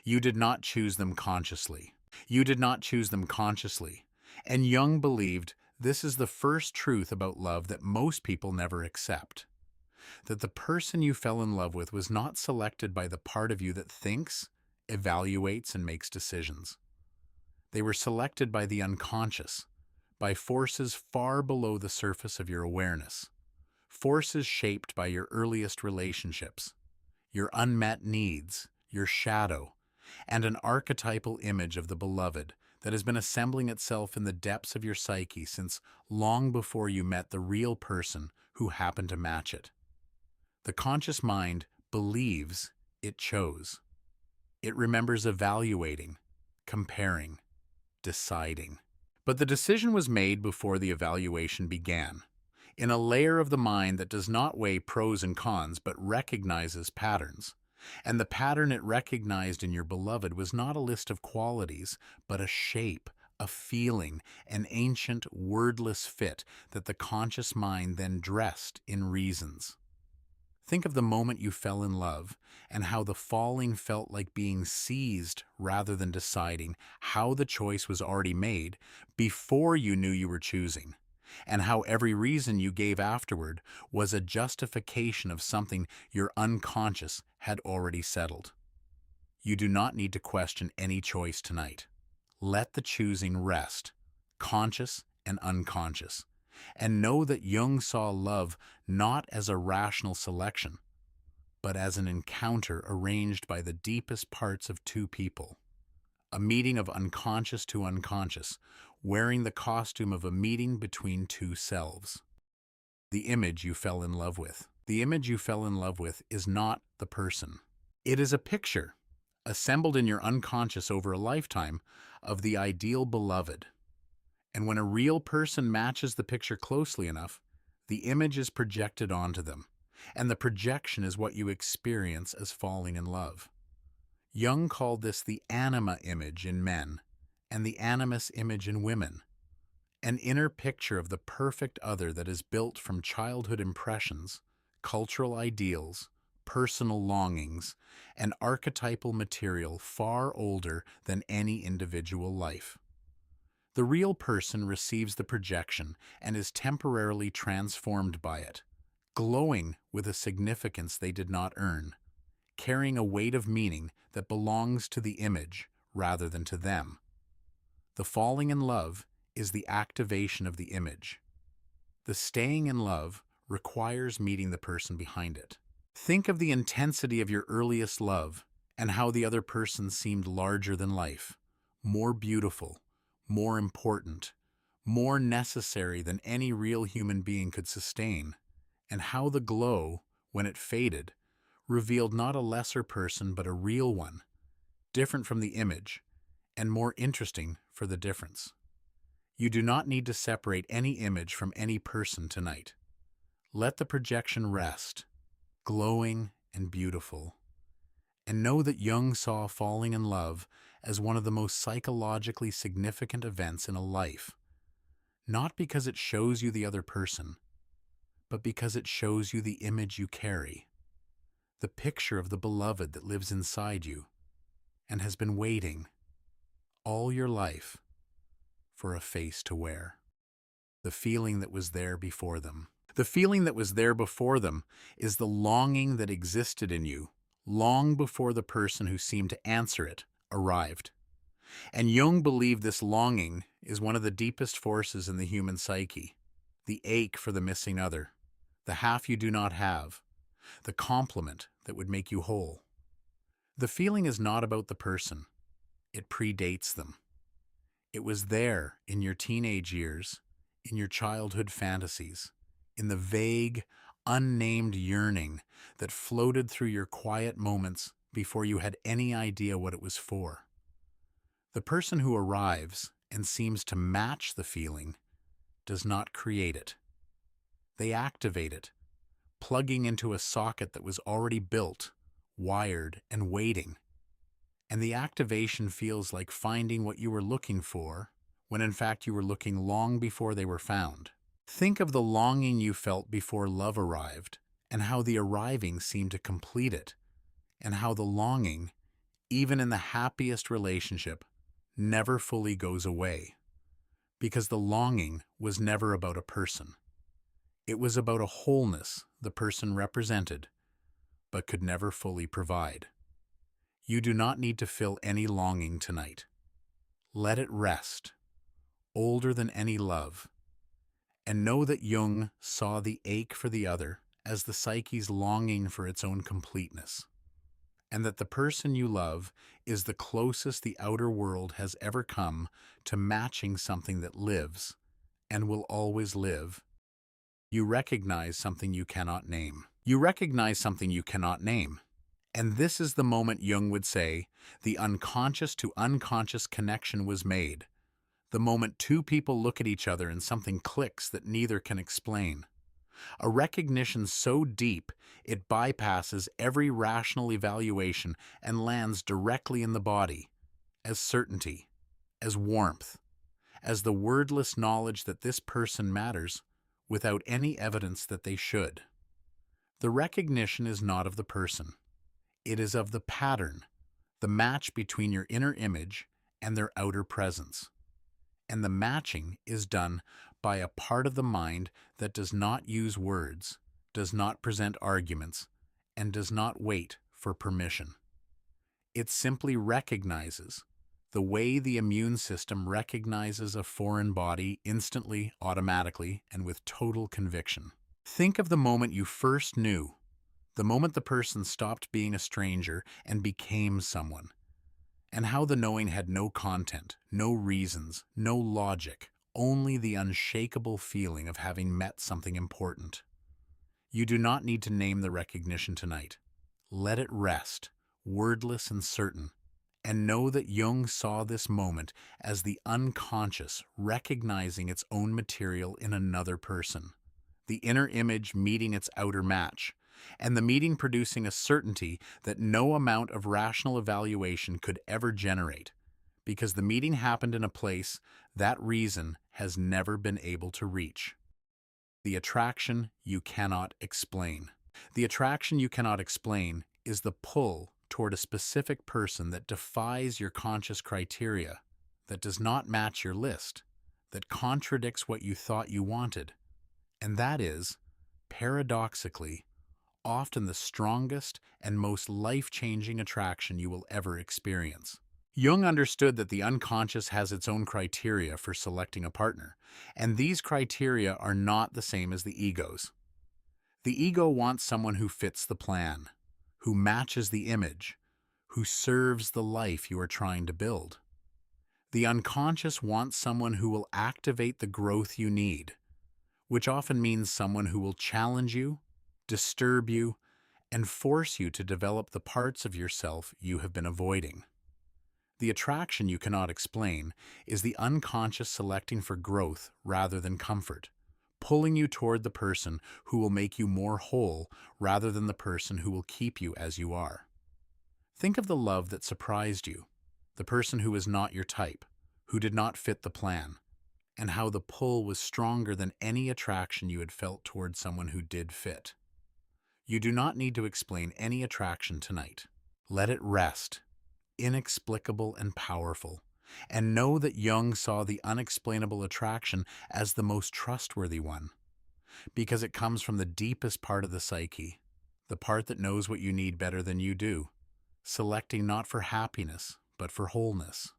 You did not choose them consciously. You did not choose them consciously. And Jung believed this is the first truth about love that most people never accept. That the person you fell in love with was not selected by the part of you that thinks, evaluates, and makes decisions. They were selected by the unconscious, by forces far below the surface of your awareness, forces shaped by your earliest relationships, your unmet needs, your shadow, and an archetypal image of the beloved that has been assembling itself in the depths of your psyche since long before you met the real person who happened to match it. The conscious mind believes it chose. It remembers evaluating, comparing, deciding. But the decision was made before the evaluation began, in a layer of the mind that does not weigh pros and cons but recognizes patterns. And the pattern it recognized in your beloved was not a list of qualities, but a shape, a feeling, an ancient, wordless fit that the conscious mind then dressed in reasons. Think of the moment you fell in love and how the falling felt like being seized rather than deciding, how the choice was already made before you knew you were choosing, and how every reason you gave afterward was a justification of something your unconscious had already settled. You do not need to question any choice tonight. Let the choosing rest, conscious and unconscious, and know that Jung saw love not as a rational selection, but as an encounter arranged by the deepest parts of two people, a meeting of unconscious to unconscious, wearing the costume of a meeting between two selves. The image you fell in love with. The image you fell in love with is not the person. It is a picture, assembled in your unconscious over a lifetime, of the ideal beloved. And when a real person matches the picture closely enough, the image is projected onto them, and the projection is what you experience as falling in love. Jung called this the anima image in men and the animus image in women, an inner picture of the perfect other that is built from childhood impressions, cultural ideals, personal longings, and archetypal material far older than any individual life. The real person receives the projection and is temporarily transformed by it, glowing with a significance they did not earn, carrying a weight of meaning that belongs to the image rather than to them. The falling in love is the activation of the image. The staying in love requires meeting the person behind it. Think of the intensity of your earliest love and how the other person seemed larger than life, more beautiful, more important, more necessary than any real human being could sustain, and how the glow, when it faded, revealed not a lesser person but a real one, different from the image, and more interesting for the difference. You do not need to separate any image from any person tonight. Let the projection rest, glowing and beautiful, and know that Jung saw falling in love as one of the most psychologically significant events in a life, not because it shows you the other person, but because it shows you the image you carry, the picture of the beloved that lives inside you and has been waiting all your life for a face to wear. The feeling that was there before them. The feeling that was there before them is the longing that existed in you long before the person who seemed to answer it arrived. And Jung believed this longing is one of the deepest forces in the human psyche, the ache for the missing other, the half you do not have, the complement that would make you whole. The feeling is not about the person. It predates them. It was there in your teenage years, in your childhood fantasies, in the vague, unnamed yearning that floated through your quiet moments before you had any idea what it was for. The person who arrives and seems to match the feeling does not create it. They activate it, plugging into a socket that was already built, wired, and waiting. And the activation feels like finding what you were looking for, when in fact you were looking long before they were found. Think of the longing you felt before love arrived, and how the arriving seemed to complete it, and how the longing, even in the happiest relationship, never fully goes away, because the longing was never about a person. It was about a wholeness the person represented, but could never fully provide. You do not need to fill any longing tonight. Let it rest, older than any love, and know that Jung saw the ache for the other as the psyche's longing for its own completeness, and that the person you love is the closest the outer world has ever come to matching something that lives and will always live. You recognize something you cannot name. You recognize something you cannot name. And this is the moment Jung would say the unconscious to unconscious connection was made. The moment two people look at each other and something clicks that neither can explain. A recognition so deep it bypasses every rational evaluation and lands directly in the body, as certainty, as warmth, as the wordless knowledge that this person matters without any evidence that they should. The recognition is not of the person. It is of the pattern, the match between your inner image and their outer presence. And the matching is done by a part of the mind that does not use words, does not present arguments, and does not wait for permission. It simply recognizes, the way the immune system recognizes a foreign body instantly, automatically, and with total conviction. Think of the moment you first knew, the moment the person stopped being a stranger and became someone, and how the knowing had no content, no reasons, no logic, only the unshakable feeling of having met something important. You do not need to name the recognition tonight. Let it rest, wordless and certain, and know that Jung saw this moment as the unconscious recognizing its own material in another person, the inner image meeting its outer match, and the meeting producing a certainty that no amount of rational evaluation could ever generate, because the meeting happened in a place that reason has never been able to reach. The attraction you cannot explain. The attraction you cannot explain is the pull toward a specific person that defies your conscious criteria, that does not match your list, that contradicts what you thought you wanted, and that is, paradoxically, often the strongest and most life-changing attraction you will ever experience. Jung understood that the unconscious has its own criteria for selecting a partner, and these criteria are not the same as the ego's. The ego wants someone who fits the plan, who matches the image, who serves the life you are trying to build. The unconscious wants someone who will activate the growth you need, which often means someone who will challenge you, disturb you, and force you to develop the parts of yourself you have been avoiding. The attraction you cannot explain is the unconscious selecting for growth rather than comfort, pulling you toward the person who will make you more whole rather than the person who will keep you as you are. Think of the love that surprised you, the person who was not your type, who did not fit the plan, and how the pull was stronger than any attraction you had felt toward someone who did fit. You do not need to explain any attraction tonight. Let it rest, inexplicable and powerful, and know that Jung saw the unexplainable attraction as the most trustworthy one, because it comes from the deepest part of the psyche, the part that knows what you need better than you do, selecting not for happiness, but for wholeness.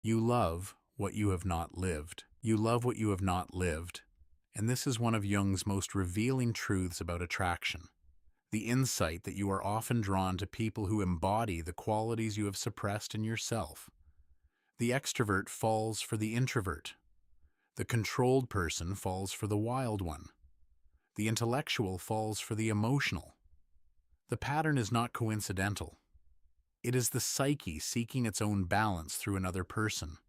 You love what you have not lived. You love what you have not lived, and this is one of Jung's most revealing truths about attraction. The insight that you are often drawn to people who embody the qualities you have suppressed in yourself. The extrovert falls for the introvert. The controlled person falls for the wild one. The intellectual falls for the emotional. The pattern is not coincidental. It is the psyche seeking its own balance through another person,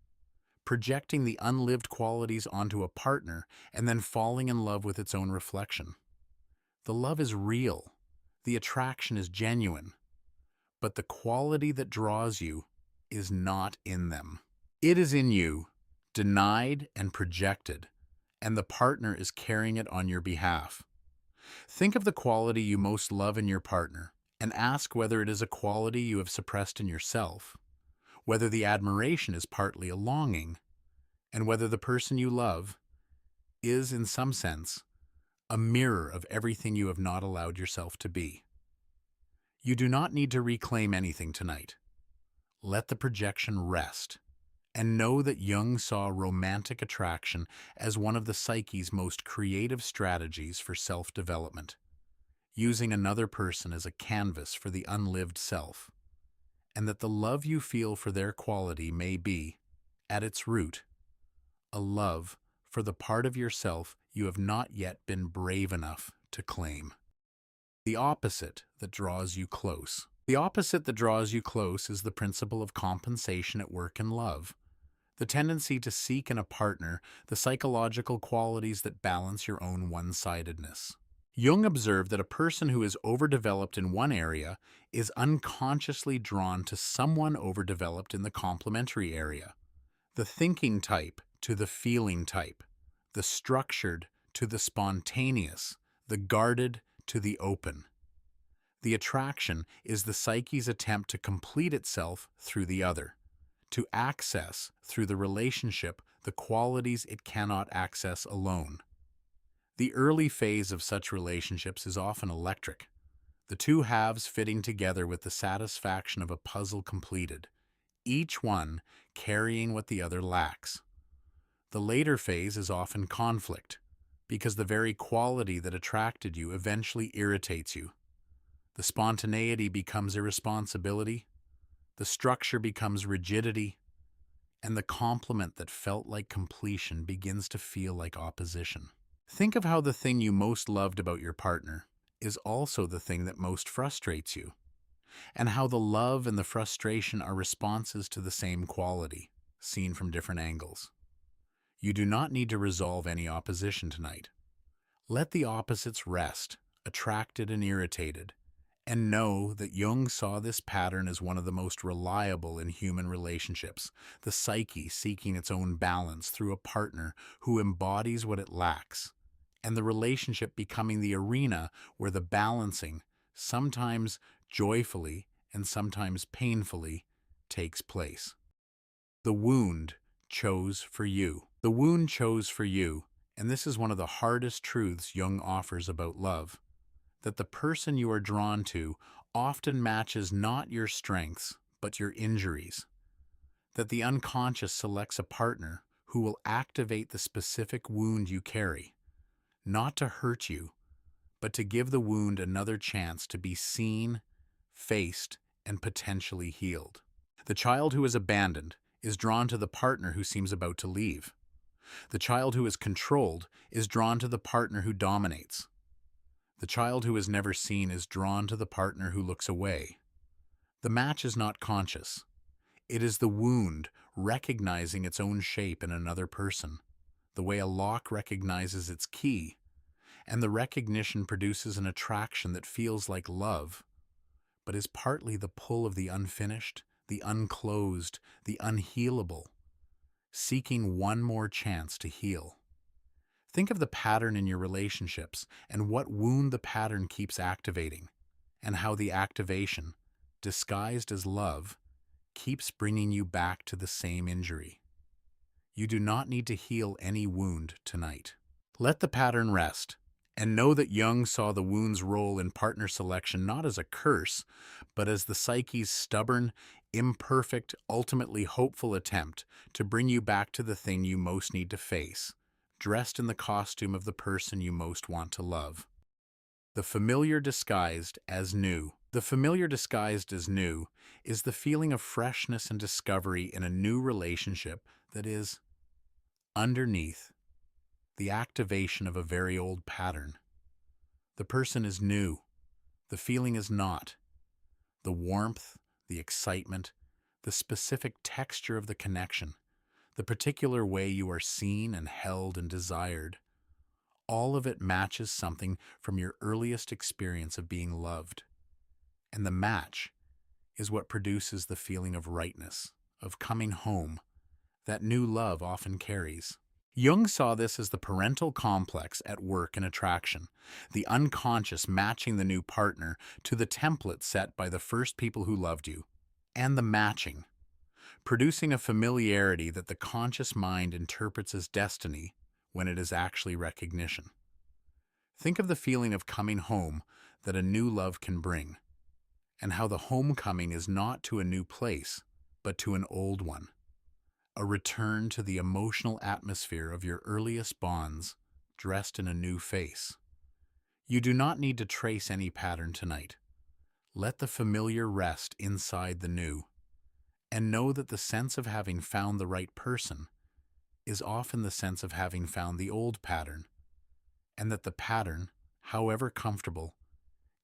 projecting the unlived qualities onto a partner and then falling in love with its own reflection. The love is real. The attraction is genuine, but the quality that draws you is not in them. It is in you, denied and projected, and the partner is carrying it on your behalf. Think of the quality you most love in your partner and ask whether it is a quality you have suppressed in yourself, whether the admiration is partly a longing, and whether the person you love is, in some sense, a mirror of everything you have not allowed yourself to be. You do not need to reclaim anything tonight. Let the projection rest, and know that Jung saw romantic attraction as one of the psyche's most creative strategies for self-development, using another person as a canvas for the unlived self, and that the love you feel for their quality may be, at its root, a love for the part of yourself you have not yet been brave enough to claim. The opposite that draws you close. The opposite that draws you close is the principle of compensation at work and love, the tendency to seek in a partner the psychological qualities that balance your own one-sidedness. Jung observed that a person who is overdeveloped in one area is unconsciously drawn to someone overdeveloped in the complementary area. The thinking type to the feeling type, the structured to the spontaneous, the guarded to the open. The attraction is the psyche's attempt to complete itself through the other, to access through the relationship the qualities it cannot access alone. The early phase of such relationships is often electric, the two halves fitting together with the satisfaction of a puzzle completed, each one carrying what the other lacks. The later phase is often conflict, because the very quality that attracted you eventually irritates you. The spontaneity becomes irresponsibility, the structure becomes rigidity, and the complement that felt like completion begins to feel like opposition. Think of how the thing you most loved about your partner is also the thing that most frustrates you, and how the love and the frustration are responses to the same quality, seen from different angles. You do not need to resolve any opposition tonight. Let the opposites rest, attracted and irritated, and know that Jung saw this pattern as one of the most reliable in human relationships, the psyche seeking its own balance through a partner who embodies what it lacks, and the relationship becoming the arena where the balancing, sometimes joyfully and sometimes painfully, takes place. The wound chose for you. The wound chose for you, and this is one of the hardest truths Jung offers about love, that the person you are drawn to often matches not your strengths, but your injuries. That the unconscious selects a partner who will activate the specific wound you carry, not to hurt you, but to give the wound another chance to be seen, faced, and potentially healed. The child who is abandoned is drawn to the partner who seems about to leave. The child who is controlled is drawn to the partner who dominates. The child who is never seen is drawn to the partner who looks away. The match is not conscious. It is the wound recognizing its own shape in another person, the way a lock recognizes its key, and the recognition produces an attraction that feels like love, but is partly the pull of the unfinished, the unclosed, the unhealable, seeking one more chance to heal. Think of the pattern in your relationships and what wound the pattern keeps activating, and how the activation, disguised as love, keeps bringing you back to the same injury. You do not need to heal any wound tonight. Let the pattern rest, and know that Jung saw the wound's role in partner selection not as a curse, but as the psyche's stubborn, imperfect, ultimately hopeful attempt to bring you back to the thing you most need to face, dressed in the costume of the person you most want to love. The familiar disguised as new. The familiar disguised as new is the feeling of freshness and discovery in a new relationship that is, underneath, the activation of a very old pattern. The person is new. The feeling is not. The warmth, the excitement, the specific texture of the connection, the particular way you are seen and held and desired, all of it matches something from your earliest experience of being loved. And the match is what produces the feeling of rightness, of coming home, that new love often carries. Jung saw this as the parental complex at work in attraction, the unconscious matching the new partner to the template set by the first people who loved you, and the matching, producing a familiarity that the conscious mind interprets as destiny when it is actually recognition. Think of the feeling of coming home that a new love can bring, and how the homecoming is not to a new place, but to an old one, a return to the emotional atmosphere of your earliest bonds, dressed in a new face. You do not need to trace any pattern tonight. Let the familiar rest inside the new, and know that the sense of having found the right person is often the sense of having found the old pattern, and that the pattern, however comfortable,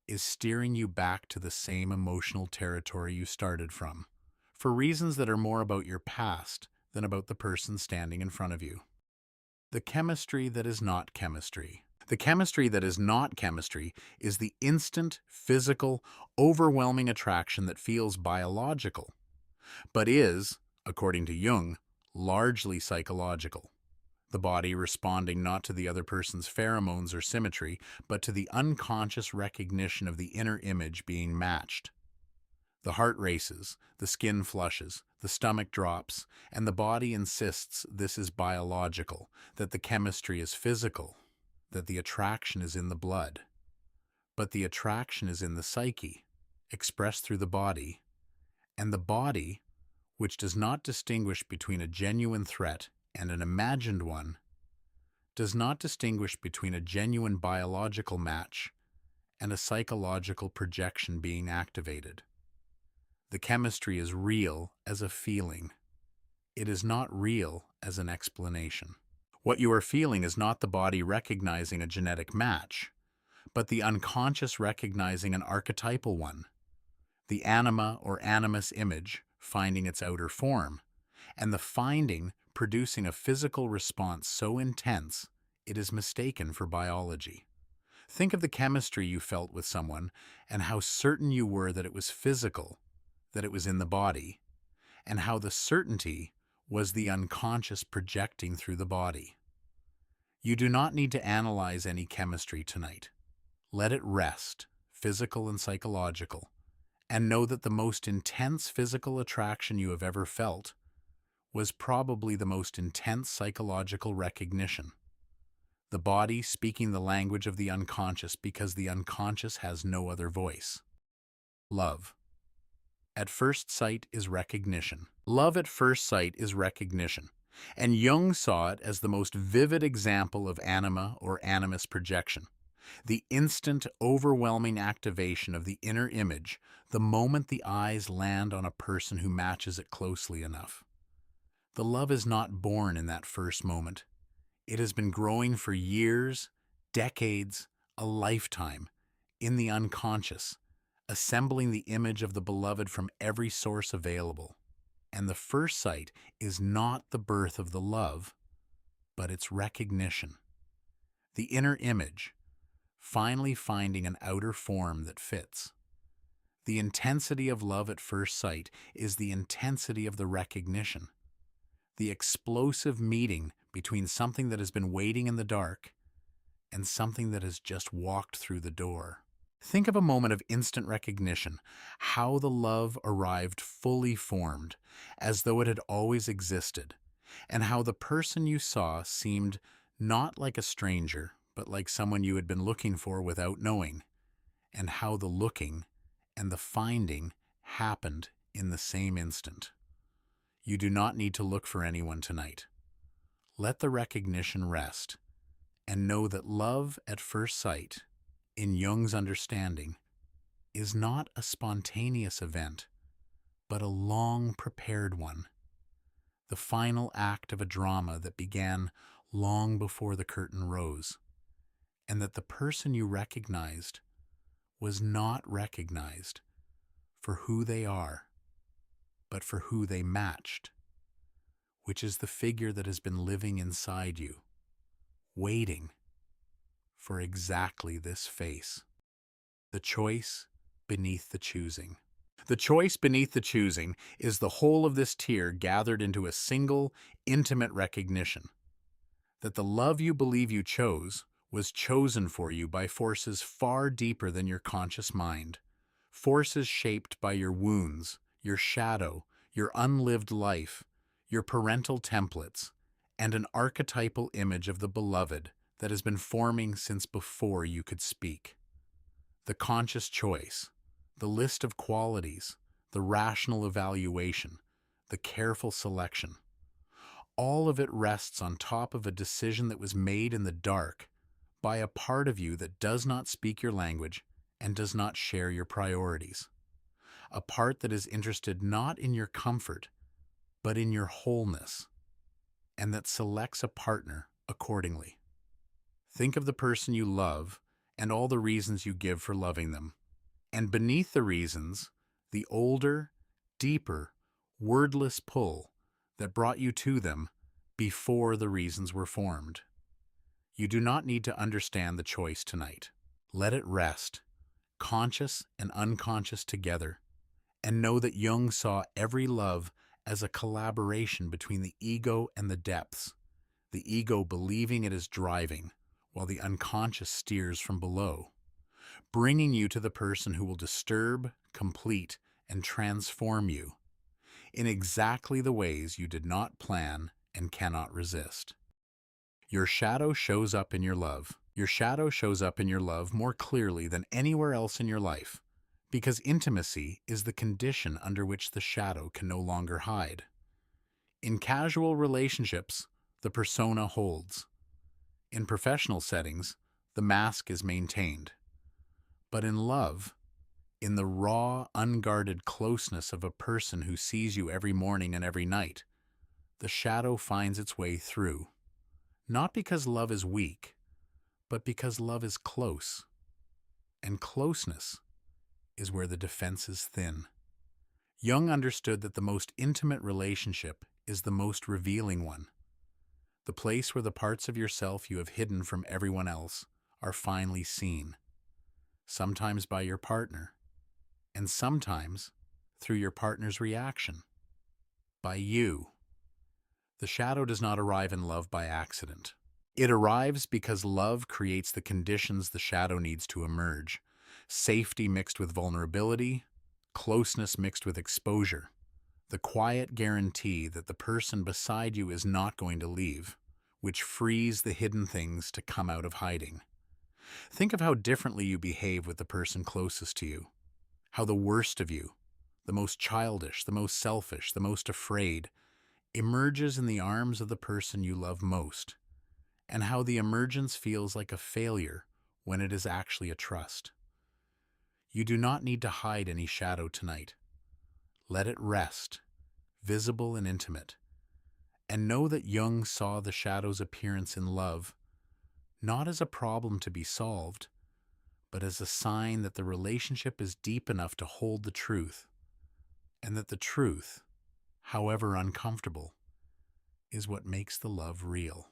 is steering you back to the same emotional territory you started from, for reasons that are more about your past than about the person standing in front of you. The chemistry that is not chemistry. The chemistry that is not chemistry is the instant, physical, overwhelming attraction that feels biological, but is, according to Jung, largely psychological. The body responding not to the other person's pheromones or symmetry, but to the unconscious recognition of the inner image being matched. The heart races, the skin flushes, the stomach drops, and the body insists this is biological, that the chemistry is physical, that the attraction is in the blood. But the attraction is in the psyche, expressed through the body, and the body, which does not distinguish between a genuine threat and an imagined one, does not distinguish between a genuine biological match and a psychological projection being activated. The chemistry is real as a feeling. It is not real as an explanation. What you are feeling is not the body recognizing a genetic match, but the unconscious recognizing an archetypal one, the anima or animus image finding its outer form, and the finding producing a physical response so intense it is mistaken for biology. Think of the chemistry you felt with someone and how certain you were that it was physical, that it was in the body, and how the certainty was the unconscious projecting through the body. You do not need to analyze any chemistry tonight. Let it rest, physical and psychological, and know that the most intense physical attraction you have ever felt was probably the most intense psychological recognition. The body speaking the language of the unconscious because the unconscious has no other voice. Love. At first sight is recognition. Love at first sight is recognition, and Jung saw it as the most vivid example of anima or animus projection, the instant, overwhelming activation of the inner image the moment the eyes land on a person who matches it closely enough. The love is not born in that first moment. It has been growing for years, decades, a lifetime, in the unconscious, assembling the image of the beloved from every source available. And the first sight is not the birth of the love, but its recognition. The inner image, finally finding an outer form that fits. The intensity of love at first sight is the intensity of the recognition, the explosive meeting between something that has been waiting in the dark and something that has just walked through the door. Think of a moment of instant recognition, how the love arrived fully formed, as though it had always existed, and how the person you saw seemed not like a stranger, but like someone you had been looking for without knowing, and how the looking and the finding happened in the same instant. You do not need to look for anyone tonight. Let the recognition rest, and know that love at first sight, in Jung's understanding, is not a spontaneous event, but a long prepared one, the final act of a drama that began long before the curtain rose, and that the person you recognized was not recognized for who they are, but for who they matched, which is the figure that has been living inside you, waiting for exactly this face. The choice beneath the choosing. The choice beneath the choosing is the whole of this tier gathered into a single, intimate recognition. that the love you believe you chose was chosen for you by forces far deeper than your conscious mind, forces shaped by your wounds, your shadow, your unlived life, your parental templates, and an archetypal image of the beloved that has been forming since before you could speak. The conscious choice, the list of qualities, the rational evaluation, the careful selection, all of it rests on top of a decision that was made in the dark by a part of you that does not speak your language and does not share your priorities. A part that is interested not in your comfort, but in your wholeness, and that selects a partner accordingly. Think of the person you love and all the reasons you give for loving them. And beneath the reasons, the older, deeper, wordless pull that brought you to them before the reasons were formed. You do not need to understand the choice tonight. Let it rest, conscious and unconscious together, and know that Jung saw every love as a collaboration between the ego and the depths, the ego believing it is driving, while the unconscious steers from below, bringing you to the person who will disturb, complete, and transform you in exactly the ways you did not plan and cannot resist. Your shadow shows up in your love. Your shadow shows up in your love more clearly than anywhere else in your life, because intimacy is the condition under which the shadow can no longer hide. In casual relationships, the persona holds. In professional settings, the mask is maintained. But in love, in the raw, unguarded closeness of a person who sees you every morning and every night, the shadow finds its way through. Not because love is weak, but because love is close. And closeness is where the defense is thin. Jung understood that the most intimate relationship is the most revealing one. The place where the parts of yourself you have hidden from everyone else are finally seen, sometimes by your partner, and sometimes through your partner's reaction, by you. The shadow does not arrive in love by accident. It arrives because love creates the conditions the shadow needs to emerge: safety mixed with vulnerability, closeness mixed with exposure, the quiet guarantee that the person beside you is not going to leave, which frees the hidden things to come out of hiding. Think of how differently you behave with the person closest to you, how the worst of you, the most childish, the most selfish, the most afraid, emerges in the arms of the person you love most, and how the emergence feels like a failure when it is actually a trust. You do not need to hide any shadow tonight. Let it rest, visible and intimate, and know that Jung saw the shadow's appearance in love not as a problem to be solved, but as a sign that the relationship is deep enough to hold the truth, and that the truth, however uncomfortable, is what makes the love real.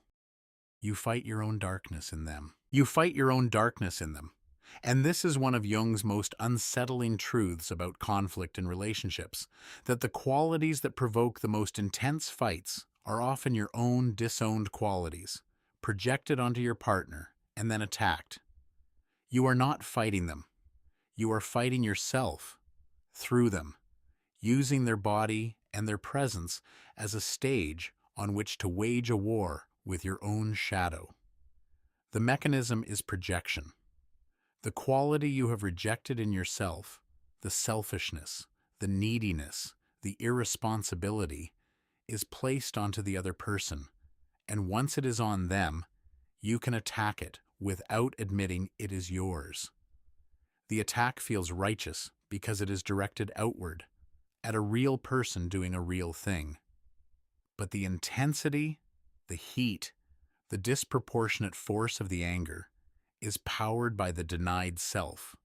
You fight your own darkness in them. You fight your own darkness in them. And this is one of Jung's most unsettling truths about conflict in relationships, that the qualities that provoke the most intense fights are often your own disowned qualities, projected onto your partner and then attacked. You are not fighting them. You are fighting yourself through them, using their body and their presence as a stage on which to wage a war with your own shadow. The mechanism is projection. The quality you have rejected in yourself, the selfishness, the neediness, the irresponsibility, is placed onto the other person, and once it is on them, you can attack it without admitting it is yours. The attack feels righteous because it is directed outward, at a real person doing a real thing. But the intensity, the heat, the disproportionate force of the anger is powered by the denied self,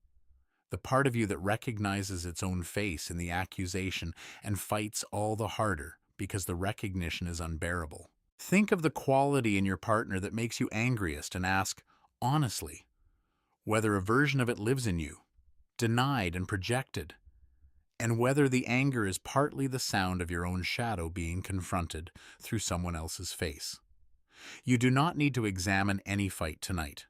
the part of you that recognizes its own face in the accusation and fights all the harder because the recognition is unbearable. Think of the quality in your partner that makes you angriest and ask, honestly, whether a version of it lives in you, denied and projected, and whether the anger is partly the sound of your own shadow being confronted through someone else's face. You do not need to examine any fight tonight.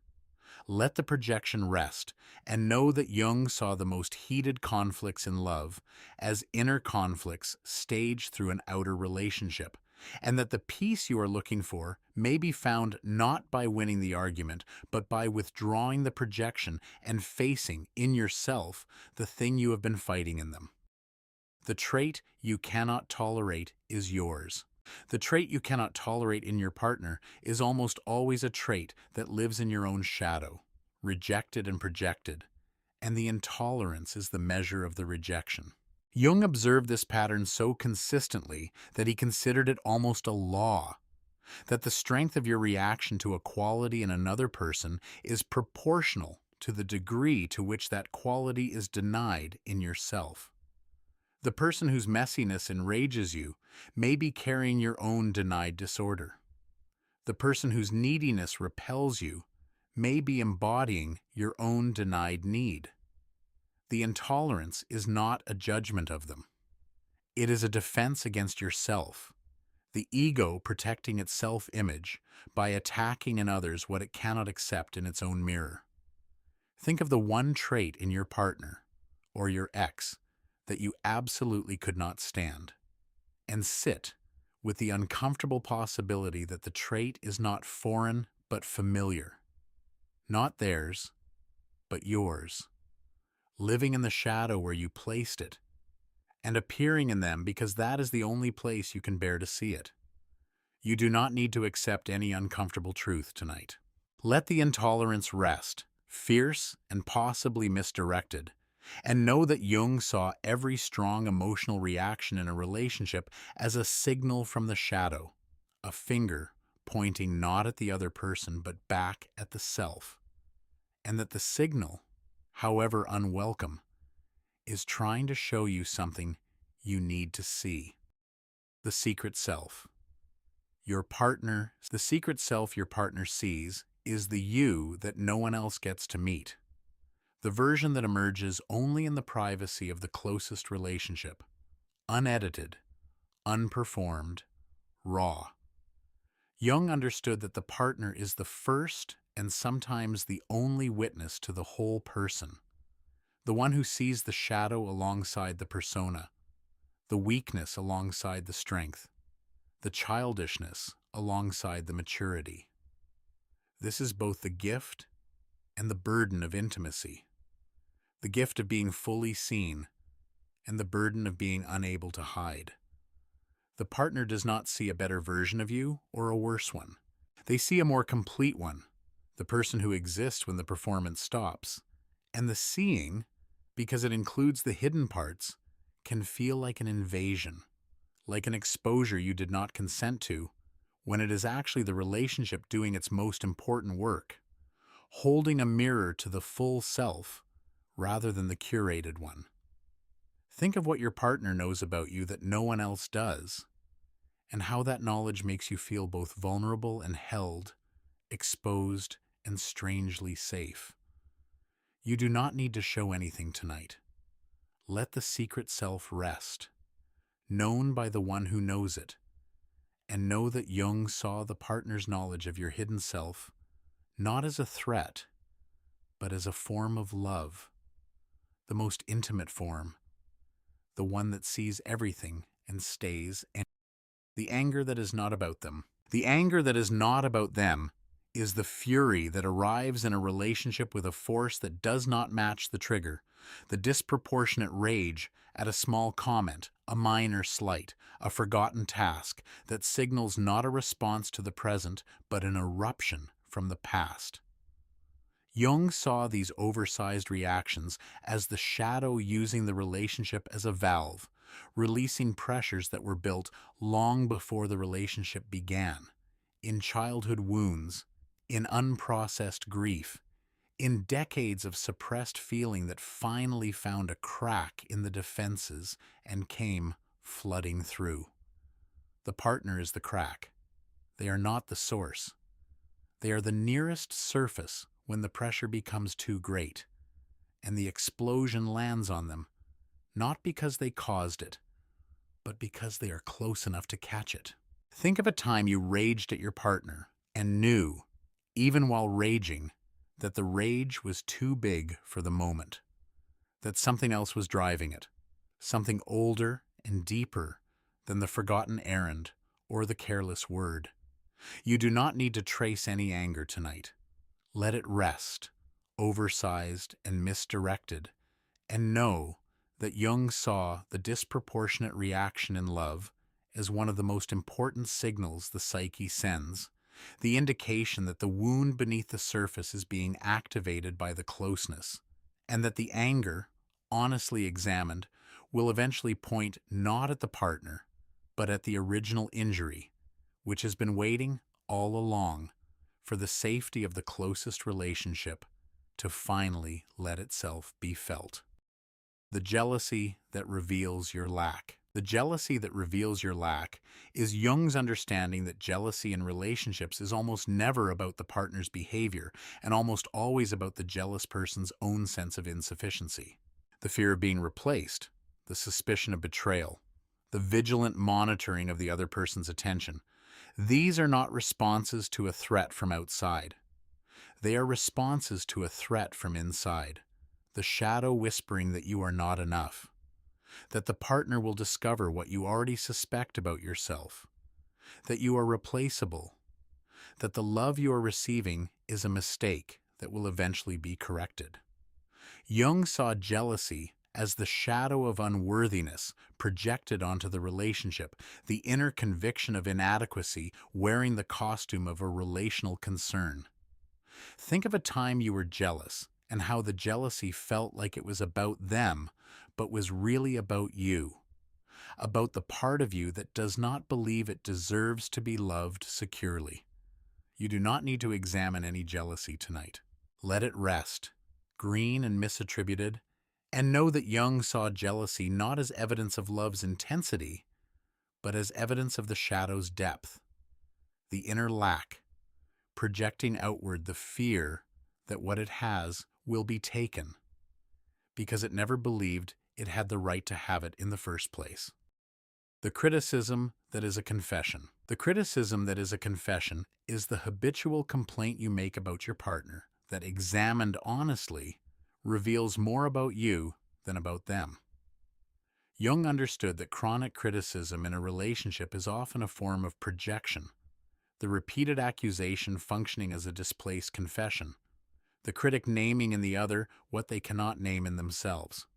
Let the projection rest, and know that Jung saw the most heated conflicts in love as inner conflicts staged through an outer relationship, and that the peace you are looking for may be found not by winning the argument, but by withdrawing the projection and facing in yourself the thing you have been fighting in them. The trait you cannot tolerate is yours. The trait you cannot tolerate in your partner is almost always a trait that lives in your own shadow, rejected and projected, and the intolerance is the measure of the rejection. Jung observed this pattern so consistently that he considered it almost a law, that the strength of your reaction to a quality in another person is proportional to the degree to which that quality is denied in yourself. The person whose messiness enrages you may be carrying your own denied disorder. The person whose neediness repels you may be embodying your own denied need. The intolerance is not a judgment of them. It is a defense against yourself, the ego protecting its self-image by attacking in others what it cannot accept in its own mirror. Think of the one trait in your partner or your ex that you absolutely could not stand, and sit with the uncomfortable possibility that the trait is not foreign but familiar, not theirs, but yours, living in the shadow where you placed it, and appearing in them because that is the only place you can bear to see it. You do not need to accept any uncomfortable truth tonight. Let the intolerance rest, fierce and possibly misdirected, and know that Jung saw every strong emotional reaction in a relationship as a signal from the shadow, a finger pointing not at the other person but back at the self, and that the signal, however unwelcome, is trying to show you something you need to see. The secret self. The secret self your partner sees is the you that no one else gets to meet. The version that emerges only in the privacy of the closest relationship, unedited, unperformed, raw. Jung understood that the partner is the first and sometimes the only witness to the whole person, the one who sees the shadow alongside the persona, the weakness alongside the strength, the childishness alongside the maturity. This is both the gift and the burden of intimacy. The gift of being fully seen, and the burden of being unable to hide. The partner does not see a better version of you or a worse one. They see a more complete one, the person who exists when the performance stops. And the seeing, because it includes the hidden parts, can feel like an invasion, like an exposure you did not consent to, when it is actually the relationship doing its most important work, holding a mirror to the full self, rather than the curated one. Think of what your partner knows about you that no one else does, and how that knowledge makes you feel both vulnerable and held, exposed and strangely safe. You do not need to show anything tonight. Let the secret self rest, known by the one who knows it, and know that Jung saw the partner's knowledge of your hidden self not as a threat, but as a form of love. The most intimate form, the one that sees everything and stays, and the anger that is not about them. The anger that is not about them is the fury that arrives in a relationship with a force that does not match the trigger, the disproportionate rage at a small comment, a minor slight, a forgotten task that signals not a response to the present, but an eruption from the past. Jung saw these oversized reactions as the shadow using the relationship as a valve, releasing pressures that were built long before the relationship began, in childhood wounds, in unprocessed grief, in decades of suppressed feeling that finally found a crack in the defenses and came flooding through. The partner is the crack. They are not the source. They are the nearest surface when the pressure becomes too great, and the explosion lands on them, not because they caused it, but because they are close enough to catch it. Think of a time you raged at your partner, and knew, even while raging, that the rage was too big for the moment, that something else was driving it, something older and deeper than the forgotten errand or the careless word. You do not need to trace any anger tonight. Let it rest, oversized and misdirected, and know that Jung saw the disproportionate reaction in love as one of the most important signals the psyche sends, the indication that the wound beneath the surface is being activated by the closeness, and that the anger, honestly examined, will eventually point not at the partner, but at the original injury, which has been waiting all along for the safety of the closest relationship to finally let itself be felt. The jealousy that reveals your lack. The jealousy that reveals your lack is Jung's understanding that jealousy in relationships is almost never about the partner's behavior and almost always about the jealous person's own sense of insufficiency. The fear of being replaced, the suspicion of betrayal, the vigilant monitoring of the other person's attention. These are not responses to a threat from outside. They are responses to a threat from inside. The shadow whispering that you are not enough, that the partner will discover what you already suspect about yourself, that you are replaceable, that the love you are receiving is a mistake that will eventually be corrected. Jung saw jealousy as the shadow of unworthiness projected onto the relationship, the inner conviction of inadequacy wearing the costume of a relational concern. Think of a time you were jealous and how the jealousy felt like it was about them, but was really about you, about the part of you that does not believe it deserves to be loved securely. You do not need to examine any jealousy tonight. Let it rest, green and misattributed, and know that Jung saw jealousy not as evidence of love's intensity, but as evidence of the shadow's depth, the inner lack, projecting outward the fear that what it has will be taken, because it never believed it had the right to have it in the first place. The criticism that is a confession. The criticism that is a confession is the habitual complaint you make about your partner that, examined honestly, reveals more about you than about them. Jung understood that chronic criticism in a relationship is often a form of projection, the repeated accusation functioning as a displaced confession, the critic naming in the other what they cannot name in themselves.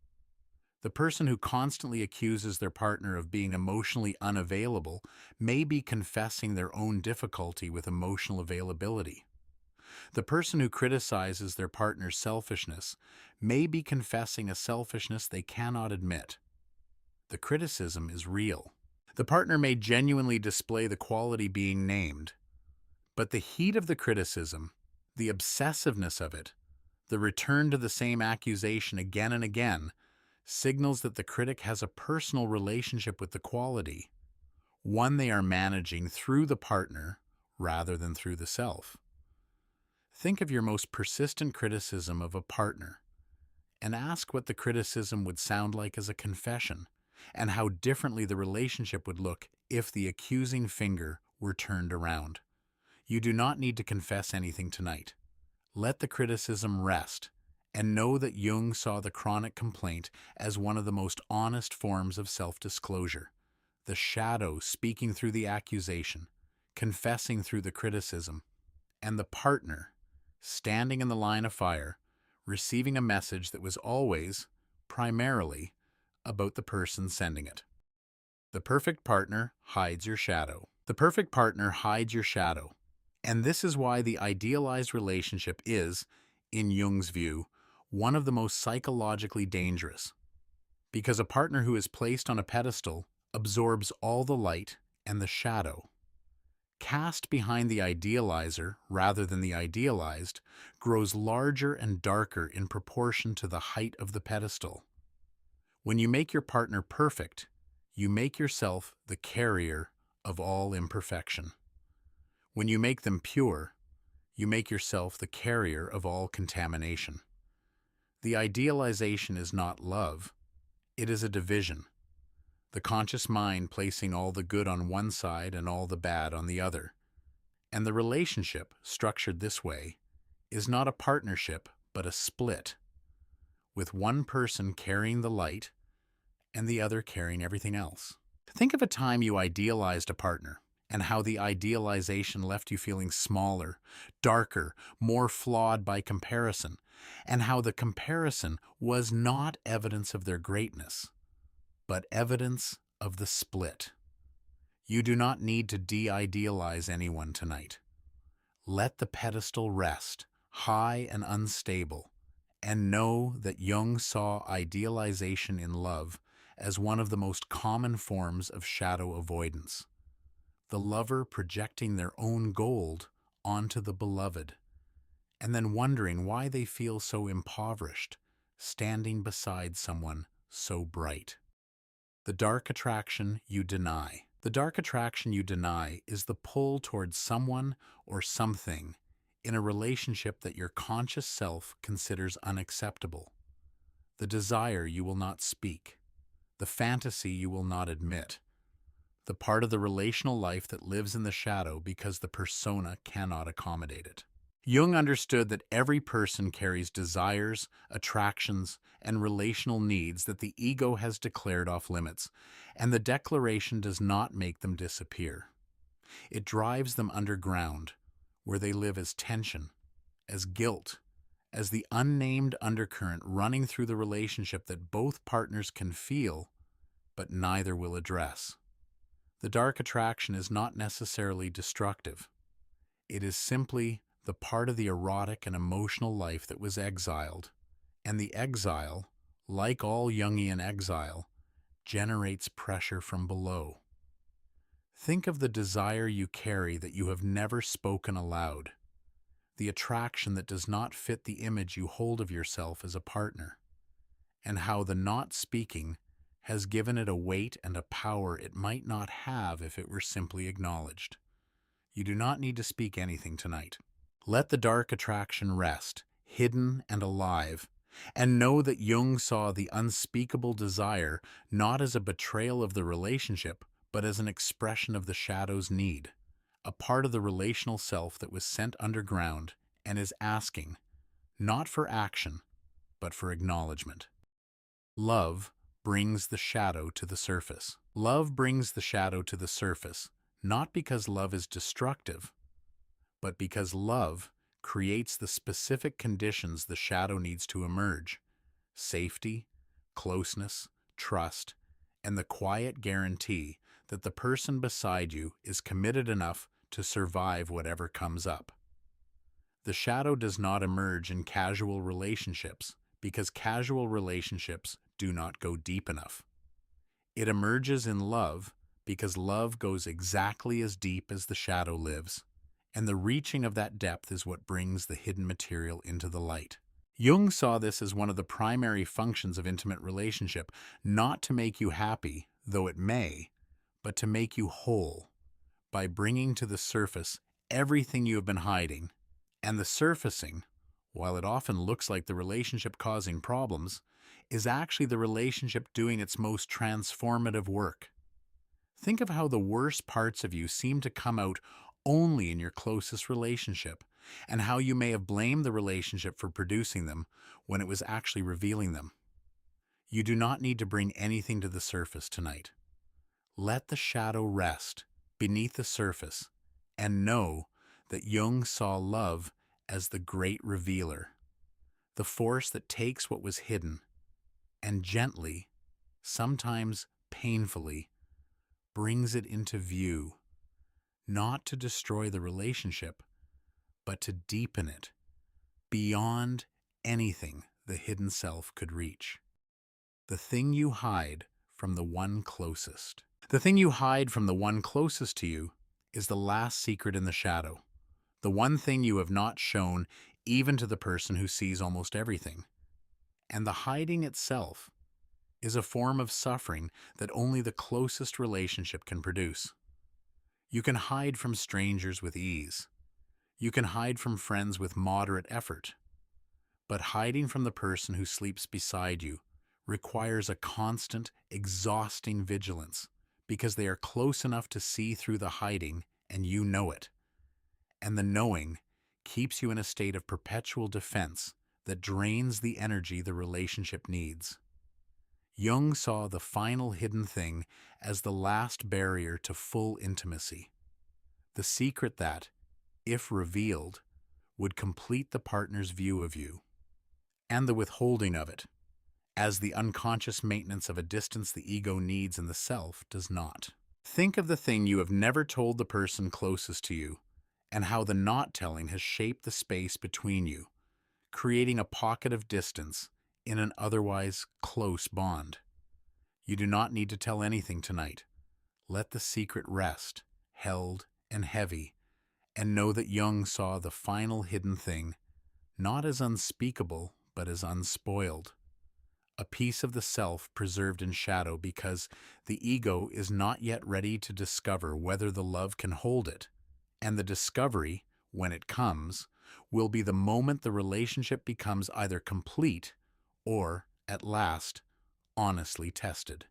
The person who constantly accuses their partner of being emotionally unavailable may be confessing their own difficulty with emotional availability. The person who criticizes their partner's selfishness may be confessing a selfishness they cannot admit. The criticism is real. The partner may genuinely display the quality being named, but the heat of the criticism, the obsessiveness of it, the return to the same accusation again and again, signals that the critic has a personal relationship with the quality, one they are managing through the partner rather than through the self. Think of your most persistent criticism of a partner and ask what the criticism would sound like as a confession and how differently the relationship would look if the accusing finger were turned around. You do not need to confess anything tonight. Let the criticism rest and know that Jung saw the chronic complaint as one of the most honest forms of self-disclosure. The shadow speaking through the accusation, confessing through the criticism, and the partner standing in the line of fire, receiving a message that was always, primarily, about the person sending it. The perfect partner hides your shadow. The perfect partner hides your shadow. And this is why the idealized relationship is, in Jung's view, one of the most psychologically dangerous. Because a partner who is placed on a pedestal absorbs all the light and the shadow. Cast behind the idealizer rather than the idealized grows larger and darker in proportion to the height of the pedestal. When you make your partner perfect, you make yourself the carrier of all imperfection. When you make them pure, you make yourself the carrier of all contamination. The idealization is not love, it is a division. The conscious mind placing all the good on one side and all the bad on the other. And the relationship, structured this way, is not a partnership, but a split, with one person carrying the light and the other carrying everything else. Think of a time you idealized a partner and how the idealization left you feeling smaller, darker, more flawed by comparison, and how the comparison was not evidence of their greatness, but evidence of the split. You do not need to de-idealize anyone tonight. Let the pedestal rest, high and unstable, and know that Jung saw idealization in love as one of the most common forms of shadow avoidance. The lover projecting their own gold onto the beloved, and then wondering why they feel so impoverished, standing beside someone so bright. The dark attraction you deny. The dark attraction you deny is the pull towards someone or something in a relationship that your conscious self considers unacceptable. The desire you will not speak. The fantasy you will not admit. The part of the relational life that lives in the shadow because the persona cannot accommodate it. Jung understood that every person carries desires, attractions, and relational needs that the ego has declared off limits, and the declaration does not make them disappear. It drives them underground, where they live as tension, as guilt, as the unnamed undercurrent running through the relationship that both partners can feel, but neither will address. The dark attraction is not necessarily destructive. It is simply the part of the erotic and emotional life that was exiled, and the exile, like all Jungian exile, generates pressure from below. Think of the desire you carry that you have never spoken aloud, the attraction that does not fit the image you hold of yourself as a partner, and how the not speaking has given it a weight and a power it might not have if it were simply acknowledged. You do not need to speak anything tonight. Let the dark attraction rest, hidden and alive, and know that Jung saw the unspeakable desire not as a betrayal of the relationship, but as an expression of the shadow's need, a part of the relational self that was sent underground and is asking, not for action, but for acknowledgement. Love brings the shadow to the surface. Love brings the shadow to the surface, not because love is destructive, but because love creates the specific conditions the shadow needs to emerge: safety, closeness, trust, and the quiet guarantee that the person beside you is committed enough to survive whatever comes up. The shadow does not emerge in casual relationships because casual relationships do not go deep enough. It emerges in love because love goes exactly as deep as the shadow lives, and the reaching of that depth is what brings the hidden material into the light. Jung saw this as one of the primary functions of intimate relationship, not to make you happy, though it may, but to make you whole, by bringing to the surface everything you have been hiding. And the surfacing, while it often looks like the relationship causing problems, is actually the relationship doing its most transformative work. Think of how the worst parts of you seem to come out only in your closest relationship, and how you may have blamed the relationship for producing them when it was actually revealing them. You do not need to bring anything to the surface tonight. Let the shadow rest beneath the surface and know that Jung saw love as the great revealer, the force that takes what was hidden and gently, sometimes painfully, brings it into view, not to destroy the relationship, but to deepen it beyond anything the hidden self could reach. The thing you hide from the one closest. The thing you hide from the one closest to you is the last secret in the shadow, the one thing you have not shown even to the person who sees almost everything. And the hiding itself is a form of suffering that only the closest relationship can produce. You can hide from strangers with ease. You can hide from friends with moderate effort. But hiding from the person who sleeps beside you requires a constant, exhausting vigilance, because they are close enough to see through the hiding and you know it. and the knowing keeps you in a state of perpetual defense that drains the energy the relationship needs. Jung saw the final hidden thing as the last barrier to full intimacy, the secret that, if revealed, would complete the partner's view of you, and the withholding of it, as the unconscious maintenance of a distance the ego needs and the self does not. Think of the thing you have never told the person closest to you, and how the not telling has shaped the space between you, creating a pocket of distance in an otherwise close bond. You do not need to tell anything tonight. Let the secret rest, held and heavy, and know that Jung saw the final hidden thing, not as unspeakable, but as unspoiled. A piece of the self preserved in shadow because the ego is not yet ready to discover whether the love can hold it, and the discovery, when it comes, will be the moment the relationship becomes either complete or, at last, honestly tested.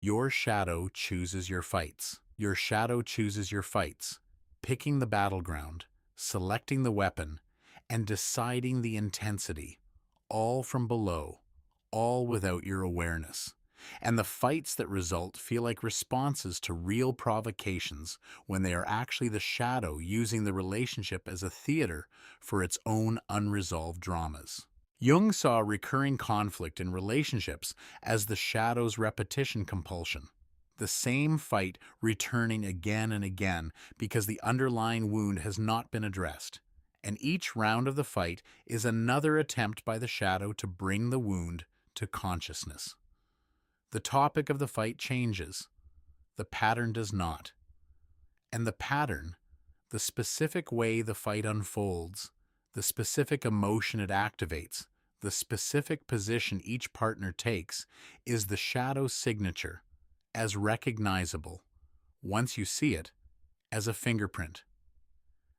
Your shadow chooses your fights. Your shadow chooses your fights, picking the battleground, selecting the weapon, and deciding the intensity, all from below, all without your awareness. And the fights that result feel like responses to real provocations when they are actually the shadow using the relationship as a theater for its own unresolved dramas. Jung saw recurring conflict in relationships as the shadow's repetition compulsion, the same fight returning again and again because the underlying wound has not been addressed, and each round of the fight is another attempt by the shadow to bring the wound to consciousness. The topic of the fight changes, the pattern does not. And the pattern, the specific way the fight unfolds, the specific emotion it activates, the specific position each partner takes, is the shadow's signature, as recognizable, once you see it, as a fingerprint.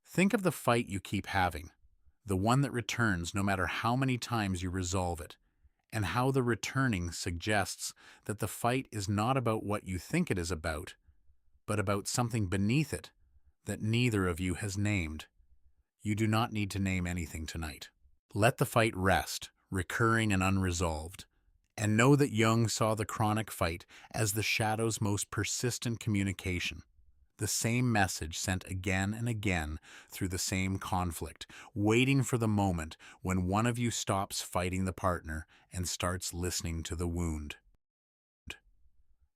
Think of the fight you keep having, the one that returns no matter how many times you resolve it, and how the returning suggests that the fight is not about what you think it is about, but about something beneath it that neither of you has named. You do not need to name anything tonight. Let the fight rest, recurring and unresolved, and know that Jung saw the chronic fight as the shadow's most persistent communication, the same message sent again and again through the same conflict, waiting for the moment when one of you stops fighting the partner and starts listening to the wound.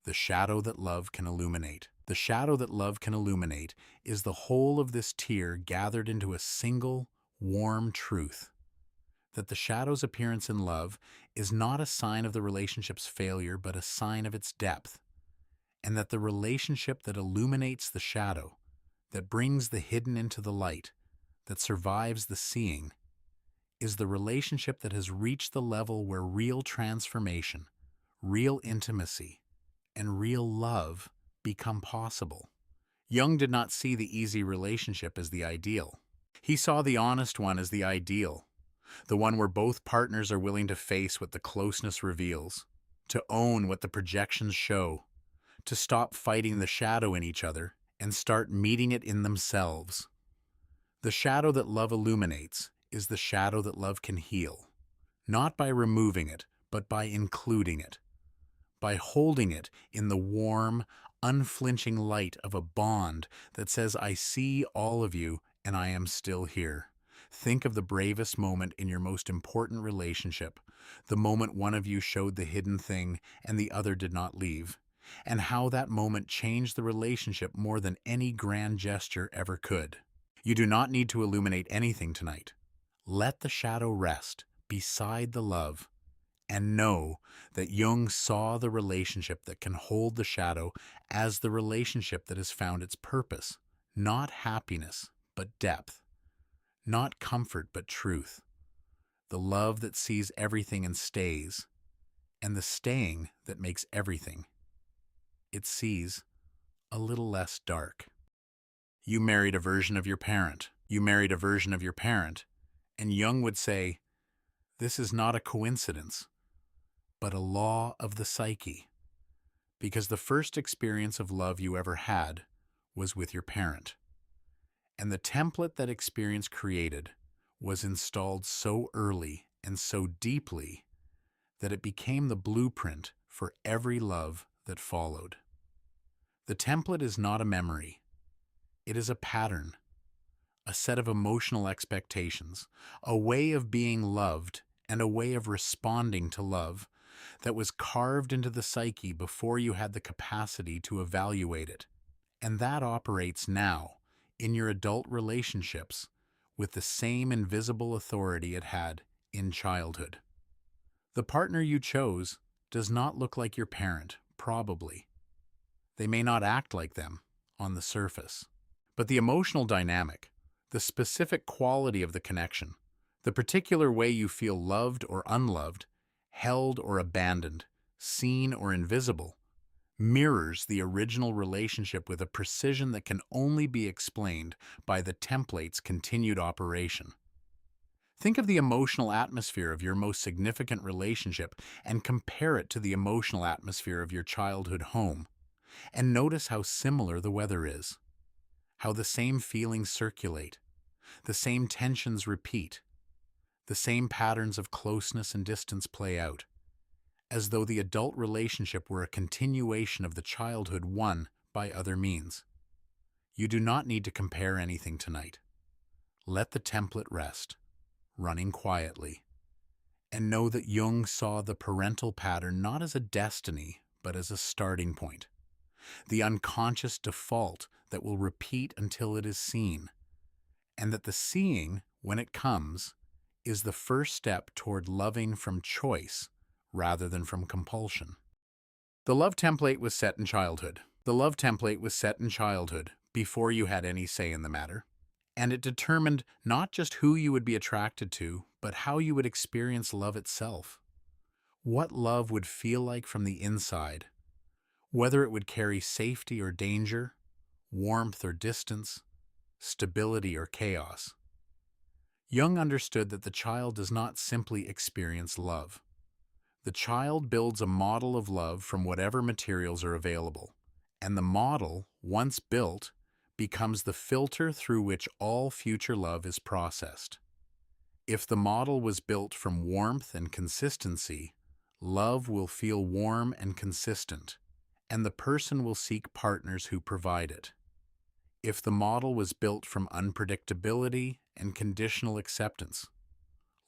The shadow that love can illuminate. The shadow that love can illuminate is the whole of this tear gathered into a single, warm truth. That the shadow's appearance in love is not a sign of the relationship's failure, but a sign of its depth. And that the relationship that illuminates the shadow, that brings the hidden into the light, that survives the seeing, is the relationship that has reached the level where real transformation, real intimacy, and real love become possible. Jung did not see the easy relationship as the ideal. He saw the honest one as the ideal, the one where both partners are willing to face what the closeness reveals, to own what the projections show, to stop fighting the shadow in each other and start meeting it in themselves. The shadow that love illuminates is the shadow that love can heal, not by removing it, but by including it, by holding it in the warm, unflinching light of a bond that says, I see all of you and I am still here. Think of the bravest moment in your most important relationship, the moment one of you showed the hidden thing and the other did not leave, and how that moment changed the relationship more than any grand gesture ever could. You do not need to illuminate anything tonight. Let the shadow rest beside the love, and know that Jung saw the relationship that can hold the shadow as the relationship that has found its purpose, not happiness, but depth, not comfort, but truth, the love that sees everything and stays, and the staying that makes everything it sees a little less dark. You married a version of your parent. You married a version of your parent, and Jung would say, this is not a coincidence, but a law of the psyche, because the first experience of love you ever had was with your parent. And the template that experience created was installed so early and so deeply that it became the blueprint for every love that followed. The template is not a memory, it is a pattern, a set of emotional expectations, a way of being loved and a way of responding to love that was carved into the psyche before you had the capacity to evaluate it. And that operates now in your adult relationships with the same invisible authority it had in childhood. The partner you chose does not look like your parent, probably. They may not act like them on the surface. But the emotional dynamic, the specific quality of the connection, the particular way you feel loved or unloved, held or abandoned, seen or invisible, mirrors the original relationship with a precision that can only be explained by the template's continued operation. Think of the emotional atmosphere of your most significant relationship and compare it to the emotional atmosphere of your childhood home, and notice how similar the weather is, how the same feelings circulate, the same tensions repeat, the same patterns of closeness and distance play out, as though the adult relationship were a continuation of the childhood one by other means. You do not need to compare anything tonight. Let the template rest, running quietly, and know that Jung saw the parental pattern not as a destiny, but as a starting point, the unconscious default that will repeat until it is seen, and that the seeing, when it comes, is the first step toward loving from choice rather than from compulsion. The love template was set in childhood. The love template was set in childhood before you had any say in the matter, and it determined not just who you would be attracted to, but how you would experience love itself. What love would feel like from the inside, whether it would carry safety or danger, warmth or distance, stability or chaos. Jung understood that the child does not simply experience love. The child builds a model of love from whatever materials are available, and the model, once built, becomes the filter through which all future love is processed. If the model was built from warmth and consistency, love will feel warm and consistent, and the person will seek partners who provide it. If the model was built from unpredictability and conditional acceptance,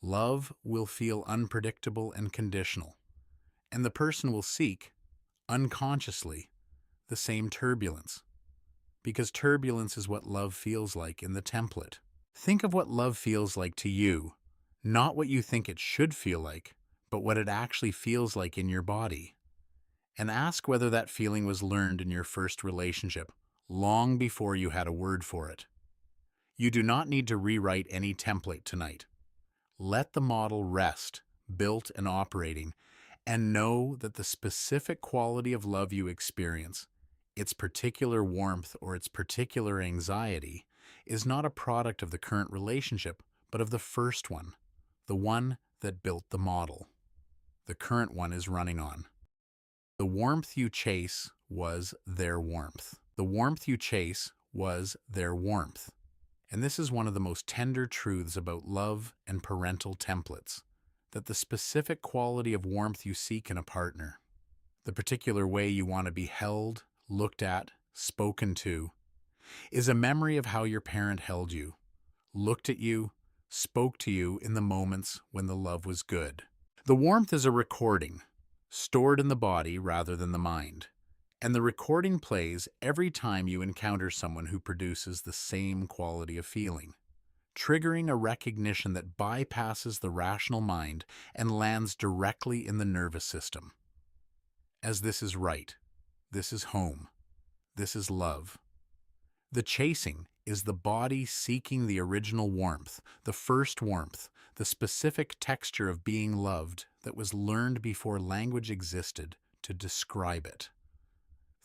love will feel unpredictable and conditional, and the person will seek, unconsciously, the same turbulence, because turbulence is what love feels like in the template. Think of what love feels like to you, not what you think it should feel like, but what it actually feels like in your body. And ask whether that feeling was learned in your first relationship, long before you had a word for it. You do not need to rewrite any template tonight. Let the model rest, built and operating, and know that the specific quality of love you experience, its particular warmth or its particular anxiety, is not a product of the current relationship, but of the first one, the one that built the model. The current one is running on. The warmth you chase was their warmth. The warmth you chase was their warmth. And this is one of the most tender truths about love and parental templates, that the specific quality of warmth you seek in a partner, the particular way you want to be held, looked at, spoken to, is a memory of how your parent held you, looked at you, spoke to you in the moments when the love was good. The warmth is a recording, stored in the body rather than the mind, and the recording plays every time you encounter someone who produces the same quality of feeling, triggering a recognition that bypasses the rational mind and lands directly in the nervous system. As this is right, this is home, this is love. The chasing is the body seeking the original warmth, the first warmth, the specific texture of being loved that was learned before language existed to describe it.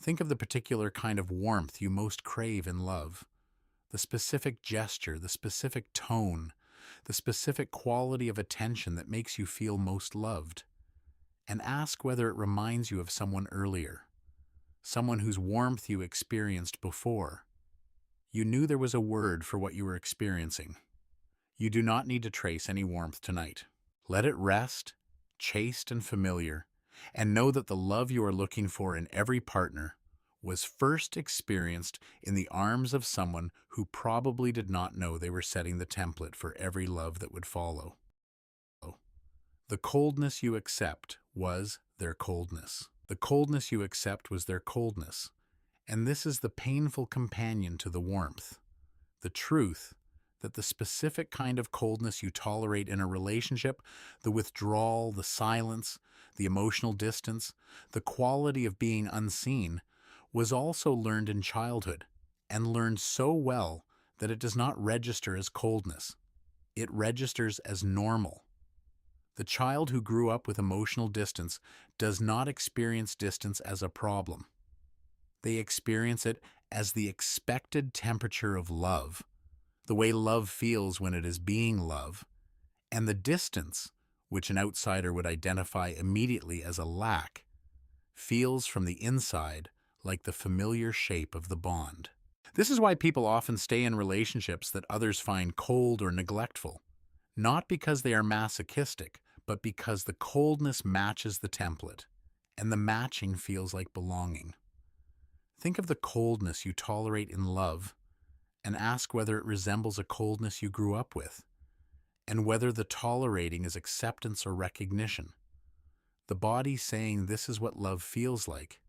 Think of the particular kind of warmth you most crave in love, the specific gesture, the specific tone, the specific quality of attention that makes you feel most loved, and ask whether it reminds you of someone earlier, someone whose warmth you experienced before. You knew there was a word for what you were experiencing. You do not need to trace any warmth tonight. Let it rest, chaste and familiar, and know that the love you are looking for in every partner was first experienced in the arms of someone who probably did not know they were setting the template for every love that would follow. The coldness you accept was their coldness. The coldness you accept was their coldness. And this is the painful companion to the warmth. The truth that the specific kind of coldness you tolerate in a relationship, the withdrawal, the silence, the emotional distance, the quality of being unseen, was also learned in childhood, and learned so well that it does not register as coldness. It registers as normal. The child who grew up with emotional distance does not experience distance as a problem. They experience it as the expected temperature of love, the way love feels when it is being love, and the distance, which an outsider would identify immediately as a lack, feels from the inside like the familiar shape of the bond. This is why people often stay in relationships that others find cold or neglectful, not because they are masochistic, but because the coldness matches the template, and the matching feels like belonging. Think of the coldness you tolerate in love and ask whether it resembles a coldness you grew up with, and whether the tolerating is acceptance or recognition. The body saying this is what love feels like,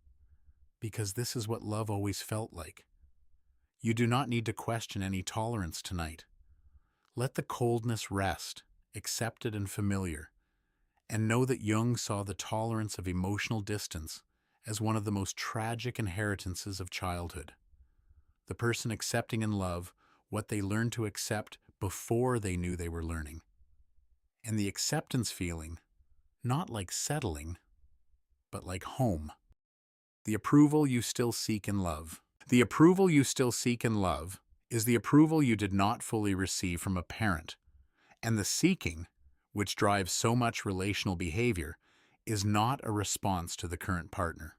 because this is what love always felt like. You do not need to question any tolerance tonight. Let the coldness rest, accepted and familiar, and know that Jung saw the tolerance of emotional distance as one of the most tragic inheritances of childhood. The person accepting in love what they learned to accept before they knew they were learning. And the acceptance feeling, not like settling, but like home. The approval you still seek in love. The approval you still seek in love is the approval you did not fully receive from a parent. And the seeking, which drives so much relational behavior, is not a response to the current partner,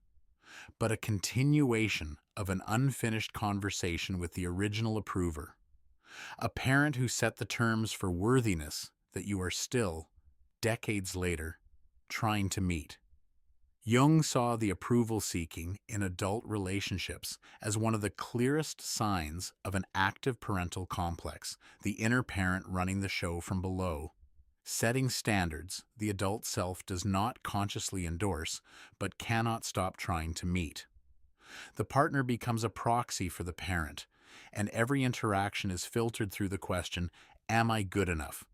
but a continuation of an unfinished conversation with the original approver. A parent who set the terms for worthiness that you are still, decades later, trying to meet. Jung saw the approval seeking in adult relationships as one of the clearest signs of an active parental complex, the inner parent running the show from below. Setting standards the adult self does not consciously endorse, but cannot stop trying to meet. The partner becomes a proxy for the parent, and every interaction is filtered through the question, am I good enough?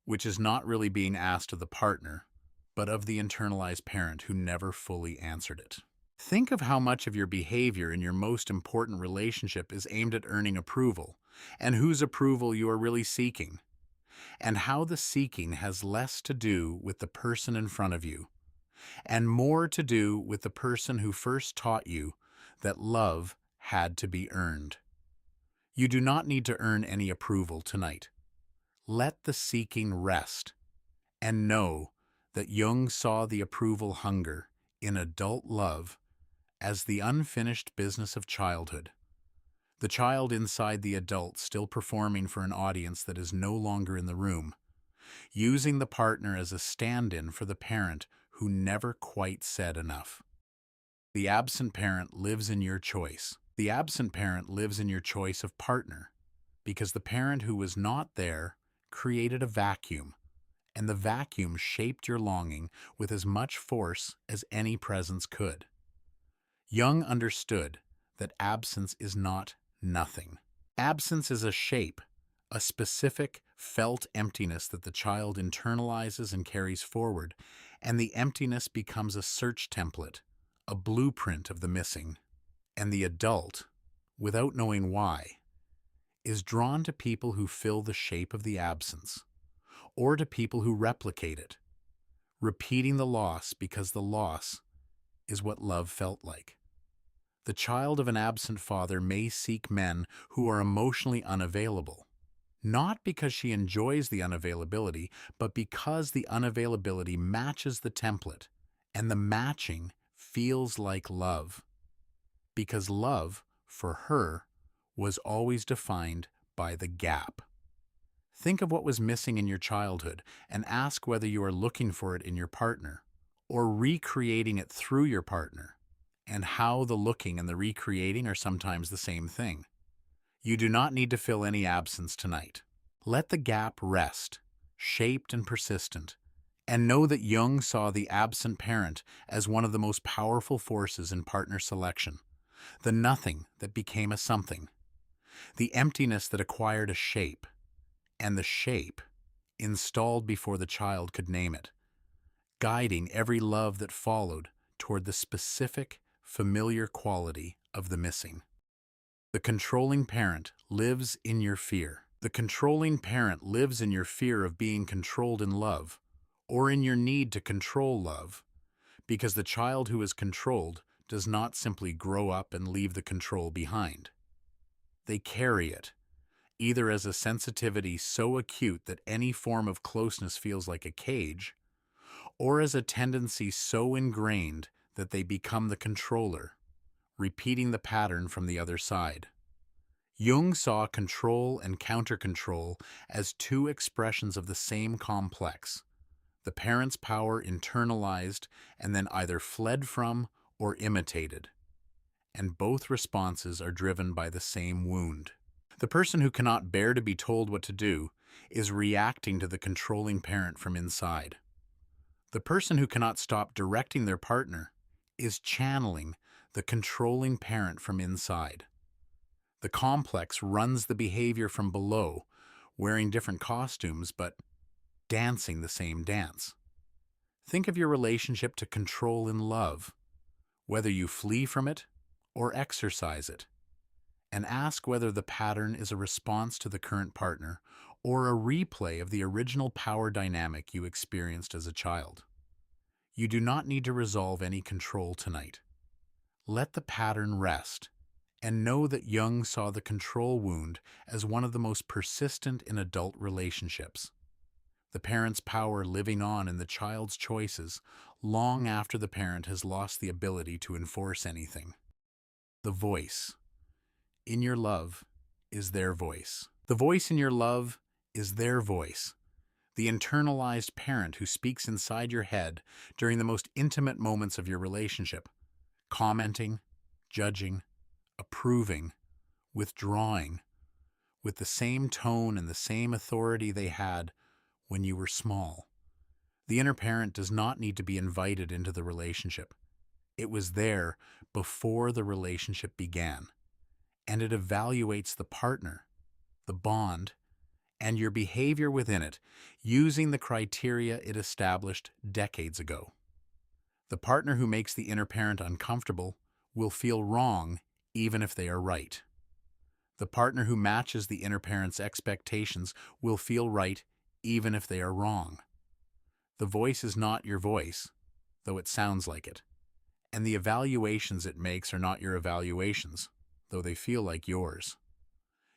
Which is not really being asked of the partner, but of the internalized parent who never fully answered it. Think of how much of your behavior in your most important relationship is aimed at earning approval, and whose approval you are really seeking, and how the seeking has less to do with the person in front of you, and more to do with the person who first taught you that love had to be earned. You do not need to earn any approval tonight. Let the seeking rest, and know that Jung saw the approval hunger in adult love as the unfinished business of childhood. The child inside the adult still performing for an audience that is no longer in the room, using the partner as a stand-in for the parent who never quite said enough. The absent parent lives in your choice. The absent parent lives in your choice of partner, because the parent who was not there created a vacuum, and the vacuum shaped your longing with as much force as any presence could. Jung understood that absence is not nothing. Absence is a shape, a specific, felt emptiness that the child internalizes and carries forward, and the emptiness becomes a search template, a blueprint of the missing. And the adult, without knowing why, is drawn to people who fill the shape of the absence, or to people who replicate it, repeating the loss because the loss is what love felt like. The child of an absent father may seek men who are emotionally unavailable, not because she enjoys the unavailability, but because the unavailability matches the template, and the matching feels like love. Because love, for her, was always defined by the gap. Think of what was missing in your childhood and ask whether you are looking for it in your partner or recreating it through your partner, and how the looking and the recreating are sometimes the same thing. You do not need to fill any absence tonight. Let the gap rest, shaped and persistent, and know that Jung saw the absent parent as one of the most powerful forces in partner selection, the nothing that became a something, the emptiness that acquired a shape, and the shape installed before the child could name it, guiding every love that followed toward the specific, familiar quality of the missing. The controlling parent lives in your fear. The controlling parent lives in your fear of being controlled in love, or in your need to control love, because the child who is controlled does not simply grow up and leave the control behind. They carry it, either as a sensitivity so acute that any form of closeness feels like a cage, or as a tendency so ingrained that they become the controller, repeating the pattern from the other side. Jung saw control and counter-control as two expressions of the same complex, the parent's power internalized and then either fled from or imitated, and both responses are driven by the same wound. The person who cannot bear to be told what to do is reacting to the controlling parent from inside. The person who cannot stop directing their partner is channeling the controlling parent from inside. The complex runs the behavior from below, wearing different costumes but dancing the same dance. Think of your relationship to control in love, whether you flee from it or exercise it, and ask whether the pattern is a response to the current partner or a replay of the original power dynamic you experienced as a child. You do not need to resolve any control tonight. Let the pattern rest, and know that Jung saw the control wound as one of the most persistent in adult relationships. The parent's power living on in the child's choices long after the parent has lost the ability to enforce anything. The voice in your love is their voice. The voice in your love is their voice. The internalized parent who speaks inside your head during the most intimate moments of your relationship, commenting, judging, approving, withdrawing, with the same tone and the same authority they had when you were small. The inner parent does not need to be invited into the relationship. It was there before the relationship began, and it evaluates the partner, the bond, and your behavior within it using the criteria it established decades ago. The partner who makes the inner parent uncomfortable will feel wrong even if they are right. The partner who matches the inner parent's expectations will feel right even if they are wrong. The voice is not your voice, though it sounds like it, and the evaluations it makes are not your evaluations, though they feel like yours.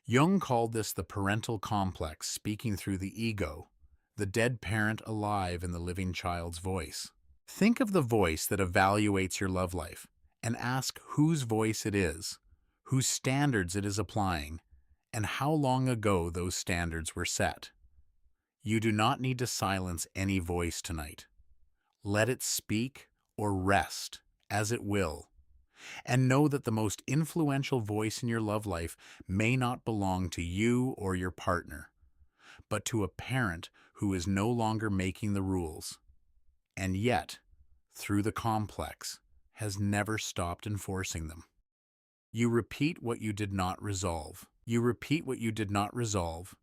Jung called this the parental complex speaking through the ego, the dead parent alive in the living child's voice. Think of the voice that evaluates your love life and ask whose voice it is, whose standards it is applying, and how long ago those standards were set. You do not need to silence any voice tonight. Let it speak or rest as it will, and know that the most influential voice in your love life may not belong to you or your partner, but to a parent who is no longer making the rules, and yet, through the complex, has never stopped enforcing them. You repeat what you did not resolve. You repeat what you did not resolve,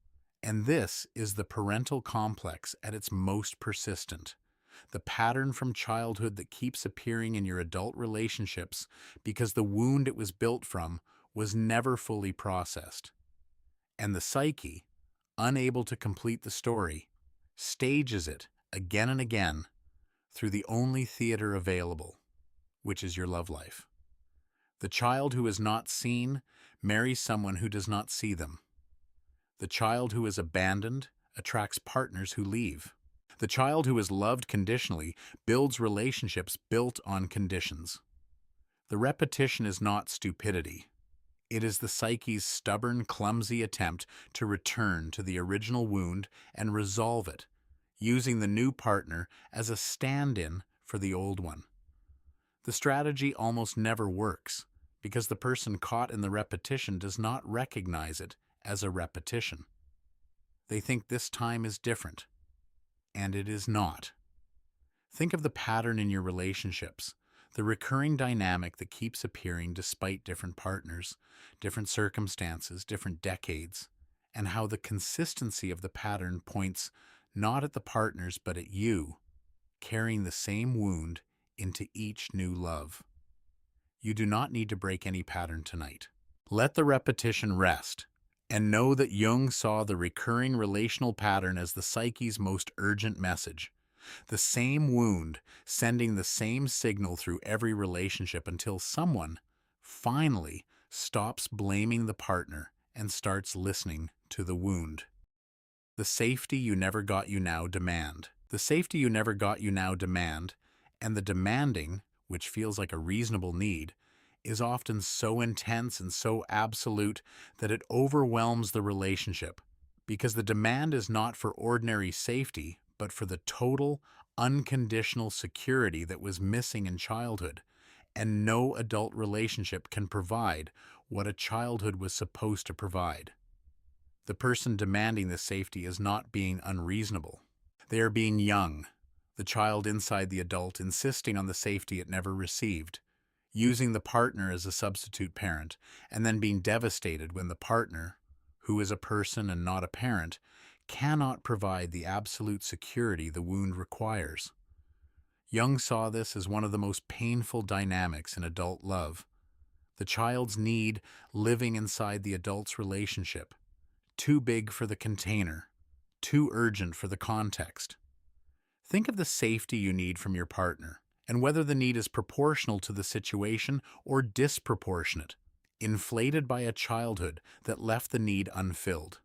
and this is the parental complex at its most persistent. The pattern from childhood that keeps appearing in your adult relationships because the wound it was built from was never fully processed. And the psyche, unable to complete the story, stages it again and again through the only theater available, which is your love life. The child who is not seen marries someone who does not see them. The child who is abandoned attracts partners who leave. The child who is loved conditionally builds relationships built on conditions. The repetition is not stupidity. It is the psyche's stubborn, clumsy attempt to return to the original wound and resolve it, using the new partner as a stand-in for the old one. The strategy almost never works because the person caught in the repetition does not recognize it as a repetition. They think this time is different, and it is not. Think of the pattern in your relationships, the recurring dynamic that keeps appearing despite different partners, different circumstances, different decades, and how the consistency of the pattern points not at the partners but at you, carrying the same wound into each new love. You do not need to break any pattern tonight. Let the repetition rest, and know that Jung saw the recurring relational pattern as the psyche's most urgent message. The same wound sending the same signal through every relationship until someone finally stops blaming the partner and starts listening to the wound. The safety you never got you now demand. The safety you never got you now demand, and the demanding, which feels like a reasonable need, is often so intense and so absolute that it overwhelms the relationship, because the demand is not for ordinary safety, but for the total, unconditional security that was missing in childhood, and no adult relationship can provide what a childhood was supposed to provide. The person demanding the safety is not being unreasonable. They are being young, the child inside the adult insisting on the safety it never received, using the partner as a substitute parent, and then being devastated when the partner, who is a person and not a parent, cannot provide the absolute security the wound requires. Jung saw this as one of the most painful dynamics in adult love. The child's need living inside the adult's relationship, too big for the container, too urgent for the context. Think of the safety you need from your partner, and whether the need is proportional to the situation or disproportionate, inflated by a childhood that left the need unfilled.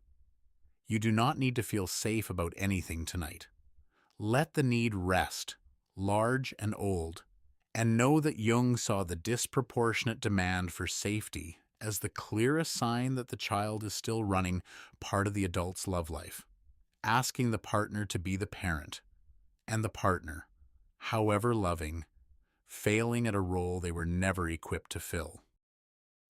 You do not need to feel safe about anything tonight. Let the need rest, large and old, and know that Jung saw the disproportionate demand for safety as the clearest sign that the child is still running part of the adult's love life, asking the partner to be the parent, and the partner, however loving, failing at a role they were never equipped to fill.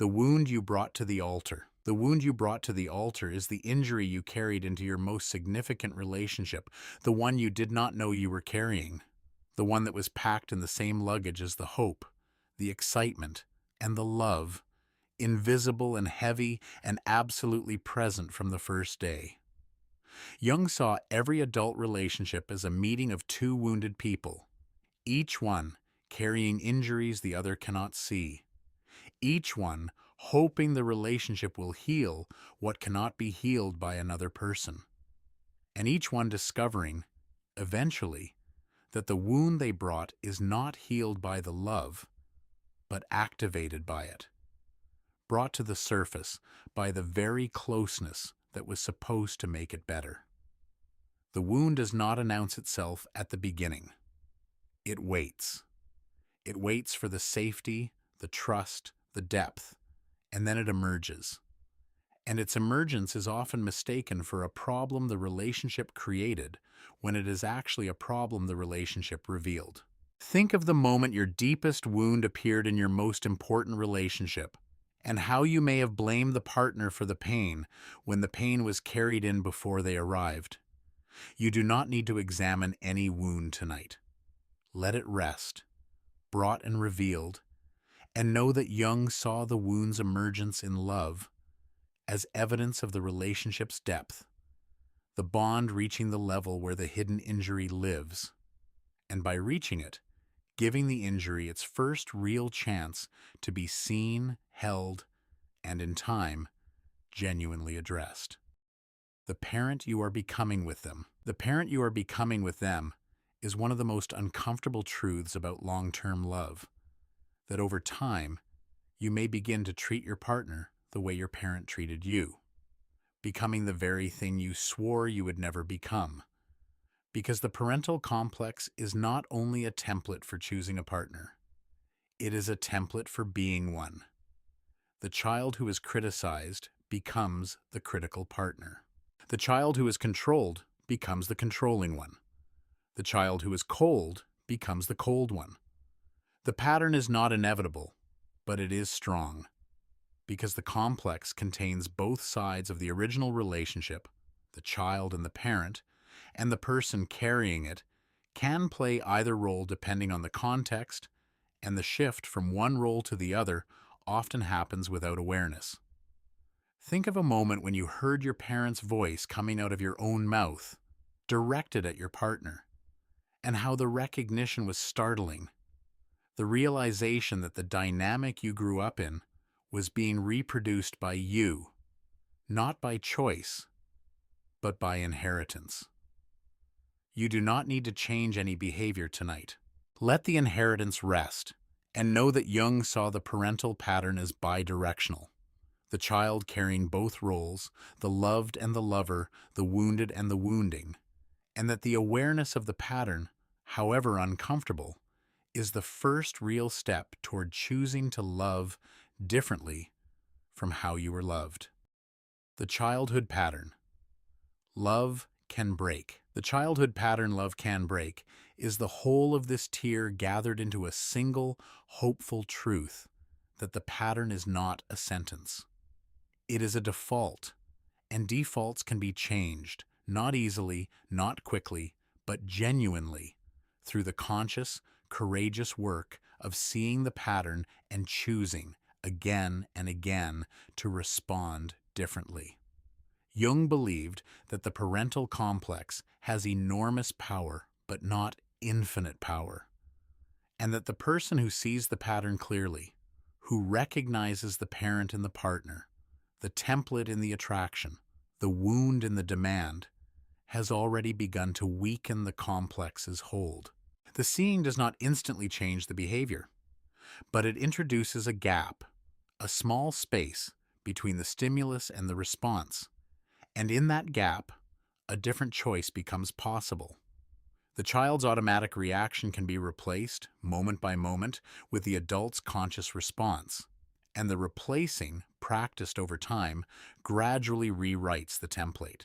The wound you brought to the altar. The wound you brought to the altar is the injury you carried into your most significant relationship, the one you did not know you were carrying, the one that was packed in the same luggage as the hope, the excitement, and the love, invisible and heavy and absolutely present from the first day. Jung saw every adult relationship as a meeting of two wounded people, each one carrying injuries the other cannot see, each one hoping the relationship will heal what cannot be healed by another person, and each one discovering, eventually, that the wound they brought is not healed by the love, but activated by it, brought to the surface by the very closeness that was supposed to make it better. The wound does not announce itself at the beginning. It waits. It waits for the safety, the trust, the depth, and then it emerges. And its emergence is often mistaken for a problem the relationship created when it is actually a problem the relationship revealed. Think of the moment your deepest wound appeared in your most important relationship, and how you may have blamed the partner for the pain when the pain was carried in before they arrived. You do not need to examine any wound tonight. Let it rest, brought and revealed, and know that Jung saw the wound's emergence in love as evidence of the relationship's depth, the bond reaching the level where the hidden injury lives, and by reaching it, giving the injury its first real chance to be seen, held, and in time, genuinely addressed. The parent you are becoming with them. The parent you are becoming with them is one of the most uncomfortable truths about long-term love, that over time, you may begin to treat your partner the way your parent treated you, becoming the very thing you swore you would never become. Because the parental complex is not only a template for choosing a partner, it is a template for being one. The child who is criticized becomes the critical partner. The child who is controlled becomes the controlling one. The child who is cold becomes the cold one. The pattern is not inevitable, but it is strong, because the complex contains both sides of the original relationship, the child and the parent, and the person carrying it can play either role depending on the context, and the shift from one role to the other often happens without awareness. Think of a moment when you heard your parent's voice coming out of your own mouth, directed at your partner, and how the recognition was startling. The realization that the dynamic you grew up in was being reproduced by you, not by choice, but by inheritance. You do not need to change any behavior tonight. Let the inheritance rest, and know that Jung saw the parental pattern as bidirectional. The child carrying both roles, the loved and the lover, the wounded and the wounding, and that the awareness of the pattern, however uncomfortable, is the first real step toward choosing to love differently from how you were loved. The childhood pattern. Love can break. The childhood pattern love can break is the whole of this tier gathered into a single, hopeful truth that the pattern is not a sentence. It is a default, and defaults can be changed, not easily, not quickly, but genuinely, through the conscious, courageous work of seeing the pattern and choosing, again and again, to respond differently. Jung believed that the parental complex has enormous power, but not infinite power, and that the person who sees the pattern clearly, who recognizes the parent in the partner, the template in the attraction, the wound in the demand, has already begun to weaken the complex's hold. The seeing does not instantly change the behavior, but it introduces a gap, a small space between the stimulus and the response, and in that gap, a different choice becomes possible. The child's automatic reaction can be replaced, moment by moment, with the adult's conscious response, and the replacing, practiced over time, gradually rewrites the template.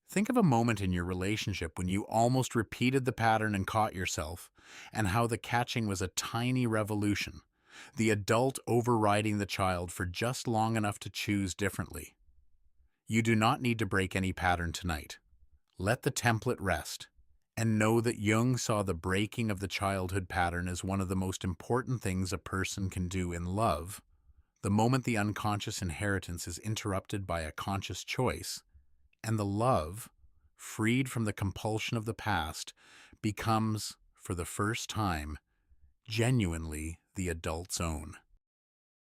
Think of a moment in your relationship when you almost repeated the pattern and caught yourself, and how the catching was a tiny revolution, the adult overriding the child for just long enough to choose differently. You do not need to break any pattern tonight. Let the template rest, and know that Jung saw the breaking of the childhood pattern as one of the most important things a person can do in love. The moment the unconscious inheritance is interrupted by a conscious choice, and the love, freed from the compulsion of the past, becomes, for the first time, genuinely the adult's own.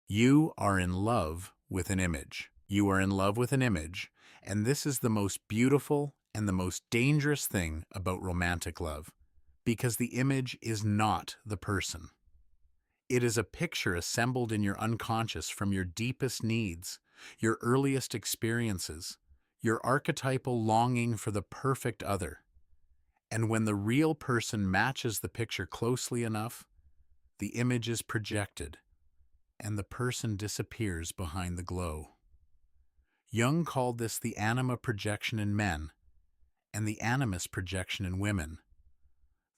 You are in love with an image. You are in love with an image, and this is the most beautiful and the most dangerous thing about romantic love, because the image is not the person. It is a picture assembled in your unconscious from your deepest needs, your earliest experiences, your archetypal longing for the perfect other. And when the real person matches the picture closely enough, the image is projected, and the person disappears behind the glow. Jung called this the anima projection in men and the animus projection in women,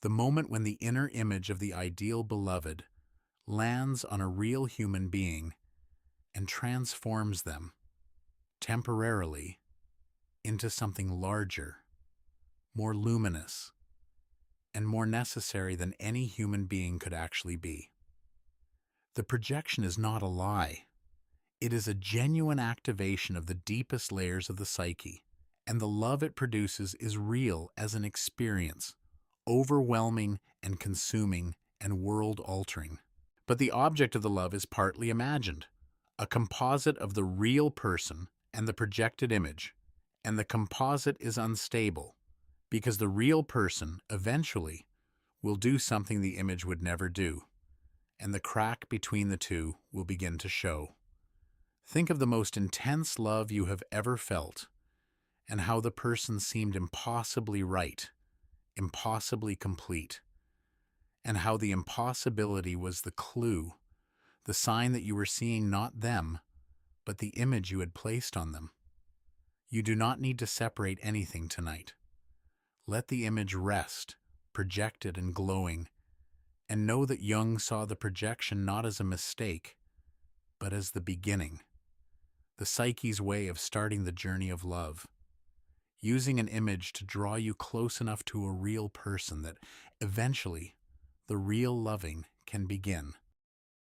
the moment when the inner image of the ideal beloved lands on a real human being and transforms them, temporarily, into something larger, more luminous, and more necessary than any human being could actually be. The projection is not a lie. It is a genuine activation of the deepest layers of the psyche, and the love it produces is real as an experience, overwhelming and consuming and world-altering. But the object of the love is partly imagined, a composite of the real person and the projected image, and the composite is unstable, because the real person, eventually, will do something the image would never do, and the crack between the two will begin to show. Think of the most intense love you have ever felt, and how the person seemed impossibly right, impossibly complete, and how the impossibility was the clue, the sign that you were seeing not them, but the image you had placed on them. You do not need to separate anything tonight. Let the image rest, projected and glowing, and know that Jung saw the projection not as a mistake, but as the beginning, the psyche's way of starting the journey of love, using an image to draw you close enough to a real person that eventually the real loving can begin.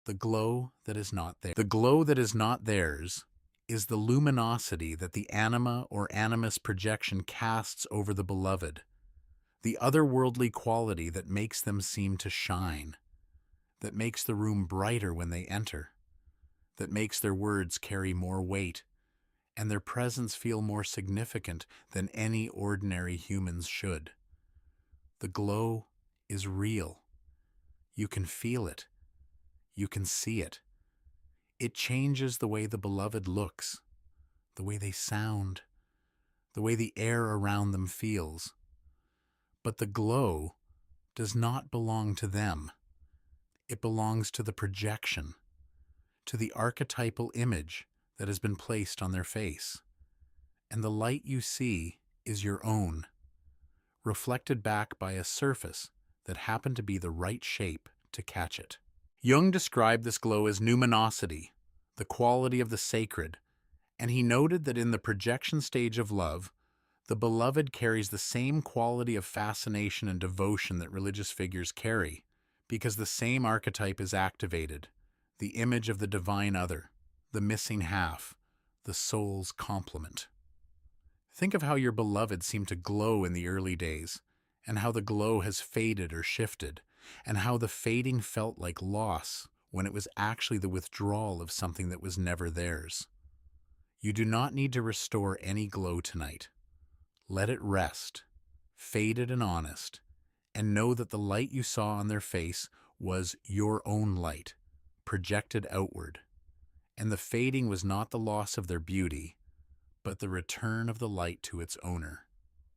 The glow that is not there. The glow that is not theirs is the luminosity that the anima or animus projection casts over the beloved, the otherworldly quality that makes them seem to shine, that makes the room brighter when they enter, that makes their words carry more weight, and their presence feel more significant than any ordinary humans should. The glow is real. You can feel it. You can see it. It changes the way the beloved looks, the way they sound, the way the air around them feels. But the glow does not belong to them. It belongs to the projection, to the archetypal image that has been placed on their face. And the light you see is your own, reflected back by a surface that happened to be the right shape to catch it. Jung described this glow as numinosity, the quality of the sacred, and he noted that in the projection stage of love, the beloved carries the same quality of fascination and devotion that religious figures carry, because the same archetype is activated, the image of the divine other, the missing half, the soul's complement. Think of how your beloved seemed to glow in the early days, and how the glow has faded or shifted, and how the fading felt like loss when it was actually the withdrawal of something that was never theirs. You do not need to restore any glow tonight. Let it rest, faded and honest, and know that the light you saw on their face was your own light, projected outward, and the fading was not the loss of their beauty, but the return of the light to its owner,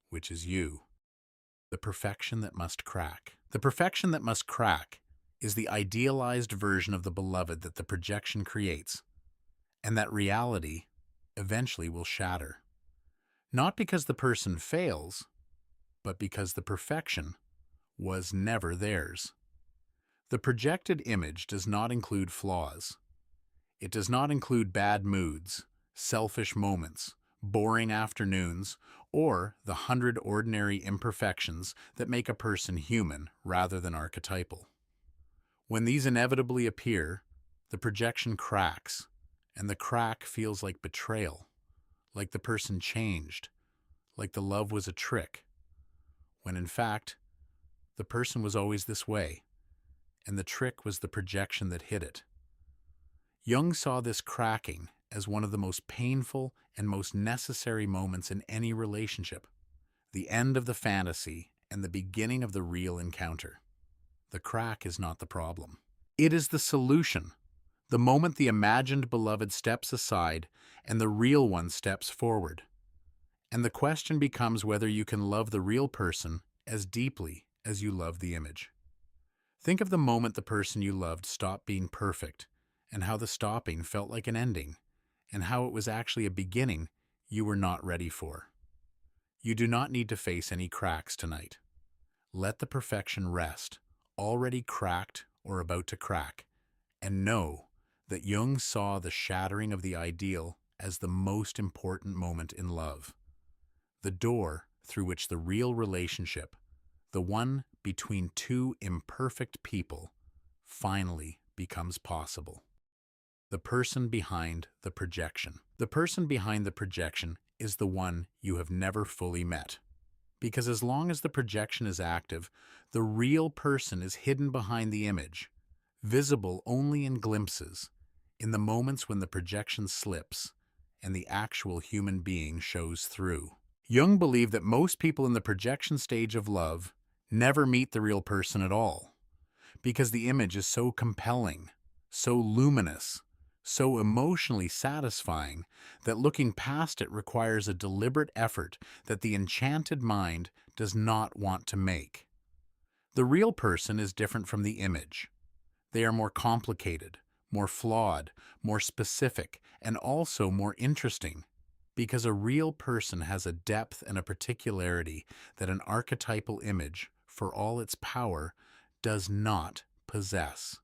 which is you. The perfection that must crack. The perfection that must crack is the idealized version of the beloved that the projection creates, and that reality eventually will shatter. Not because the person fails, but because the perfection was never theirs. The projected image does not include flaws. It does not include bad moods, selfish moments, boring afternoons, or the 100 ordinary imperfections that make a person human rather than archetypal. When these inevitably appear, the projection cracks, and the crack feels like betrayal, like the person changed, like the love was a trick, when in fact, the person was always this way, and the trick was the projection that hid it. Jung saw this cracking as one of the most painful and most necessary moments in any relationship, the end of the fantasy and the beginning of the real encounter. The crack is not the problem. It is the solution, the moment the imagined beloved steps aside and the real one steps forward. And the question becomes whether you can love the real person as deeply as you love the image. Think of the moment the person you loved stopped being perfect, and how the stopping felt like an ending, and how it was actually a beginning you were not ready for. You do not need to face any cracks tonight. Let the perfection rest, already cracked or about to crack, and know that Jung saw the shattering of the ideal as the most important moment in love, the door through which the real relationship, the one between two imperfect people, finally becomes possible. The person behind the projection. The person behind the projection is the one you have never fully met. Because as long as the projection is active, the real person is hidden behind the image, visible only in glimpses, in the moments when the projection slips and the actual human being shows through. Jung believed that most people in the projection stage of love never meet the real person at all, because the image is so compelling, so luminous, so emotionally satisfying that looking past it requires a deliberate effort that the enchanted mind does not want to make. The real person is different from the image. They are more complicated, more flawed, more specific, and also more interesting. Because a real person has a depth and a particularity that an archetypal image, for all its power, does not possess.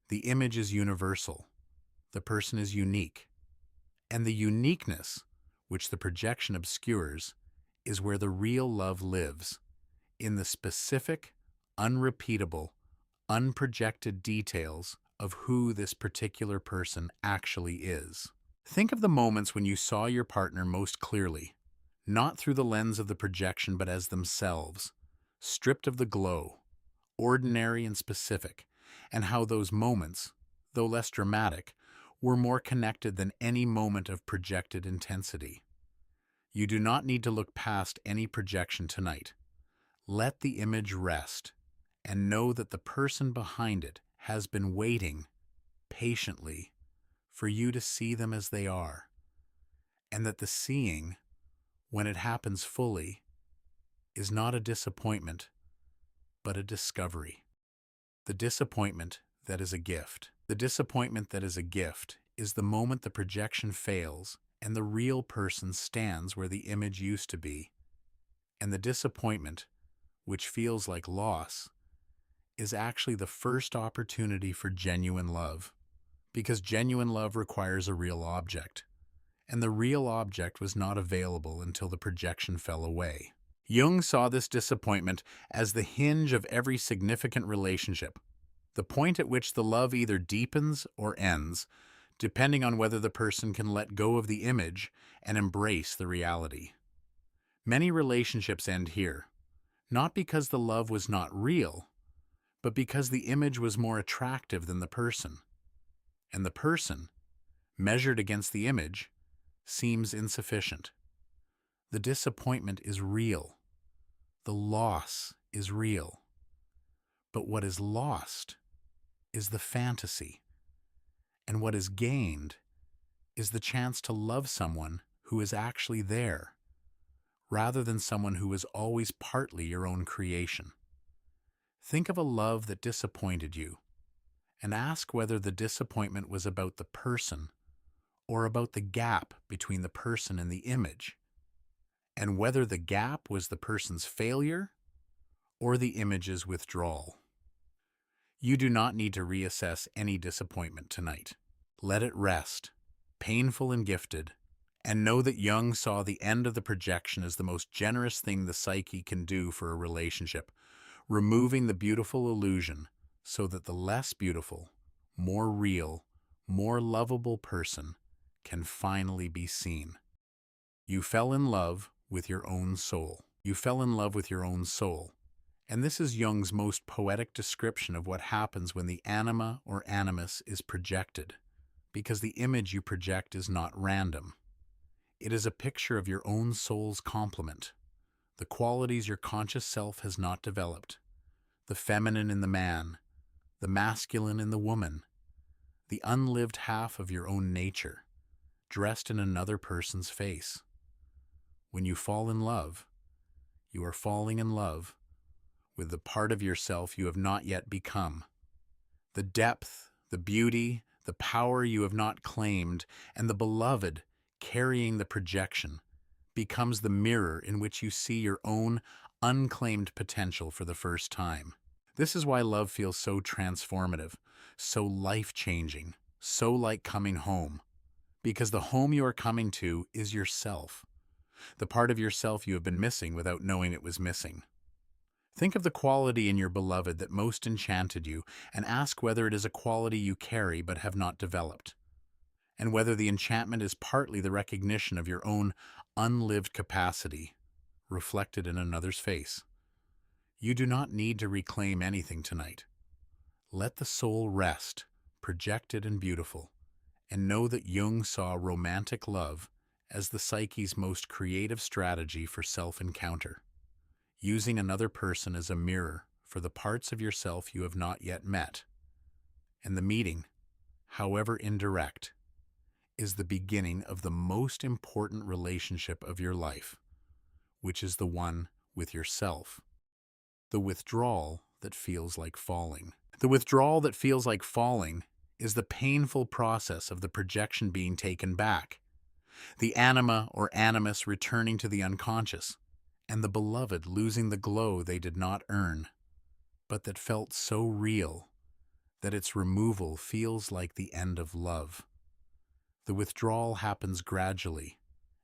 The image is universal. The person is unique. And the uniqueness, which the projection obscures, is where the real love lives, in the specific, unrepeatable, unprojected details of who this particular person actually is. Think of the moments when you saw your partner most clearly, not through the lens of the projection but as themselves, stripped of the glow, ordinary and specific, and how those moments, though less dramatic, were more connected than any moment of projected intensity. You do not need to look past any projection tonight. Let the image rest, and know that the person behind it has been waiting patiently for you to see them as they are, and that the seeing, when it happens fully, is not a disappointment, but a discovery. The disappointment that is a gift. The disappointment that is a gift is the moment the projection fails and the real person stands where the image used to be. And the disappointment, which feels like loss, is actually the first opportunity for genuine love. Because genuine love requires a real object, and the real object was not available until the projection fell away. Jung saw this disappointment as the hinge of every significant relationship, the point at which the love either deepens or ends, depending on whether the person can let go of the image and embrace the reality. Many relationships end here, not because the love was not real, but because the image was more attractive than the person. And the person, measured against the image, seems insufficient. The disappointment is real. The loss is real. But what is lost is the fantasy. And what is gained is the chance to love someone who is actually there, rather than someone who is always partly your own creation. Think of a love that disappointed you, and ask whether the disappointment was about the person or about the gap between the person and the image, and whether the gap was the person's failure or the image's withdrawal. You do not need to reassess any disappointment tonight. Let it rest, painful and gifted, and know that Jung saw the end of the projection as the most generous thing the psyche can do for a relationship, removing the beautiful illusion so that the less beautiful, more real, more lovable person can finally be seen. You fell in love with your own soul. You fell in love with your own soul. And this is Jung's most poetic description of what happens when the anima or animus is projected, because the image you project is not random. It is a picture of your own soul's complement, the qualities your conscious self has not developed, the feminine in the man, the masculine in the woman, the unlived half of your own nature, dressed in another person's face. When you fall in love, you are falling in love with the part of yourself you have not yet become. The depth, the beauty, the power you have not claimed, and the beloved carrying the projection becomes the mirror in which you see your own unclaimed potential for the first time. This is why love feels so transformative, so life-changing, so like coming home. Because the home you are coming to is yourself, the part of yourself you have been missing without knowing it was missing. Think of the quality in your beloved that most enchanted you, and ask whether it is a quality you carry but have not developed, and whether the enchantment is partly the recognition of your own unlived capacity, reflected in another's face. You do not need to reclaim anything tonight. Let the soul rest, projected and beautiful, and know that Jung saw romantic love as the psyche's most creative strategy for self-encounter, using another person as a mirror for the parts of yourself you have not yet met. And the meeting, however indirect, is the beginning of the most important relationship of your life, which is the one with yourself. The withdrawal that feels like falling. The withdrawal that feels like falling is the painful process of the projection being taken back, the anima or animus returning to the unconscious, and the beloved losing the glow they did not earn, but that felt so real that its removal feels like the end of love. The withdrawal happens gradually,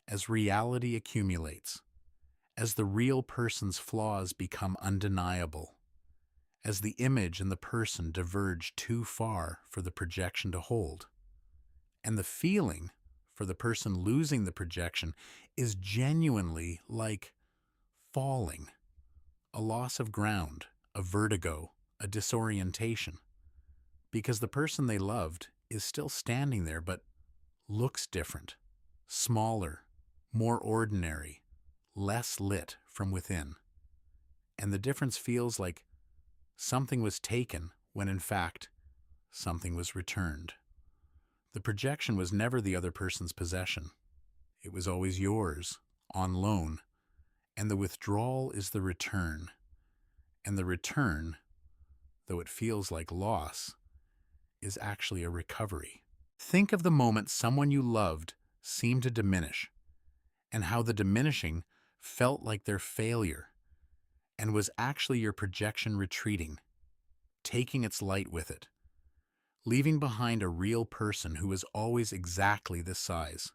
as reality accumulates, as the real person's flaws become undeniable, as the image and the person diverge too far for the projection to hold. And the feeling for the person losing the projection is genuinely like falling, a loss of ground, a vertigo, a disorientation, because the person they loved is still standing there but looks different, smaller, more ordinary, less lit from within. And the difference feels like something was taken when in fact something was returned. The projection was never the other person's possession. It was always yours, on loan, and the withdrawal is the return. And the return, though it feels like loss, is actually a recovery. Think of the moment someone you loved seemed to diminish, and how the diminishing felt like their failure, and was actually your projection retreating, taking its light with it, leaving behind a real person who is always exactly this size.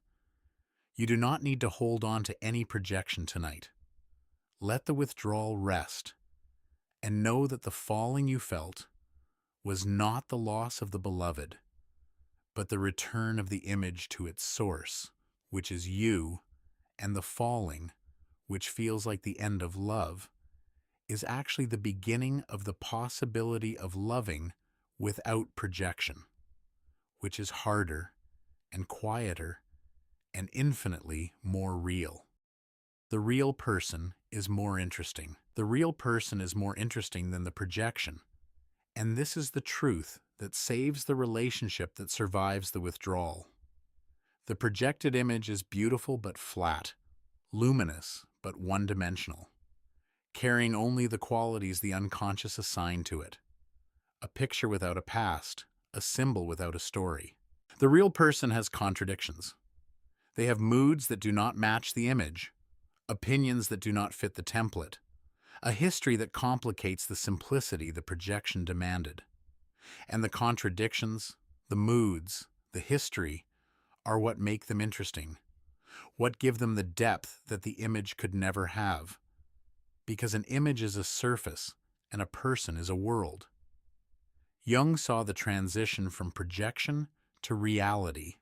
You do not need to hold on to any projection tonight. Let the withdrawal rest, and know that the falling you felt was not the loss of the beloved, but the return of the image to its source, which is you, and the falling, which feels like the end of love, is actually the beginning of the possibility of loving without projection, which is harder and quieter and infinitely more real. The real person is more interesting. The real person is more interesting than the projection. And this is the truth that saves the relationship that survives the withdrawal. The projected image is beautiful but flat, luminous but one-dimensional, carrying only the qualities the unconscious assigned to it. A picture without a past, a symbol without a story. The real person has contradictions. They have moods that do not match the image, opinions that do not fit the template, a history that complicates the simplicity the projection demanded. And the contradictions, the moods, the history, are what make them interesting, what give them the depth that the image could never have. Because an image is a surface, and a person is a world. Jung saw the transition from projection to reality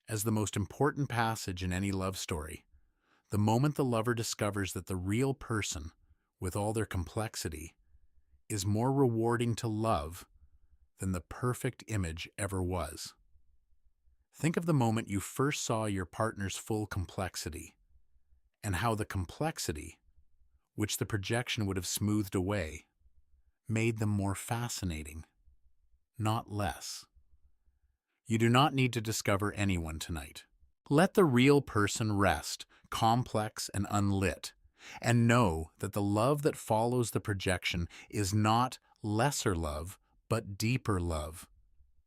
as the most important passage in any love story. The moment the lover discovers that the real person, with all their complexity, is more rewarding to love than the perfect image ever was. Think of the moment you first saw your partner's full complexity, and how the complexity, which the projection would have smoothed away, made them more fascinating, not less. You do not need to discover anyone tonight. Let the real person rest, complex and unlit, and know that the love that follows the projection is not lesser love, but deeper love,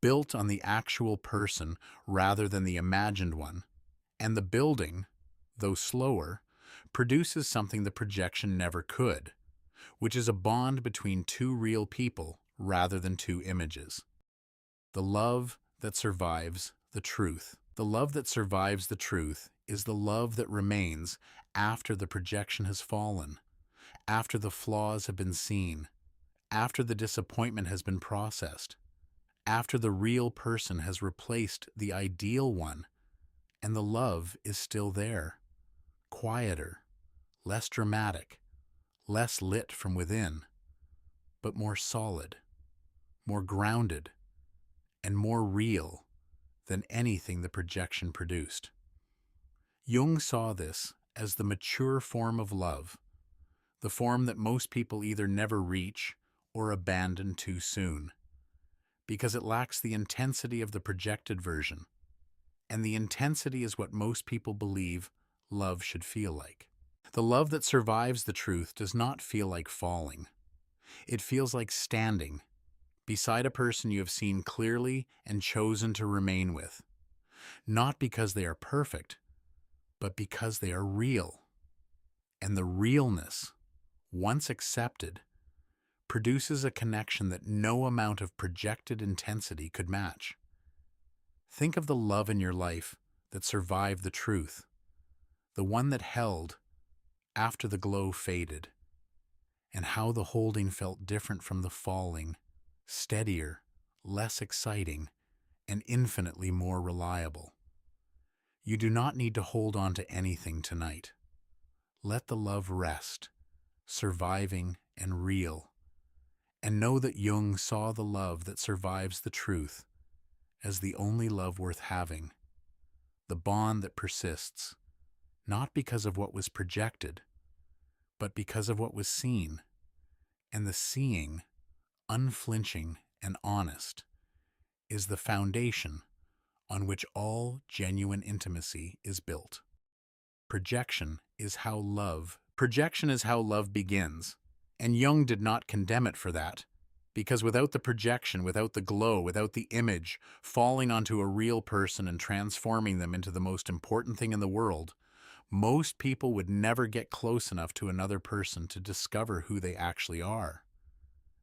built on the actual person rather than the imagined one. And the building, though slower, produces something the projection never could, which is a bond between two real people rather than two images. The love that survives the truth. The love that survives the truth is the love that remains after the projection has fallen, after the flaws have been seen, after the disappointment has been processed, after the real person has replaced the ideal one, and the love is still there, quieter, less dramatic, less lit from within, but more solid, more grounded, and more real than anything the projection produced. Jung saw this as the mature form of love, the form that most people either never reach or abandon too soon, because it lacks the intensity of the projected version, and the intensity is what most people believe love should feel like. The love that survives the truth does not feel like falling. It feels like standing, beside a person you have seen clearly and chosen to remain with, not because they are perfect, but because they are real. And the realness, once accepted, produces a connection that no amount of projected intensity could match. Think of the love in your life that survived the truth, the one that held after the glow faded, and how the holding felt different from the falling, steadier, less exciting, and infinitely more reliable. You do not need to hold on to anything tonight. Let the love rest, surviving and real, and know that Jung saw the love that survives the truth as the only love worth having, the bond that persists, not because of what was projected, but because of what was seen, and the seeing, unflinching and honest, is the foundation on which all genuine intimacy is built. Projection is how love begins, and Jung did not condemn it for that, because without the projection, without the glow, without the image falling onto a real person and transforming them into the most important thing in the world, most people would never get close enough to another person to discover who they actually are.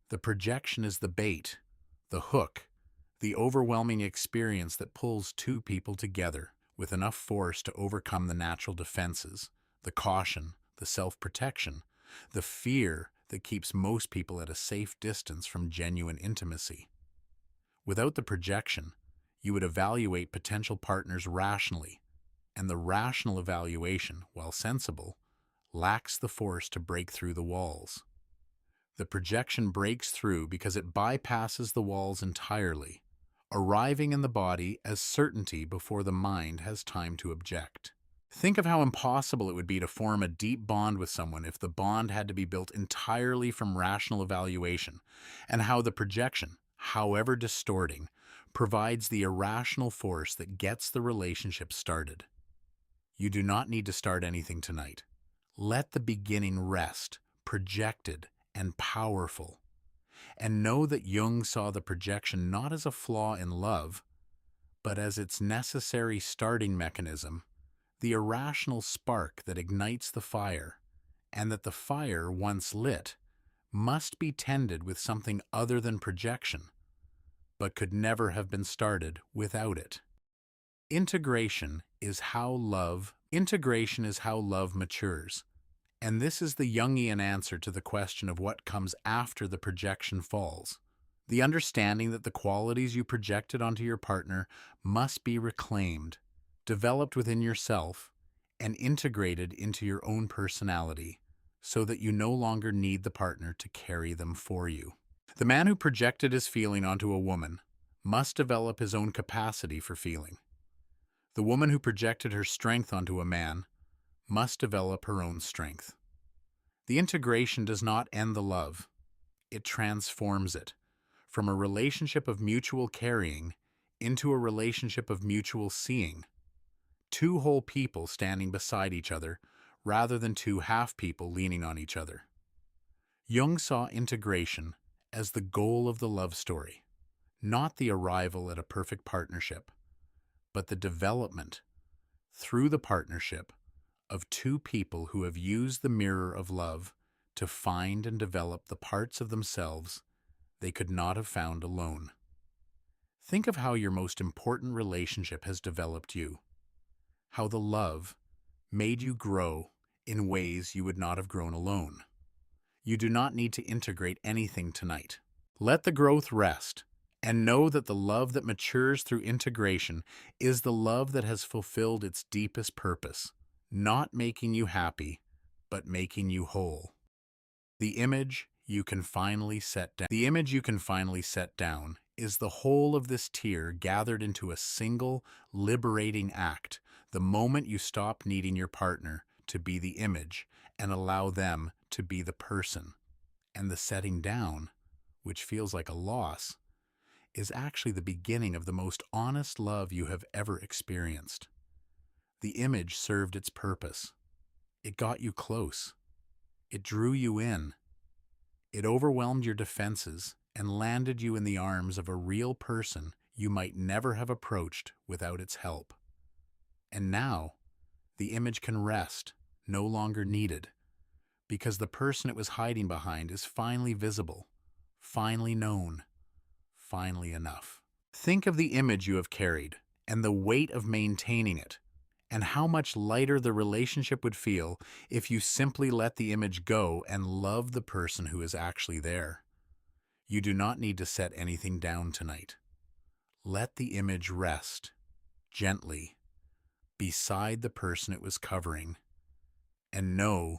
The projection is the bait, the hook, the overwhelming experience that pulls two people together with enough force to overcome the natural defenses, the caution, the self-protection, the fear that keeps most people at a safe distance from genuine intimacy. Without the projection, you would evaluate potential partners rationally, and the rational evaluation, while sensible, lacks the force to break through the walls. The projection breaks through because it bypasses the walls entirely, arriving in the body as certainty before the mind has time to object. Think of how impossible it would be to form a deep bond with someone if the bond had to be built entirely from rational evaluation, and how the projection, however distorting, provides the irrational force that gets the relationship started. You do not need to start anything tonight. Let the beginning rest, projected and powerful. And know that Jung saw the projection not as a flaw in love, but as its necessary starting mechanism, the irrational spark that ignites the fire, and that the fire, once lit, must be tended with something other than projection, but could never have been started without it. Integration is how love matures. And this is the Jungian answer to the question of what comes after the projection falls. The understanding that the qualities you projected onto your partner must be reclaimed, developed within yourself, and integrated into your own personality, so that you no longer need the partner to carry them for you. The man who projected his feeling onto a woman must develop his own capacity for feeling. The woman who projected her strength onto a man must develop her own strength. The integration does not end the love. It transforms it from a relationship of mutual carrying into a relationship of mutual seeing. Two whole people standing beside each other rather than two half people leaning on each other. Jung saw integration as the goal of the love story, not the arrival at a perfect partnership, but the development, through the partnership, of two people who have used the mirror of love to find and develop the parts of themselves they could not have found alone. Think of how your most important relationship has developed you, how the love made you grow in ways you would not have grown alone. You do not need to integrate anything tonight. Let the growth rest, and know that the love that matures through integration is the love that has fulfilled its deepest purpose, not making you happy, but making you whole. The image you can finally set down is the whole of this tier gathered into a single, liberating act the moment you stop needing your partner to be the image and allow them to be the person. And the setting down, which feels like a loss, is actually the beginning of the most honest love you have ever experienced. The image served its purpose. It got you close. It drew you in. It overwhelmed your defenses and landed you in the arms of a real person you might never have approached without its help. And now, the image can rest, no longer needed, because the person it was hiding behind is finally visible, finally known, finally enough. Think of the image you have carried and the weight of maintaining it, and how much lighter the relationship would feel if you simply let the image go and love the person who is actually there. You do not need to set anything down tonight. Let the image rest, gently, beside the person it was covering, and know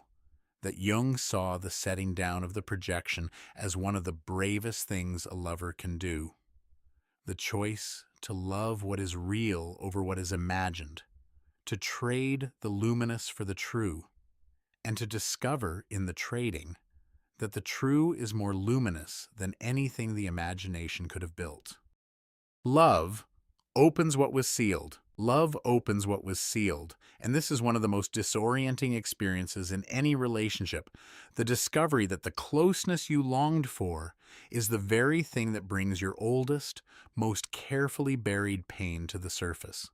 that Jung saw the setting down of the projection as one of the bravest things a lover can do. The choice to love what is real over what is imagined, to trade the luminous for the true, and to discover in the trading that the true is more luminous than anything the imagination could have built. Love opens what was sealed. Love opens what was sealed, and this is one of the most disorienting experiences in any relationship, the discovery that the closeness you longed for is the very thing that brings your oldest, most carefully buried pain to the surface.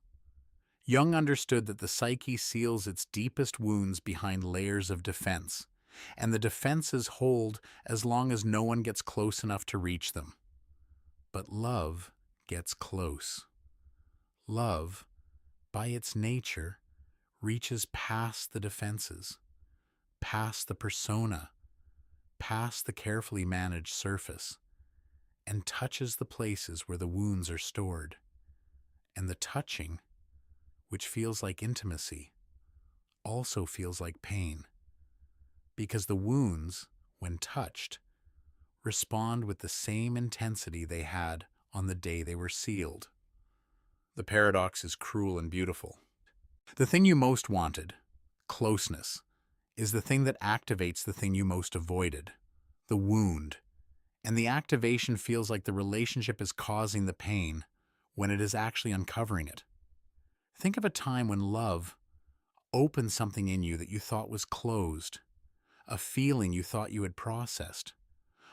Jung understood that the psyche seals its deepest wounds behind layers of defense, and the defenses hold as long as no one gets close enough to reach them. But love gets close. Love, by its nature, reaches past the defenses, past the persona, past the carefully managed surface, and touches the places where the wounds are stored. And the touching, which feels like intimacy, also feels like pain, because the wounds, when touched, respond with the same intensity they had on the day they were sealed. The paradox is cruel and beautiful. The thing you most wanted, closeness, is the thing that activates the thing you most avoided, the wound, and the activation feels like the relationship is causing the pain when it is actually uncovering it. Think of a time when love opened something in you that you thought was closed, a feeling you thought you had processed,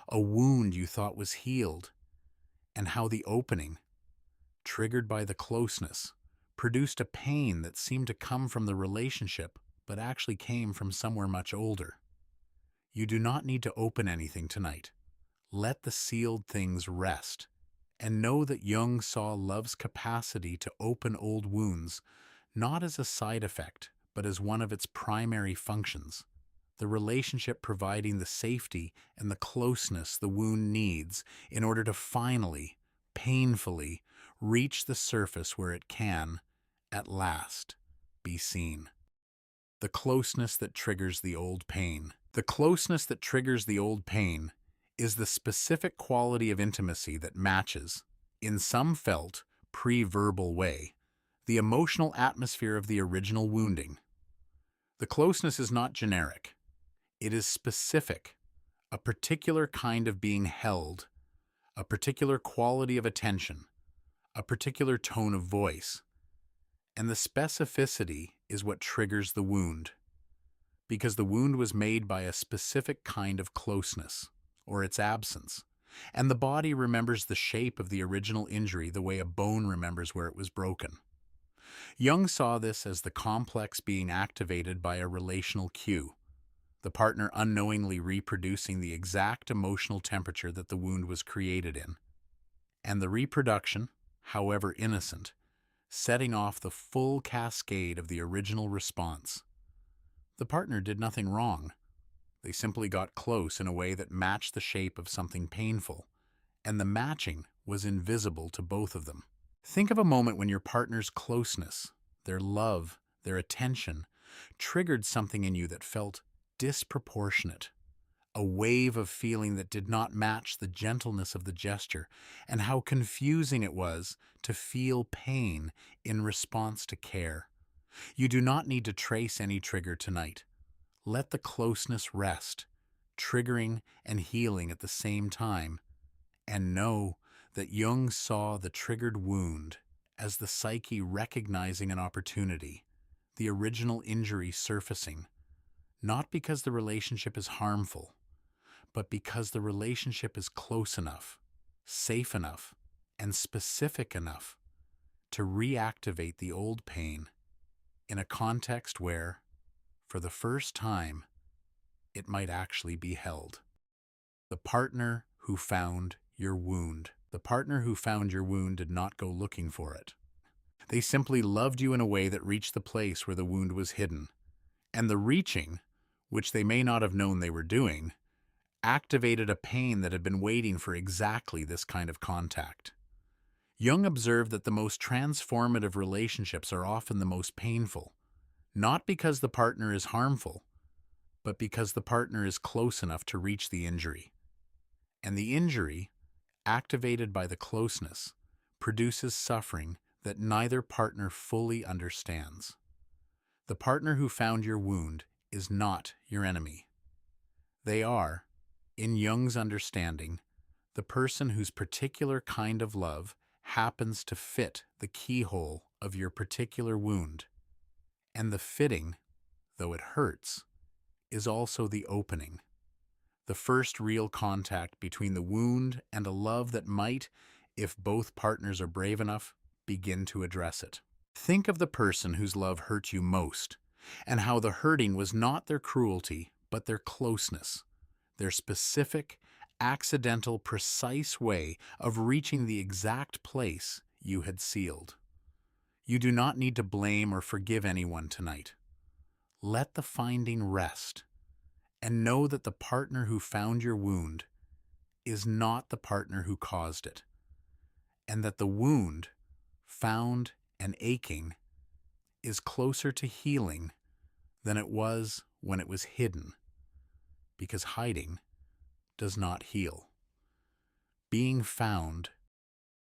a wound you thought was healed, and how the opening, triggered by the closeness, produced a pain that seemed to come from the relationship but actually came from somewhere much older. You do not need to open anything tonight. Let the sealed things rest, and know that Jung saw love's capacity to open old wounds not as a side effect, but as one of its primary functions, the relationship providing the safety and the closeness the wound needs in order to finally, painfully, reach the surface where it can, at last, be seen. The closeness that triggers the old pain. The closeness that triggers the old pain is the specific quality of intimacy that matches, in some felt, pre-verbal way, the emotional atmosphere of the original wounding. The closeness is not generic. It is specific, a particular kind of being held, a particular quality of attention, a particular tone of voice. And the specificity is what triggers the wound, because the wound was made by a specific kind of closeness, or its absence, and the body remembers the shape of the original injury the way a bone remembers where it was broken. Jung saw this as the complex being activated by a relational cue, the partner unknowingly reproducing the exact emotional temperature that the wound was created in, and the reproduction, however innocent, setting off the full cascade of the original response. The partner did nothing wrong. They simply got close in a way that matched the shape of something painful, and the matching was invisible to both of them. Think of a moment when your partner's closeness, their love, their attention, triggered something in you that felt disproportionate, a wave of feeling that did not match the gentleness of the gesture, and how confusing it was to feel pain in response to care. You do not need to trace any trigger tonight. Let the closeness rest, triggering and healing at the same time, and know that Jung saw the triggered wound as the psyche recognizing an opportunity, the original injury surfacing, not because the relationship is harmful, but because the relationship is close enough, safe enough, and specific enough to reactivate the old pain in a context where, for the first time, it might actually be held. The partner who found your wound. The partner who found your wound did not go looking for it. They simply loved you in a way that reached the place where the wound was hidden. And the reaching, which they may not have known they were doing, activated a pain that had been waiting for exactly this kind of contact. Jung observed that the most transformative relationships are often the most painful, not because the partner is harmful, but because the partner is close enough to reach the injury. And the injury, activated by the closeness, produces suffering that neither partner fully understands. The partner who found your wound is not your enemy. They are, in Jung's understanding, the person whose particular kind of love happens to fit the keyhole of your particular wound. And the fitting, though it hurts, is also the opening. The first real contact between the wound and a love that might, if both partners are brave enough, begin to address it. Think of the person whose love hurt you most, and how the hurting was not their cruelty, but their closeness, their specific, accidental, precise way of reaching the exact place you had sealed. You do not need to blame or forgive anyone tonight. Let the finding rest, and know that the partner who found your wound is not the partner who caused it, and that the wound, found and aching, is closer to healing than it was when it was hidden, because hiding does not heal. Being found,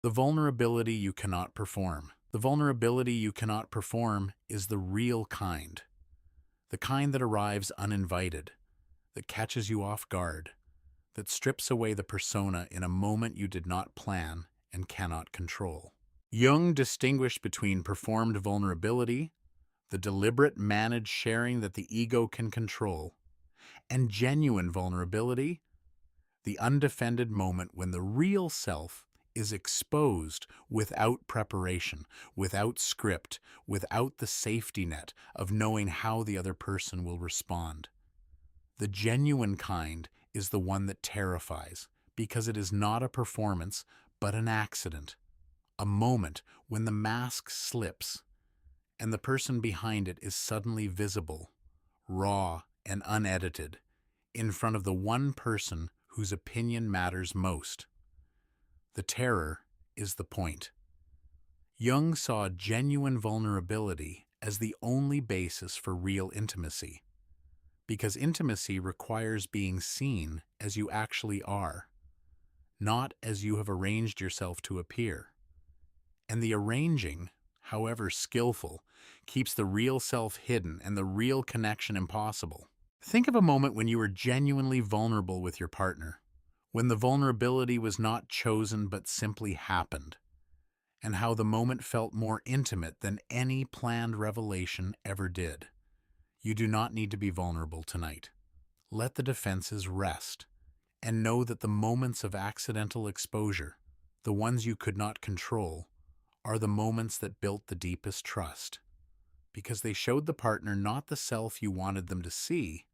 the vulnerability you cannot perform. The vulnerability you cannot perform is the real kind, the kind that arrives uninvited, that catches you off guard, that strips away the persona in a moment you did not plan and cannot control. Jung distinguished between performed vulnerability, the deliberate managed sharing that the ego can control, and genuine vulnerability, the undefended moment when the real self is exposed without preparation, without script, without the safety net of knowing how the other person will respond. The genuine kind is the one that terrifies, because it is not a performance, but an accident, a moment when the mask slips, and the person behind it is suddenly visible, raw and unedited, in front of the one person whose opinion matters most. The terror is the point. Jung saw genuine vulnerability as the only basis for real intimacy, because intimacy requires being seen as you actually are, not as you have arranged yourself to appear. And the arranging, however skillful, keeps the real self hidden and the real connection impossible. Think of a moment when you were genuinely vulnerable with your partner, when the vulnerability was not chosen but simply happened, and how the moment felt more intimate than any planned revelation ever did. You do not need to be vulnerable tonight. Let the defenses rest, and know that the moments of accidental exposure, the ones you could not control, are the moments that built the deepest trust, because they showed the partner not the self you wanted them to see,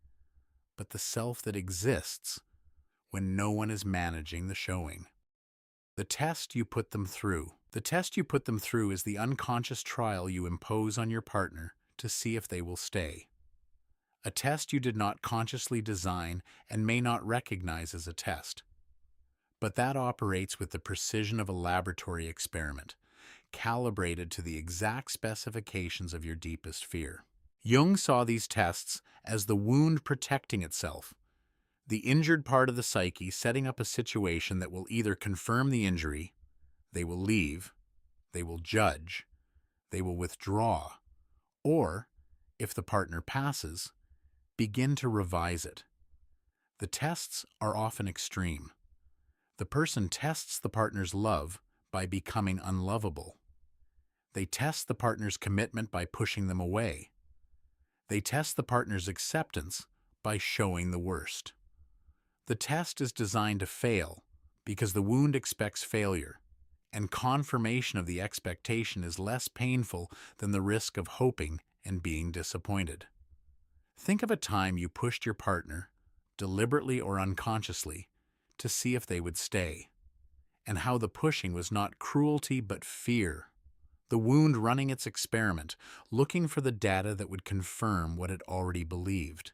but the self that exists when no one is managing the showing. The test you put them through. The test you put them through is the unconscious trial you impose on your partner to see if they will stay. A test you did not consciously design and may not recognize as a test, but that operates with the precision of a laboratory experiment, calibrated to the exact specifications of your deepest fear. Jung saw these tests as the wound protecting itself, the injured part of the psyche setting up a situation that will either confirm the injury, they will leave, they will judge, they will withdraw, or, if the partner passes, begin to revise it. The tests are often extreme. The person tests the partner's love by becoming unlovable. They test the partner's commitment by pushing them away. They test the partner's acceptance by showing the worst. The test is designed to fail, because the wound expects failure, and confirmation of the expectation is less painful than the risk of hoping and being disappointed. Think of a time you pushed your partner, deliberately or unconsciously, to see if they would stay, and how the pushing was not cruelty but fear. The wound running its experiment, looking for the data that would confirm what it already believed.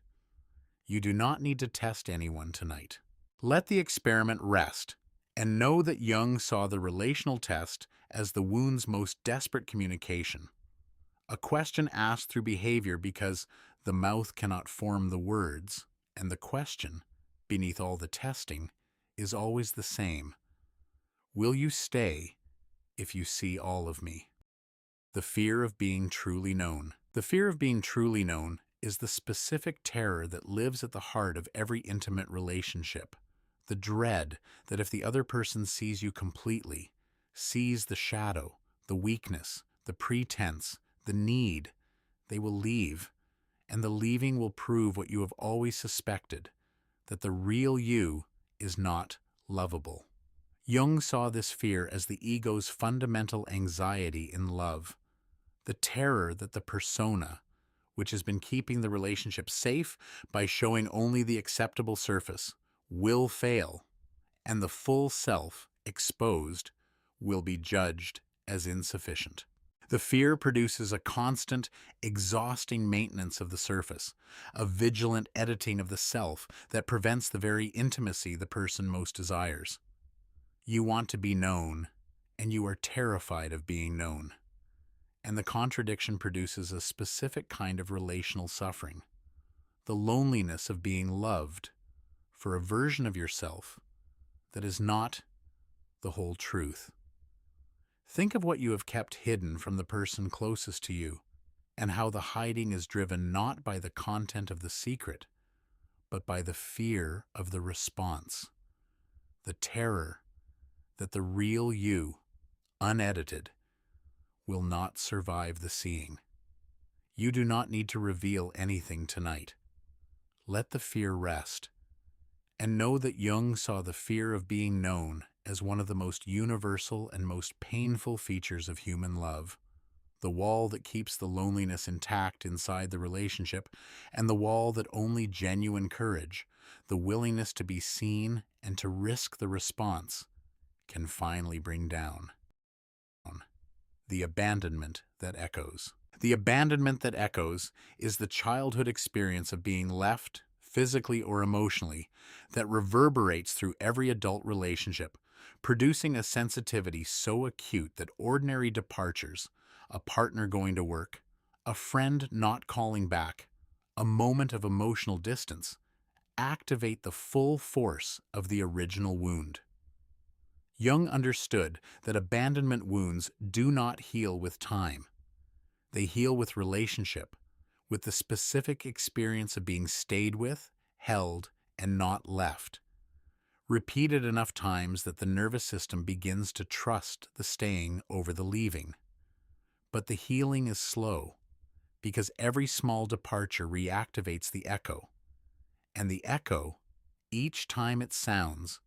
You do not need to test anyone tonight. Let the experiment rest, and know that Jung saw the relational test as the wound's most desperate communication. A question asked through behavior because the mouth cannot form the words, and the question, beneath all the testing, is always the same. Will you stay if you see all of me? The fear of being truly known. The fear of being truly known is the specific terror that lives at the heart of every intimate relationship. The dread that if the other person sees you completely, sees the shadow, the weakness, the pretense, the need, they will leave, and the leaving will prove what you have always suspected, that the real you is not lovable. Jung saw this fear as the ego's fundamental anxiety in love, the terror that the persona, which has been keeping the relationship safe by showing only the acceptable surface, will fail, and the full self, exposed, will be judged as insufficient. The fear produces a constant, exhausting maintenance of the surface, a vigilant editing of the self that prevents the very intimacy the person most desires. You want to be known, and you are terrified of being known. And the contradiction produces a specific kind of relational suffering, the loneliness of being loved for a version of yourself that is not the whole truth. Think of what you have kept hidden from the person closest to you, and how the hiding is driven not by the content of the secret, but by the fear of the response, the terror that the real you, unedited, will not survive the seeing. You do not need to reveal anything tonight. Let the fear rest, and know that Jung saw the fear of being known as one of the most universal and most painful features of human love, the wall that keeps the loneliness intact inside the relationship, and the wall that only genuine courage, the willingness to be seen and to risk the response, can finally bring down. The abandonment that echoes. The abandonment that echoes is the childhood experience of being left, physically or emotionally, that reverberates through every adult relationship, producing a sensitivity so acute that ordinary departures, a partner going to work, a friend not calling back, a moment of emotional distance, activate the full force of the original wound. Jung understood that abandonment wounds do not heal with time. They heal with relationship, with the specific experience of being stayed with, held, and not left. Repeated enough times that the nervous system begins to trust the staying over the leaving. But the healing is slow, because every small departure reactivates the echo. And the echo, each time it sounds,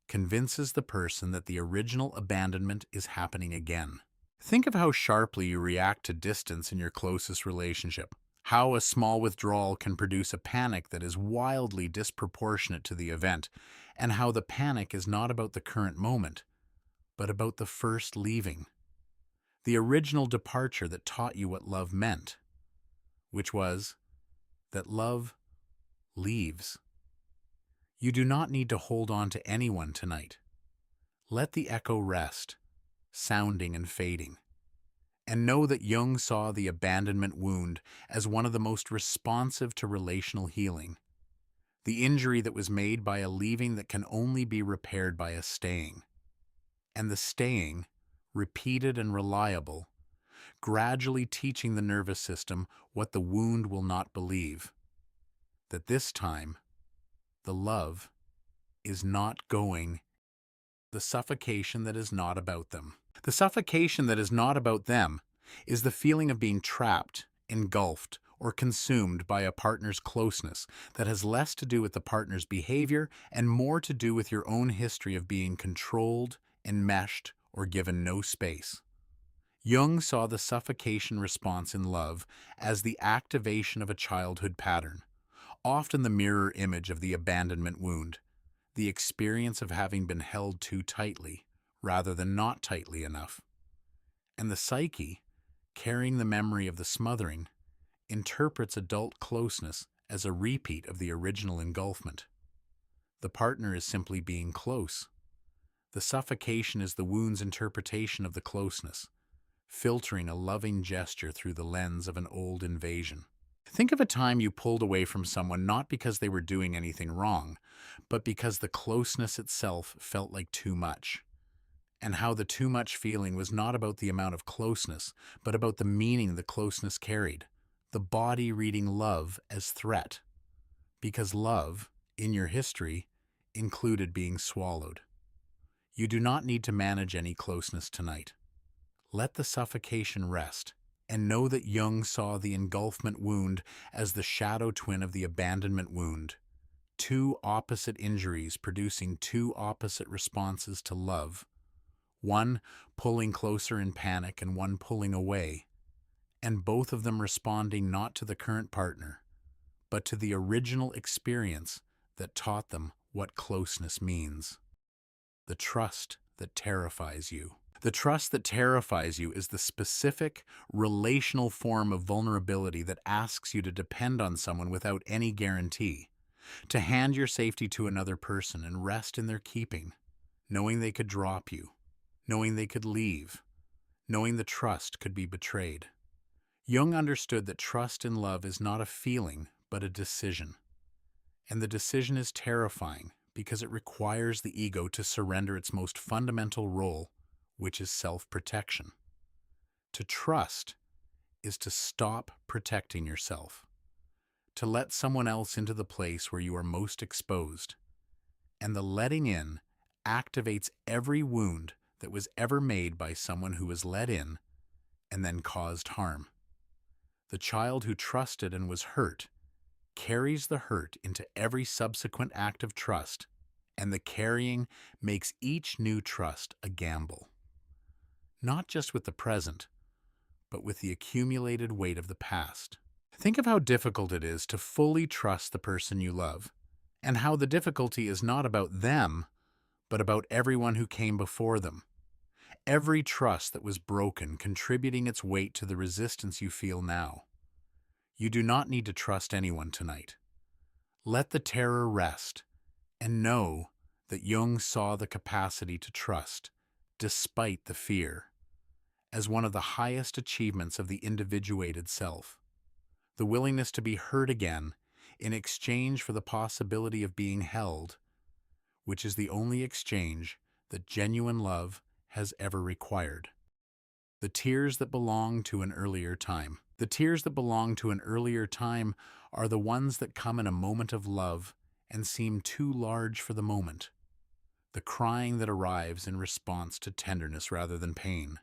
convinces the person that the original abandonment is happening again. Think of how sharply you react to distance in your closest relationship, how a small withdrawal can produce a panic that is wildly disproportionate to the event, and how the panic is not about the current moment, but about the first leaving, the original departure that taught you what love meant, which was that love leaves. You do not need to hold on to anyone tonight. Let the echo rest, sounding and fading. And know that Jung saw the abandonment wound as one of the most responsive to relational healing, the injury that was made by a leaving that can only be repaired by a staying. And the staying, repeated and reliable, gradually teaching the nervous system what the wound will not believe, that this time, the love is not going. The suffocation that is not about them. The suffocation that is not about them is the feeling of being trapped, engulfed, or consumed by a partner's closeness that has less to do with the partner's behavior and more to do with your own history of being controlled, enmeshed, or given no space. Jung saw the suffocation response in love as the activation of a childhood pattern, often the mirror image of the abandonment wound, the experience of having been held too tightly rather than not tightly enough. And the psyche, carrying the memory of the smothering, interprets adult closeness as a repeat of the original engulfment. The partner is simply being close. The suffocation is the wound's interpretation of the closeness, filtering a loving gesture through the lens of an old invasion. Think of a time you pulled away from someone not because they were doing anything wrong, but because the closeness itself felt like too much. And how the too much feeling was not about the amount of closeness, but about the meaning the closeness carried. The body reading love as threat. Because love, in your history, included being swallowed. You do not need to manage any closeness tonight. Let the suffocation rest, and know that Jung saw the engulfment wound as the shadow twin of the abandonment wound. Two opposite injuries producing two opposite responses to love. One pulling closer in panic and one pulling away, and both of them responding not to the current partner, but to the original experience that taught them what closeness means. The trust that terrifies you. The trust that terrifies you is the specific, relational form of vulnerability that asks you to depend on someone without any guarantee, to hand your safety to another person and rest in their keeping, knowing they could drop you, knowing they could leave, knowing the trust could be betrayed. Jung understood that trust in love is not a feeling, but a decision. And the decision is terrifying because it requires the ego to surrender its most fundamental role, which is self-protection. To trust is to stop protecting yourself, to let someone else into the place where you are most exposed. And the letting in activates every wound that was ever made by someone who was let in and then caused harm. The child who trusted and was hurt carries the hurt into every subsequent act of trust, and the carrying makes each new trust a gamble. Not just with the present, but with the accumulated weight of the past. Think of how difficult it is to fully trust the person you love, and how the difficulty is not about them, but about everyone who came before them. Every trust that was broken contributing its weight to the resistance you feel now. You do not need to trust anyone tonight. Let the terror rest, and know that Jung saw the capacity to trust, despite the fear, as one of the highest achievements of the individuated self. The willingness to be hurt again in exchange for the possibility of being held, which is the only exchange that genuine love has ever required. The tears that belong to an earlier time. The tears that belong to an earlier time are the ones that come in a moment of love and seem too large for the moment. The crying that arrives in response to tenderness rather than pain.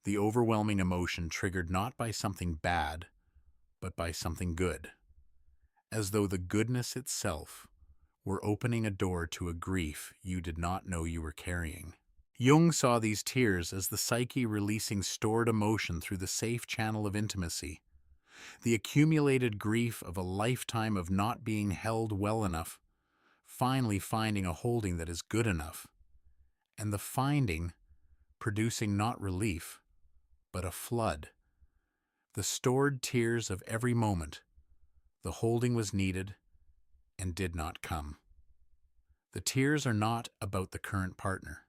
The overwhelming emotion triggered not by something bad, but by something good. As though the goodness itself were opening a door to a grief you did not know you were carrying. Jung saw these tears as the psyche releasing stored emotion through the safe channel of intimacy, the accumulated grief of a lifetime of not being held well enough, finally finding a holding that is good enough, and the finding producing not relief, but a flood. The stored tears of every moment, the holding was needed and did not come. The tears are not about the current partner.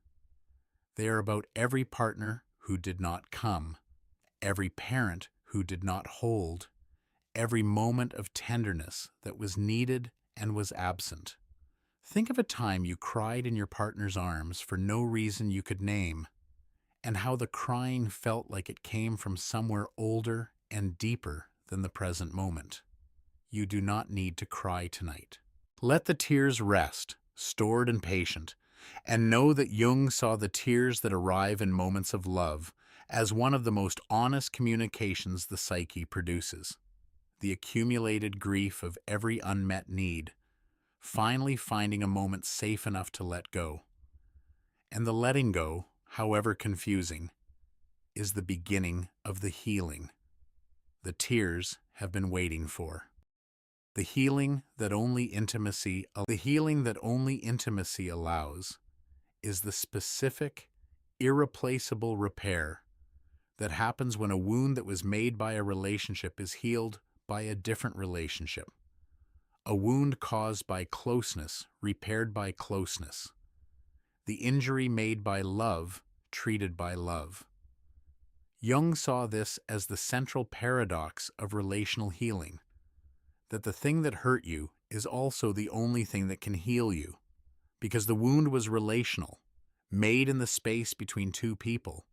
They are about every partner who did not come, every parent who did not hold, every moment of tenderness that was needed and was absent. Think of a time you cried in your partner's arms for no reason you could name, and how the crying felt like it came from somewhere older and deeper than the present moment. You do not need to cry tonight. Let the tears rest, stored and patient, and know that Jung saw the tears that arrive in moments of love as one of the most honest communications the psyche produces. the accumulated grief of every unmet need, finally finding a moment safe enough to let go. And the letting go, however confusing, is the beginning of the healing the tears have been waiting for. The healing that only intimacy allows is the specific, irreplaceable repair that happens when a wound that was made by a relationship is healed by a different relationship. A wound caused by closeness, repaired by closeness. The injury made by love, treated by love. Jung saw this as the central paradox of relational healing, that the thing that hurt you is also the only thing that can heal you, because the wound was relational, made in the space between two people,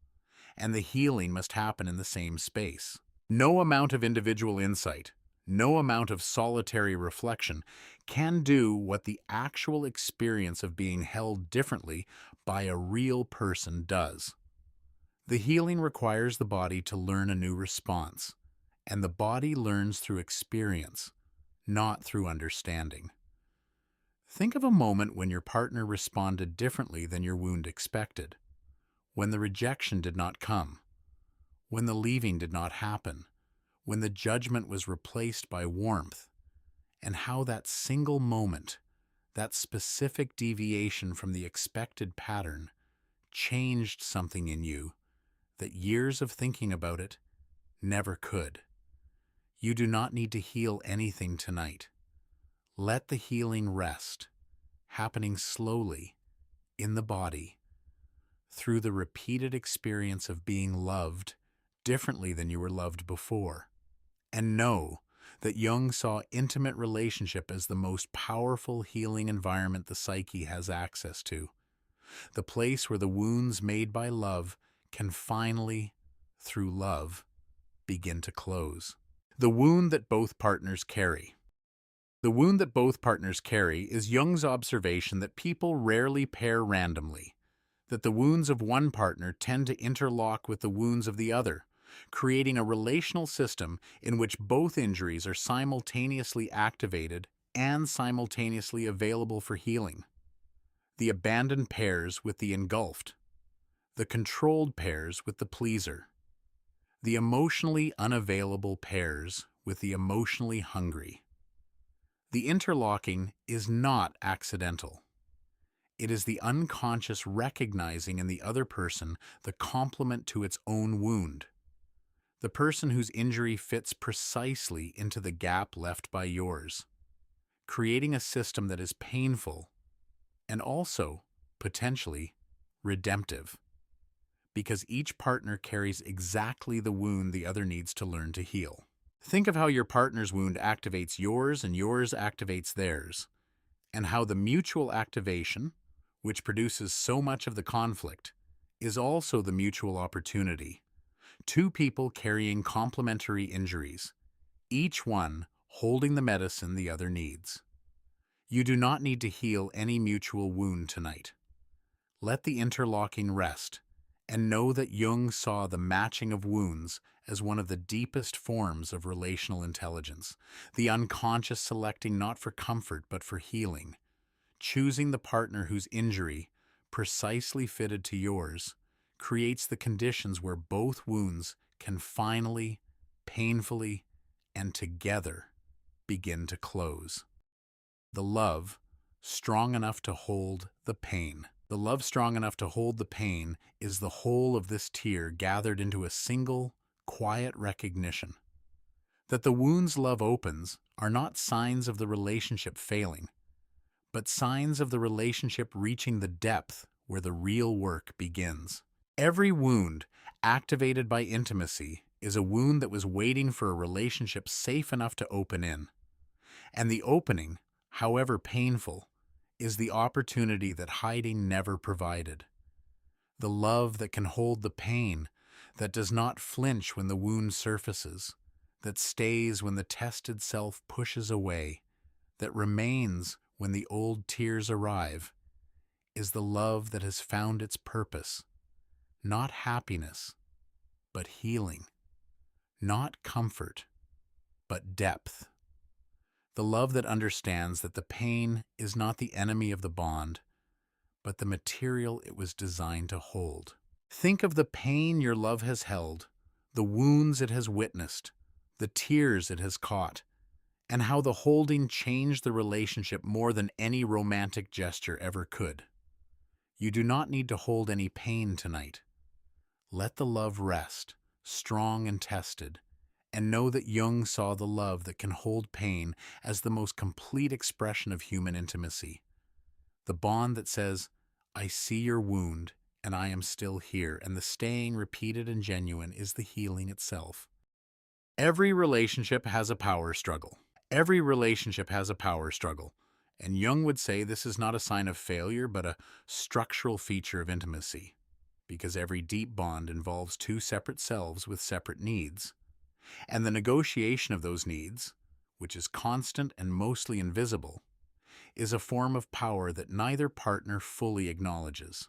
and the healing must happen in the same space. No amount of individual insight, no amount of solitary reflection can do what the actual experience of being held differently by a real person does. The healing requires the body to learn a new response, and the body learns through experience, not through understanding. Think of a moment when your partner responded differently than your wound expected, when the rejection did not come, when the leaving did not happen, when the judgment was replaced by warmth, and how that single moment, that specific deviation from the expected pattern, changed something in you that years of thinking about it never could. You do not need to heal anything tonight. Let the healing rest, happening slowly, in the body, through the repeated experience of being loved differently than you were loved before. And know that Jung saw intimate relationship as the most powerful healing environment the psyche has access to, the place where the wounds made by love can finally, through love, begin to close. The wound that both partners carry. The wound that both partners carry is Jung's observation that people rarely pair randomly, that the wounds of one partner tend to interlock with the wounds of the other, creating a relational system in which both injuries are simultaneously activated and simultaneously available for healing. The abandoned pairs with the engulfed, the controlled pairs with the pleaser, the emotionally unavailable pairs with the emotionally hungry. The interlocking is not accidental. It is the unconscious recognizing in the other person the complement to its own wound, the person whose injury fits precisely into the gap left by yours, creating a system that is painful and also, potentially, redemptive, because each partner carries exactly the wound the other needs to learn to heal. Think of how your partner's wound activates yours and yours activates theirs, and how the mutual activation, which produces so much of the conflict, is also the mutual opportunity. Two people carrying complementary injuries, each one holding the medicine the other needs. You do not need to heal any mutual wound tonight. Let the interlocking rest, and know that Jung saw the matching of wounds as one of the deepest forms of relational intelligence, the unconscious selecting not for comfort but for healing, choosing the partner whose injury, precisely fitted to yours, creates the conditions where both wounds can finally, painfully, and together begin to close. The love strong enough to hold the pain. The love strong enough to hold the pain is the whole of this tear gathered into a single, quiet recognition that the wounds love opens are not signs of the relationship failing, but signs of the relationship reaching the depth where the real work begins. Every wound activated by intimacy is a wound that was waiting for a relationship safe enough to open in, and the opening, however painful, is the opportunity that hiding never provided. The love that can hold the pain, that does not flinch when the wound surfaces, that stays when the tested self pushes away, that remains when the old tears arrive, is the love that has found its purpose, not happiness, but healing, not comfort, but depth. The love that understands that the pain is not the enemy of the bond, but the material it was designed to hold. Think of the pain your love has held, the wounds it has witnessed, the tears it has caught, and how the holding changed the relationship more than any romantic gesture ever could. You do not need to hold any pain tonight. Let the love rest, strong and tested, and know that Jung saw the love that can hold pain as the most complete expression of human intimacy. The bond that says, I see your wound, and I am still here, and the staying, repeated, and genuine is the healing itself. Every relationship has a power struggle. Every relationship has a power struggle, and Jung would say this is not a sign of failure, but a structural feature of intimacy, because every deep bond involves two separate selves with separate needs, and the negotiation of those needs, which is constant and mostly invisible, is a form of power that neither partner fully acknowledges.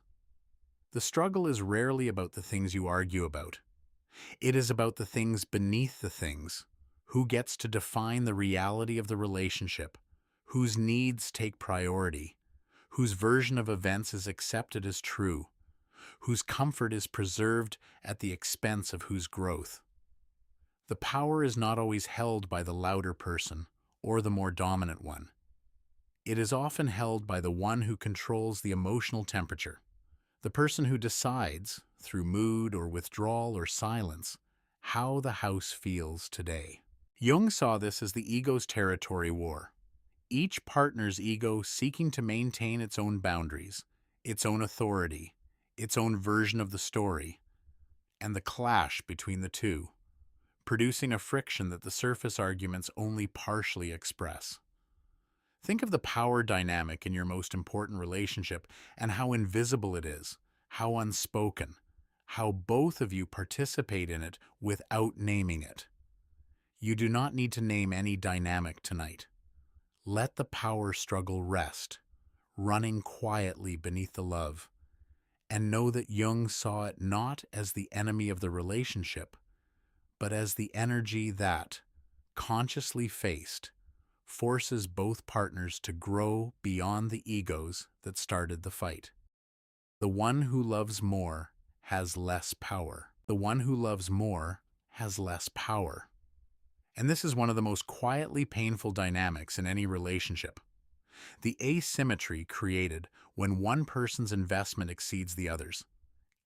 The struggle is rarely about the things you argue about. It is about the things beneath the things. Who gets to define the reality of the relationship? Whose needs take priority? Whose version of events is accepted as true? Whose comfort is preserved at the expense of whose growth? The power is not always held by the louder person or the more dominant one. It is often held by the one who controls the emotional temperature, the person who decides, through mood or withdrawal or silence, how the house feels today. Jung saw this as the ego's territory war, each partner's ego seeking to maintain its own boundaries, its own authority, its own version of the story, and the clash between the two, producing a friction that the surface arguments only partially express. Think of the power dynamic in your most important relationship and how invisible it is, how unspoken, how both of you participate in it without naming it. You do not need to name any dynamic tonight. Let the power struggle rest, running quietly beneath the love, and know that Jung saw it not as the enemy of the relationship, but as the energy that, consciously faced, forces both partners to grow beyond the egos that started the fight. The one who loves more has less power. The one who loves more has less power. And this is one of the most quietly painful dynamics in any relationship. The asymmetry created when one person's investment exceeds the other's,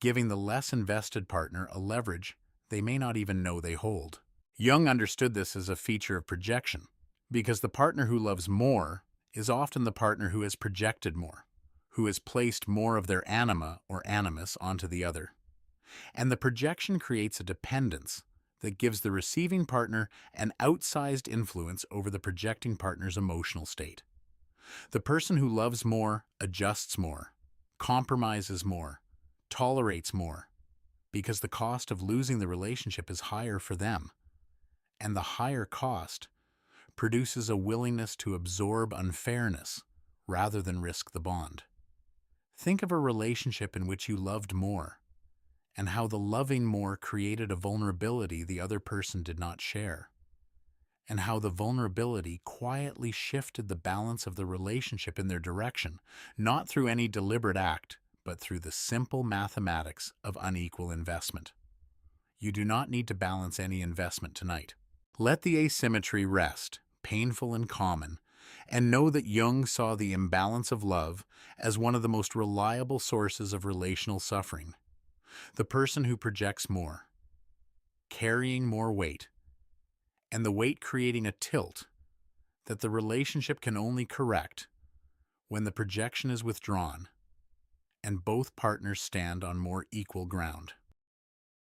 giving the less invested partner a leverage they may not even know they hold. Jung understood this as a feature of projection, because the partner who loves more is often the partner who has projected more, who has placed more of their anima or animus onto the other. And the projection creates a dependence that gives the receiving partner an outsized influence over the projecting partner's emotional state. The person who loves more adjusts more, compromises more, tolerates more, because the cost of losing the relationship is higher for them. And the higher cost produces a willingness to absorb unfairness rather than risk the bond. Think of a relationship in which you loved more, and how the loving more created a vulnerability the other person did not share, and how the vulnerability quietly shifted the balance of the relationship in their direction, not through any deliberate act, but through the simple mathematics of unequal investment. You do not need to balance any investment tonight. Let the asymmetry rest, painful and common, and know that Jung saw the imbalance of love as one of the most reliable sources of relational suffering. The person who projects more, carrying more weight, and the weight creating a tilt that the relationship can only correct when the projection is withdrawn and both partners stand on more equal ground.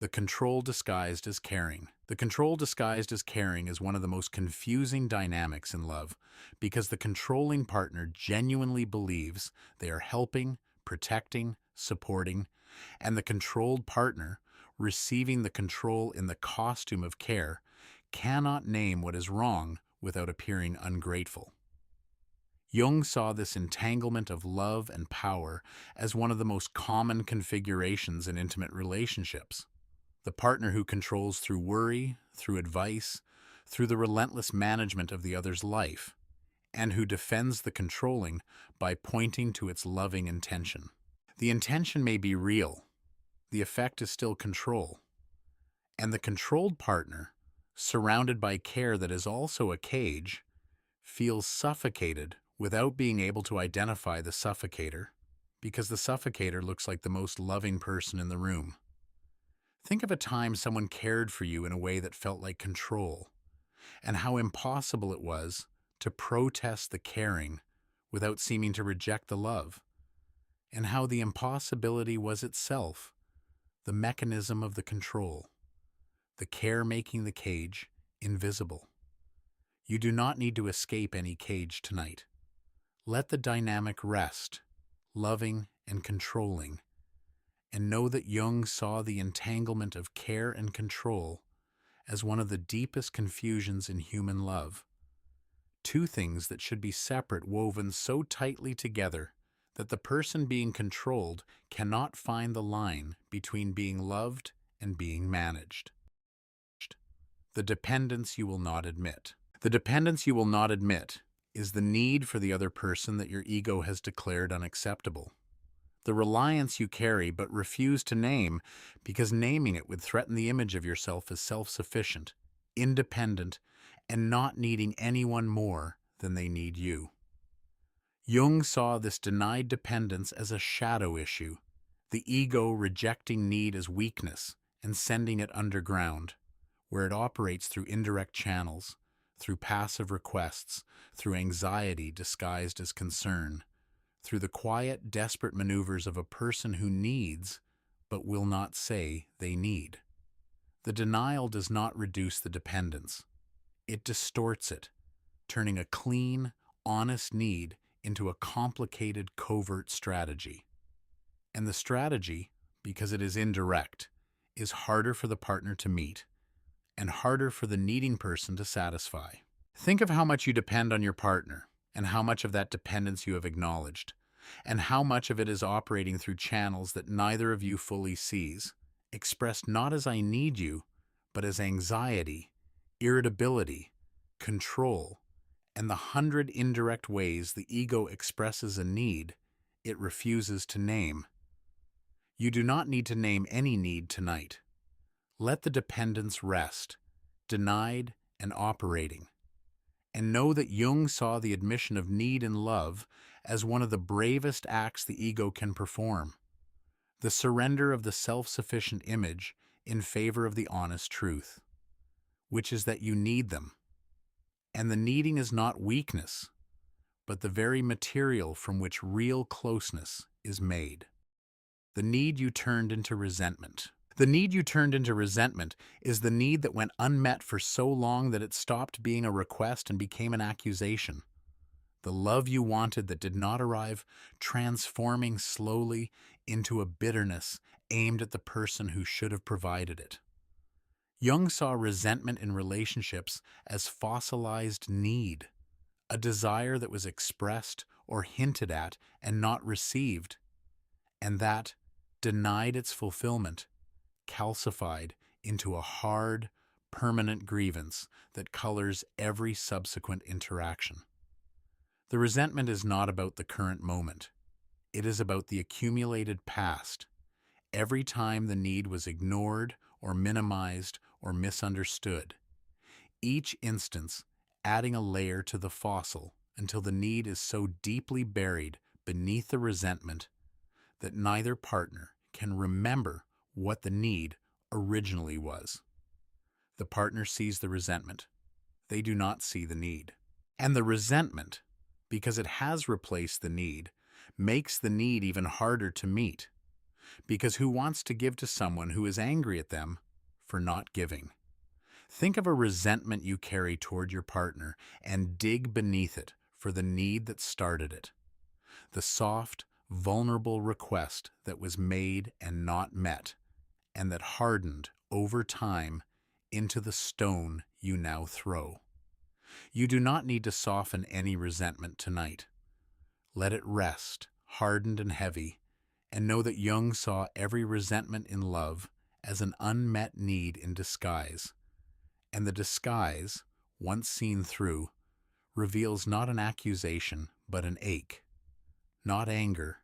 The control disguised as caring. The control disguised as caring is one of the most confusing dynamics in love, because the controlling partner genuinely believes they are helping, protecting, supporting, and the controlled partner, receiving the control in the costume of care, cannot name what is wrong without appearing ungrateful. Jung saw this entanglement of love and power as one of the most common configurations in intimate relationships. The partner who controls through worry, through advice, through the relentless management of the other's life, and who defends the controlling by pointing to its loving intention. The intention may be real, the effect is still control, and the controlled partner, surrounded by care that is also a cage, feels suffocated without being able to identify the suffocator, because the suffocator looks like the most loving person in the room. Think of a time someone cared for you in a way that felt like control, and how impossible it was to protest the caring without seeming to reject the love, and how the impossibility was itself the mechanism of the control, the care making the cage invisible. You do not need to escape any cage tonight. Let the dynamic rest, loving and controlling, and know that Jung saw the entanglement of care and control as one of the deepest confusions in human love. Two things that should be separate, woven so tightly together that the person being controlled cannot find the line between being loved and being managed. The dependence you will not admit. The dependence you will not admit is the need for the other person that your ego has declared unacceptable. The reliance you carry but refuse to name because naming it would threaten the image of yourself as self-sufficient, independent, and not needing anyone more than they need you. Jung saw this denied dependence as a shadow issue, the ego rejecting need as weakness and sending it underground, where it operates through indirect channels, through passive requests, through anxiety disguised as concern, through the quiet, desperate maneuvers of a person who needs but will not say they need. The denial does not reduce the dependence. It distorts it, turning a clean, honest need into a complicated, covert strategy. And the strategy, because it is indirect, is harder for the partner to meet and harder for the needing person to satisfy. Think of how much you depend on your partner and how much of that dependence you have acknowledged, and how much of it is operating through channels that neither of you fully sees, expressed not as I need you, but as anxiety, irritability, control, and the 100 indirect ways the ego expresses a need it refuses to name. You do not need to name any need tonight. Let the dependence rest, denied and operating. And know that Jung saw the admission of need in love as one of the bravest acts the ego can perform, the surrender of the self-sufficient image in favor of the honest truth, which is that you need them. And the needing is not weakness, but the very material from which real closeness is made. The need you turned into resentment. The need you turned into resentment is the need that went unmet for so long that it stopped being a request and became an accusation. The love you wanted that did not arrive, transforming slowly into a bitterness aimed at the person who should have provided it. Jung saw resentment in relationships as fossilized need, a desire that was expressed or hinted at and not received, and that, denied its fulfillment, calcified into a hard, permanent grievance that colors every subsequent interaction. The resentment is not about the current moment. It is about the accumulated past. Every time the need was ignored or minimized or misunderstood. Each instance adding a layer to the fossil until the need is so deeply buried beneath the resentment that neither partner can remember what the need originally was. The partner sees the resentment. They do not see the need. And the resentment, because it has replaced the need, makes the need even harder to meet. Because who wants to give to someone who is angry at them for not giving? Think of a resentment you carry toward your partner and dig beneath it for the need that started it. The soft, vulnerable request that was made and not met, and that hardened over time into the stone you now throw. You do not need to soften any resentment tonight. Let it rest, hardened and heavy, and know that Jung saw every resentment in love as an unmet need in disguise, and the disguise once seen through, reveals not an accusation, but an ache, not anger,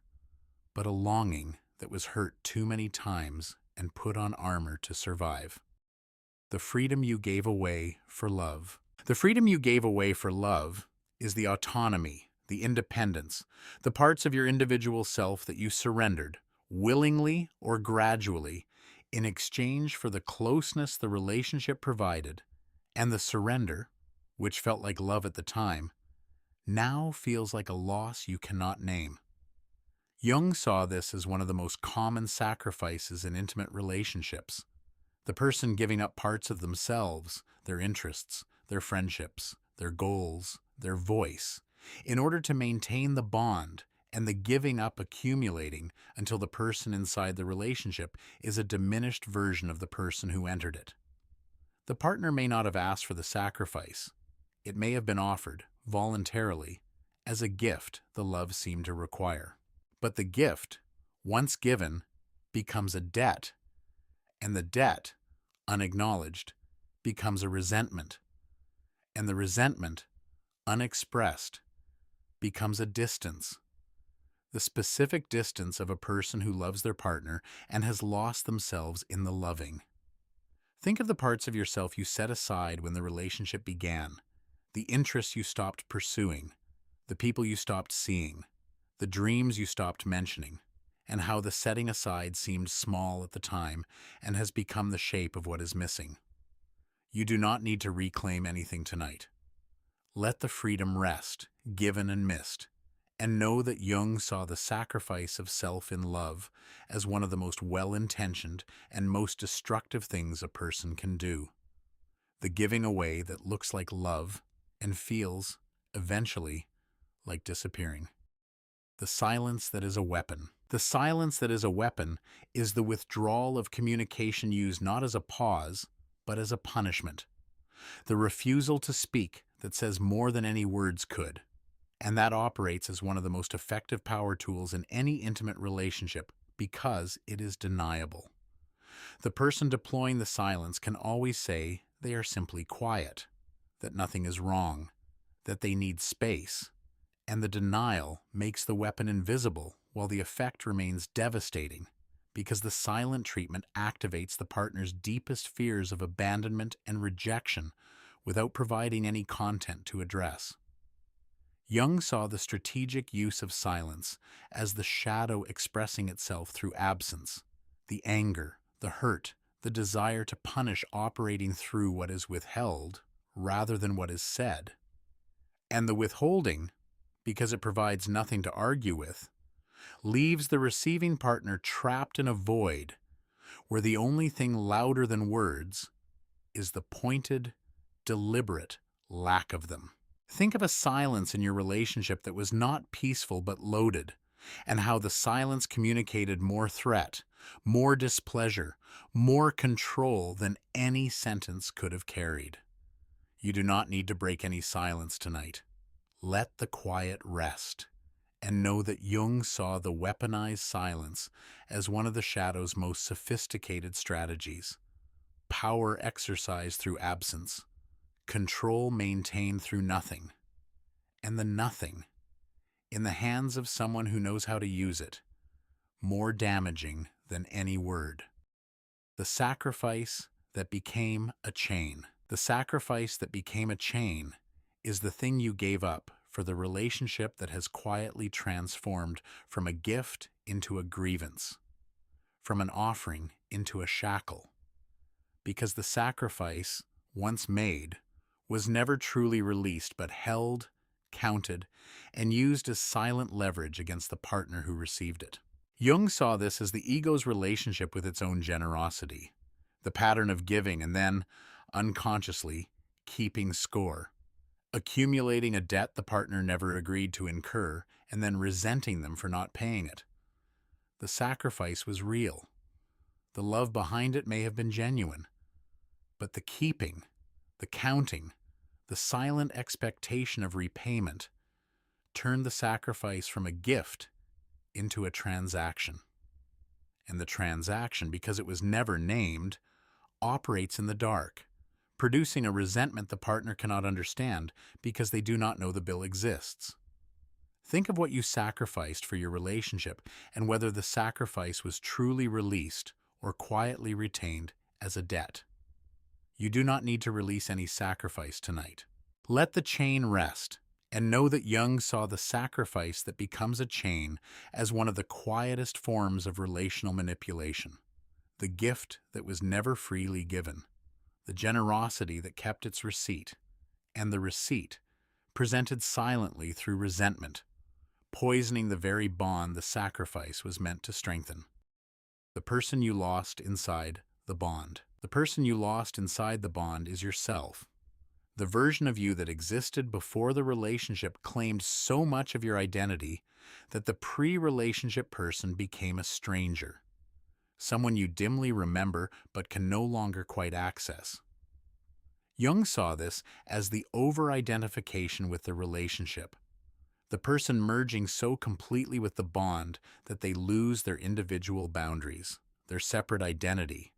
but a longing that was hurt too many times and put on armor to survive. The freedom you gave away for love. The freedom you gave away for love is the autonomy, the independence, the parts of your individual self that you surrendered, willingly or gradually, in exchange for the closeness the relationship provided, and the surrender, which felt like love at the time, now feels like a loss you cannot name. Jung saw this as one of the most common sacrifices in intimate relationships. The person giving up parts of themselves, their interests, their friendships, their goals, their voice, in order to maintain the bond, and the giving up accumulating until the person inside the relationship is a diminished version of the person who entered it. The partner may not have asked for the sacrifice. It may have been offered, voluntarily, as a gift the love seemed to require. But the gift, once given, becomes a debt, and the debt, unacknowledged, becomes a resentment, and the resentment, unexpressed, becomes a distance, the specific distance of a person who loves their partner and has lost themselves in the loving. Think of the parts of yourself you set aside when the relationship began, the interests you stopped pursuing, the people you stopped seeing, the dreams you stopped mentioning, and how the setting aside seemed small at the time and has become the shape of what is missing. You do not need to reclaim anything tonight. Let the freedom rest, given and missed, and know that Jung saw the sacrifice of self in love as one of the most well-intentioned and most destructive things a person can do. The giving away that looks like love and feels, eventually, like disappearing. The silence that is a weapon. The silence that is a weapon is the withdrawal of communication used not as a pause, but as a punishment. The refusal to speak that says more than any words could. And that operates as one of the most effective power tools in any intimate relationship because it is deniable. The person deploying the silence can always say they are simply quiet, that nothing is wrong, that they need space, and the denial makes the weapon invisible while the effect remains devastating because the silent treatment activates the partner's deepest fears of abandonment and rejection without providing any content to address. Jung saw the strategic use of silence as the shadow expressing itself through absence, the anger, the hurt, the desire to punish operating through what is withheld rather than what is said. And the withholding, because it provides nothing to argue with, leaves the receiving partner trapped in a void where the only thing louder than words is the pointed, deliberate lack of them. Think of a silence in your relationship that was not peaceful but loaded, and how the silence communicated more threat, more displeasure, more control than any sentence could have carried. You do not need to break any silence tonight. Let the quiet rest, and know that Jung saw the weaponized silence as one of the shadow's most sophisticated strategies. Power exercised through absence, control maintained through nothing, and the nothing, in the hands of someone who knows how to use it, more damaging than any word. The sacrifice that became a chain. The sacrifice that became a chain is the thing you gave up for the relationship that has quietly transformed from a gift into a grievance, from an offering into a shackle, because the sacrifice, once made, was never truly released but held, counted, and used as silent leverage against the partner who received it. Jung saw this as the ego's relationship with its own generosity, the pattern of giving and then, unconsciously, keeping score, accumulating a debt the partner never agreed to incur and then resenting them for not paying it. The sacrifice was real. The love behind it may have been genuine, but the keeping, the counting, the silent expectation of repayment turned the sacrifice from a gift into a transaction. And the transaction, because it was never named, operates in the dark, producing a resentment the partner cannot understand because they do not know the bill exists. Think of what you sacrificed for your relationship and whether the sacrifice was truly released or quietly retained as a debt. You do not need to release any sacrifice tonight. Let the chain rest and know that Jung saw the sacrifice that becomes a chain as one of the quietest forms of relational manipulation, the gift that was never freely given, the generosity that kept its receipt, and the receipt presented silently through resentment, poisoning the very bond the sacrifice was meant to strengthen. The person you lost inside the bond. The person you lost inside the bond is yourself. The version of you that existed before the relationship claimed so much of your identity that the pre-relationship person became a stranger, someone you dimly remember but can no longer quite access. Jung saw this as the over-identification with the relationship, the person merging so completely with the bond that they lose their individual boundaries, their separate identity,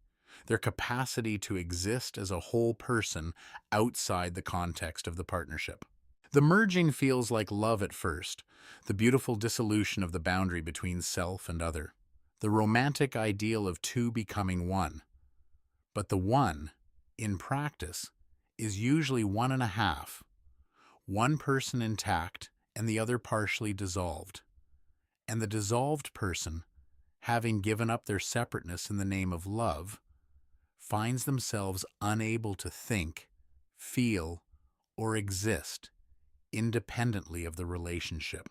their capacity to exist as a whole person outside the context of the partnership. The merging feels like love at first, the beautiful dissolution of the boundary between self and other, the romantic ideal of two becoming one. But the one, in practice, is usually one and a half, one person intact and the other partially dissolved. And the dissolved person, having given up their separateness in the name of love, finds themselves unable to think, feel, or exist independently of the relationship.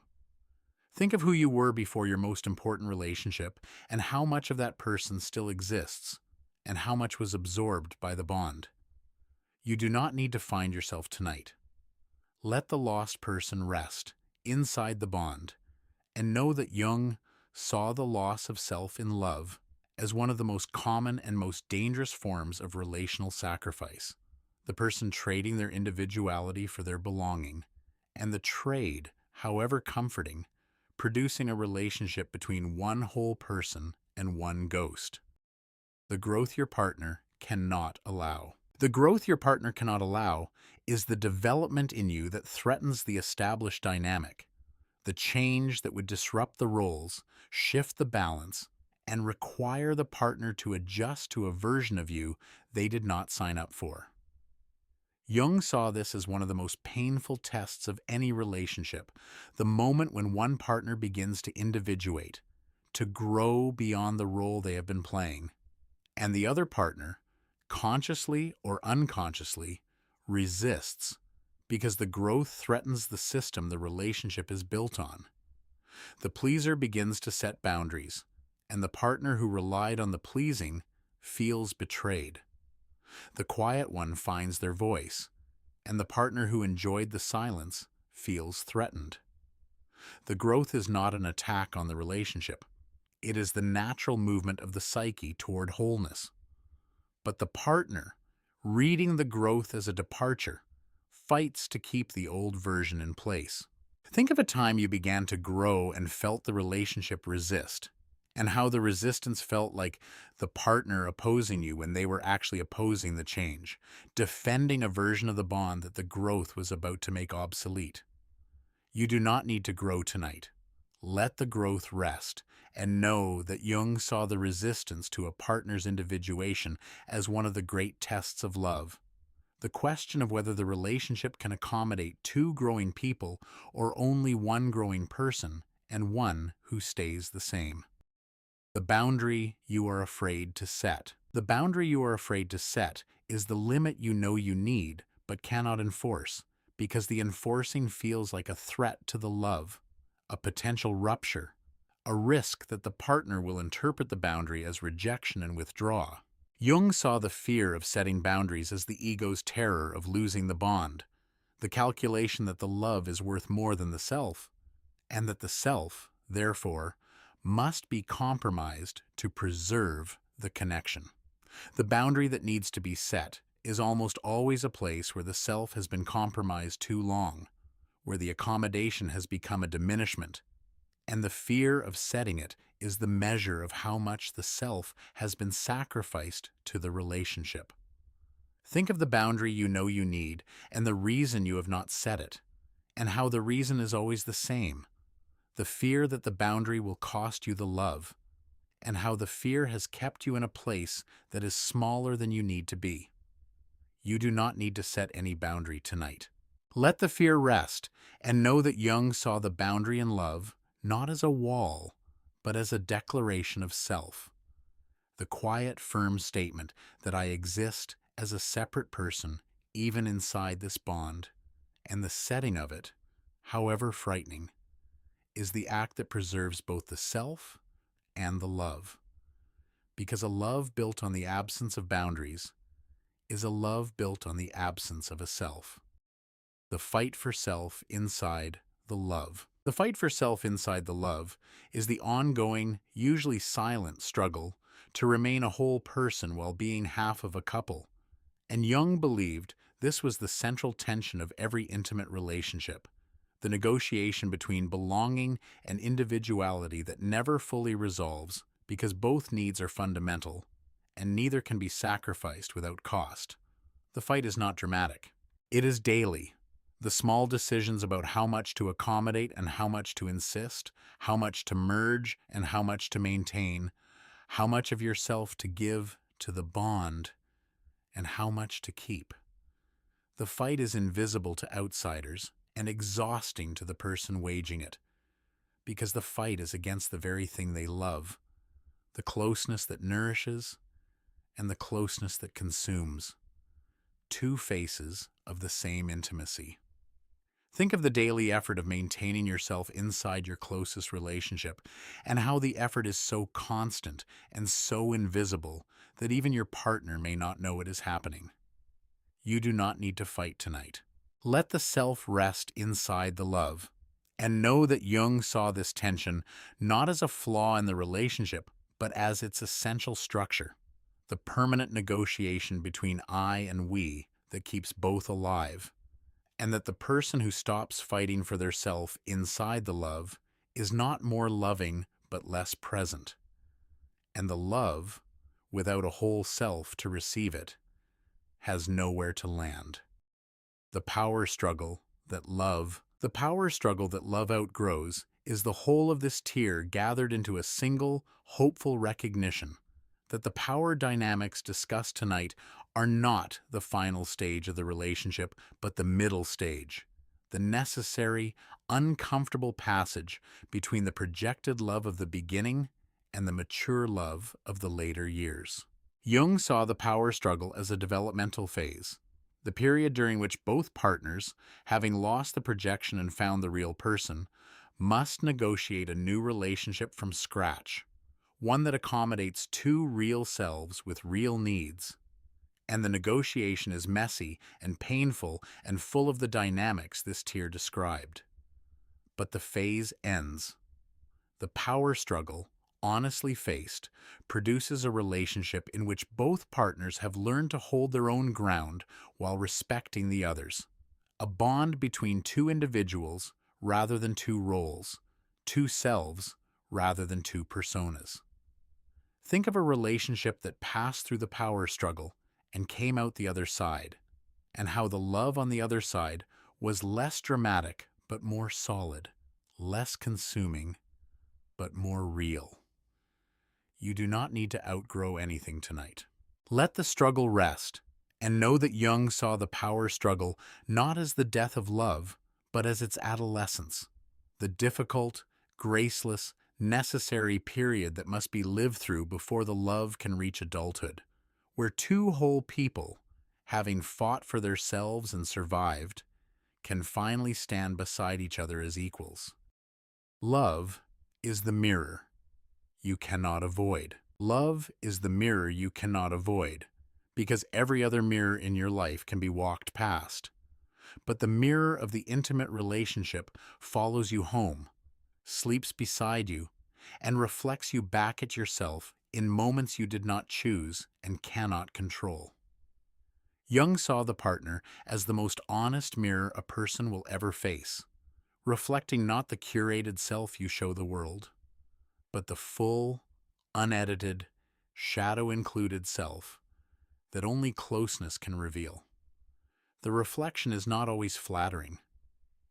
Think of who you were before your most important relationship and how much of that person still exists and how much was absorbed by the bond. You do not need to find yourself tonight. Let the lost person rest inside the bond and know that Jung saw the loss of self in love as one of the most common and most dangerous forms of relational sacrifice, the person trading their individuality for their belonging, and the trade, however comforting, producing a relationship between one whole person and one ghost. The growth your partner cannot allow. The growth your partner cannot allow is the development in you that threatens the established dynamic, the change that would disrupt the roles, shift the balance, and require the partner to adjust to a version of you they did not sign up for. Jung saw this as one of the most painful tests of any relationship, the moment when one partner begins to individuate, to grow beyond the role they have been playing, and the other partner, consciously or unconsciously, resists because the growth threatens the system the relationship is built on. The pleaser begins to set boundaries, and the partner who relied on the pleasing feels betrayed. The quiet one finds their voice, and the partner who enjoyed the silence feels threatened. The growth is not an attack on the relationship. It is the natural movement of the psyche toward wholeness. But the partner, reading the growth as a departure, fights to keep the old version in place. Think of a time you began to grow and felt the relationship resist, and how the resistance felt like the partner opposing you when they were actually opposing the change, defending a version of the bond that the growth was about to make obsolete. You do not need to grow tonight. Let the growth rest, and know that Jung saw the resistance to a partner's individuation as one of the great tests of love. The question of whether the relationship can accommodate two growing people or only one growing person and one who stays the same. The boundary you are afraid to set. The boundary you are afraid to set is the limit you know you need but cannot enforce because the enforcing feels like a threat to the love, a potential rupture, a risk that the partner will interpret the boundary as rejection and withdraw. Jung saw the fear of setting boundaries as the ego's terror of losing the bond, the calculation that the love is worth more than the self, and that the self, therefore, must be compromised to preserve the connection. The boundary that needs to be set is almost always a place where the self has been compromised too long, where the accommodation has become a diminishment, and the fear of setting it is the measure of how much the self has been sacrificed to the relationship. Think of the boundary you know you need and the reason you have not set it, and how the reason is always the same: the fear that the boundary will cost you the love, and how the fear has kept you in a place that is smaller than you need to be. You do not need to set any boundary tonight. Let the fear rest and know that Jung saw the boundary in love not as a wall, but as a declaration of self. The quiet, firm statement that I exist as a separate person, even inside this bond, and the setting of it, however frightening, is the act that preserves both the self and the love. Because a love built on the absence of boundaries is a love built on the absence of a self. The fight for self inside the love. The fight for self inside the love is the ongoing, usually silent struggle to remain a whole person while being half of a couple. And Jung believed this was the central tension of every intimate relationship, the negotiation between belonging and individuality that never fully resolves because both needs are fundamental and neither can be sacrificed without cost. The fight is not dramatic. It is daily. The small decisions about how much to accommodate and how much to insist, how much to merge and how much to maintain, how much of yourself to give to the bond, and how much to keep. The fight is invisible to outsiders and exhausting to the person waging it, because the fight is against the very thing they love, the closeness that nourishes and the closeness that consumes. Two faces of the same intimacy. Think of the daily effort of maintaining yourself inside your closest relationship and how the effort is so constant and so invisible that even your partner may not know it is happening. You do not need to fight tonight. Let the self rest inside the love and know that Jung saw this tension not as a flaw in the relationship, but as its essential structure, the permanent negotiation between I and we that keeps both alive, and that the person who stops fighting for their self inside the love is not more loving but less present, and the love, without a whole self to receive it, has nowhere to land. The power struggle that love outgrows is the whole of this tier gathered into a single, hopeful recognition that the power dynamics discussed tonight are not the final stage of the relationship, but the middle stage, the necessary, uncomfortable passage between the projected love of the beginning and the mature love of the later years. Jung saw the power struggle as a developmental phase, the period during which both partners, having lost the projection and found the real person, must negotiate a new relationship from scratch, one that accommodates two real selves with real needs. And the negotiation is messy and painful and full of the dynamics this tier described. But the phase ends. The power struggle, honestly faced, produces a relationship in which both partners have learned to hold their own ground while respecting the others. A bond between two individuals rather than two roles, two selves rather than two personas. Think of a relationship that passed through the power struggle and came out the other side, and how the love on the other side was less dramatic but more solid, less consuming but more real. You do not need to outgrow anything tonight. Let the struggle rest, and know that Jung saw the power struggle not as the death of love, but as its adolescence, the difficult, graceless, necessary period that must be lived through before the love can reach adulthood, where two whole people, having fought for themselves and survived, can finally stand beside each other as equals. Love is the mirror you cannot avoid. Love is the mirror you cannot avoid, because every other mirror in your life can be walked past. But the mirror of the intimate relationship follows you home, sleeps beside you, and reflects you back at yourself in moments you did not choose and cannot control. Jung saw the partner as the most honest mirror a person will ever face, reflecting not the curated self you show the world, but the full, unedited, shadow-included self that only closeness can reveal. The reflection is not always flattering.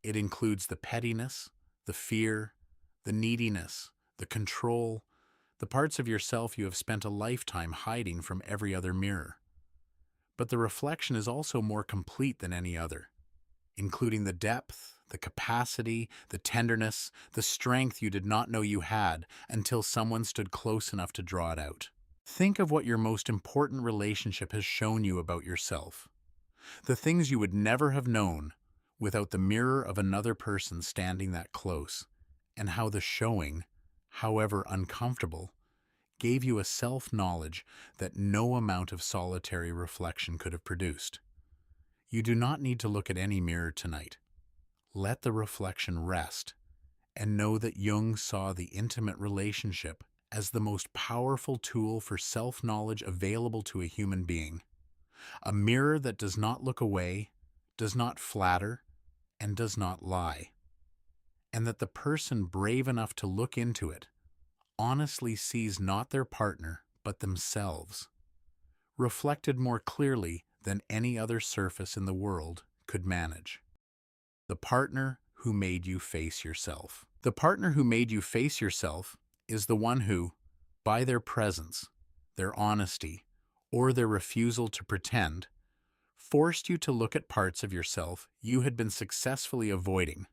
It includes the pettiness, the fear, the neediness, the control, the parts of yourself you have spent a lifetime hiding from every other mirror. But the reflection is also more complete than any other, including the depth, the capacity, the tenderness, the strength you did not know you had until someone stood close enough to draw it out. Think of what your most important relationship has shown you about yourself. The things you would never have known without the mirror of another person standing that close, and how the showing, however uncomfortable, gave you a self-knowledge that no amount of solitary reflection could have produced. You do not need to look at any mirror tonight. Let the reflection rest, and know that Jung saw the intimate relationship as the most powerful tool for self-knowledge available to a human being. A mirror that does not look away, does not flatter, and does not lie. And that the person brave enough to look into it honestly sees not their partner, but themselves, reflected more clearly than any other surface in the world could manage. The partner who made you face yourself. The partner who made you face yourself is the one who, by their presence, their honesty, or their refusal to pretend, forced you to look at parts of yourself you had been successfully avoiding.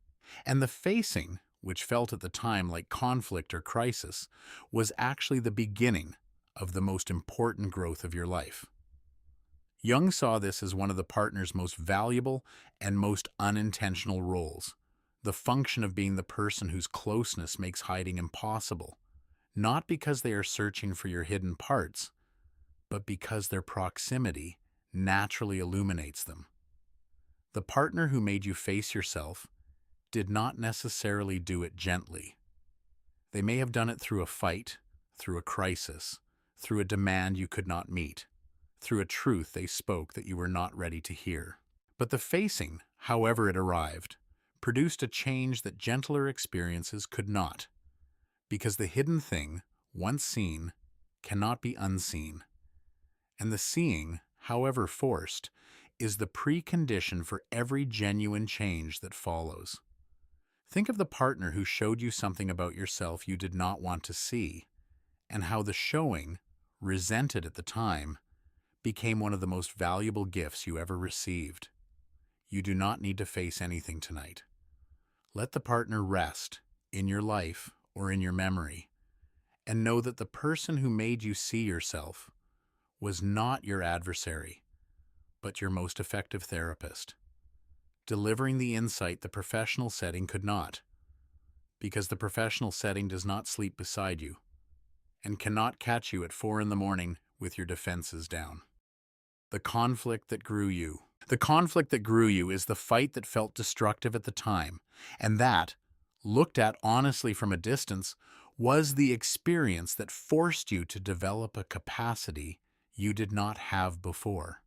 And the facing, which felt at the time like conflict or crisis, was actually the beginning of the most important growth of your life. Jung saw this as one of the partner's most valuable and most unintentional roles, the function of being the person whose closeness makes hiding impossible, not because they are searching for your hidden parts, but because their proximity naturally illuminates them. The partner who made you face yourself did not necessarily do it gently. They may have done it through a fight, through a crisis, through a demand you could not meet, through a truth they spoke that you were not ready to hear. But the facing, however it arrived, produced a change that gentler experiences could not, because the hidden thing, once seen, cannot be unseen. And the seeing, however forced, is the precondition for every genuine change that follows. Think of the partner who showed you something about yourself you did not want to see, and how the showing, resented at the time, became one of the most valuable gifts you ever received. You do not need to face anything tonight. Let the partner rest, in your life or in your memory, and know that the person who made you see yourself was not your adversary, but your most effective therapist, delivering the insight the professional setting could not, because the professional setting does not sleep beside you and cannot catch you at 4 a.m. with your defenses down. The conflict that grew you. The conflict that grew you is the fight that felt destructive at the time, and that, looked at honestly from a distance, was the experience that forced you to develop a capacity you did not have before.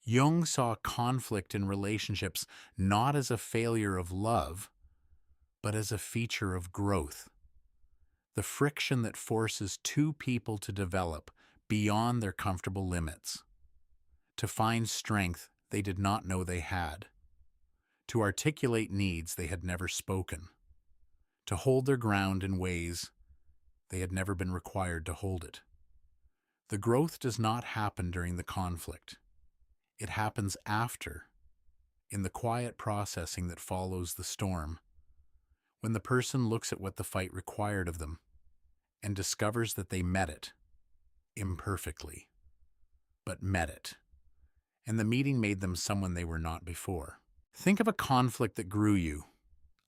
Jung saw conflict in relationships not as a failure of love, but as a feature of growth. The friction that forces two people to develop beyond their comfortable limits, to find strength they did not know they had, to articulate needs they had never spoken, to hold their ground in ways they had never been required to hold it. The growth does not happen during the conflict. It happens after, in the quiet processing that follows the storm, when the person looks at what the fight required of them and discovers that they met it, imperfectly, but met it, and the meeting made them someone they were not before. Think of a conflict that grew you,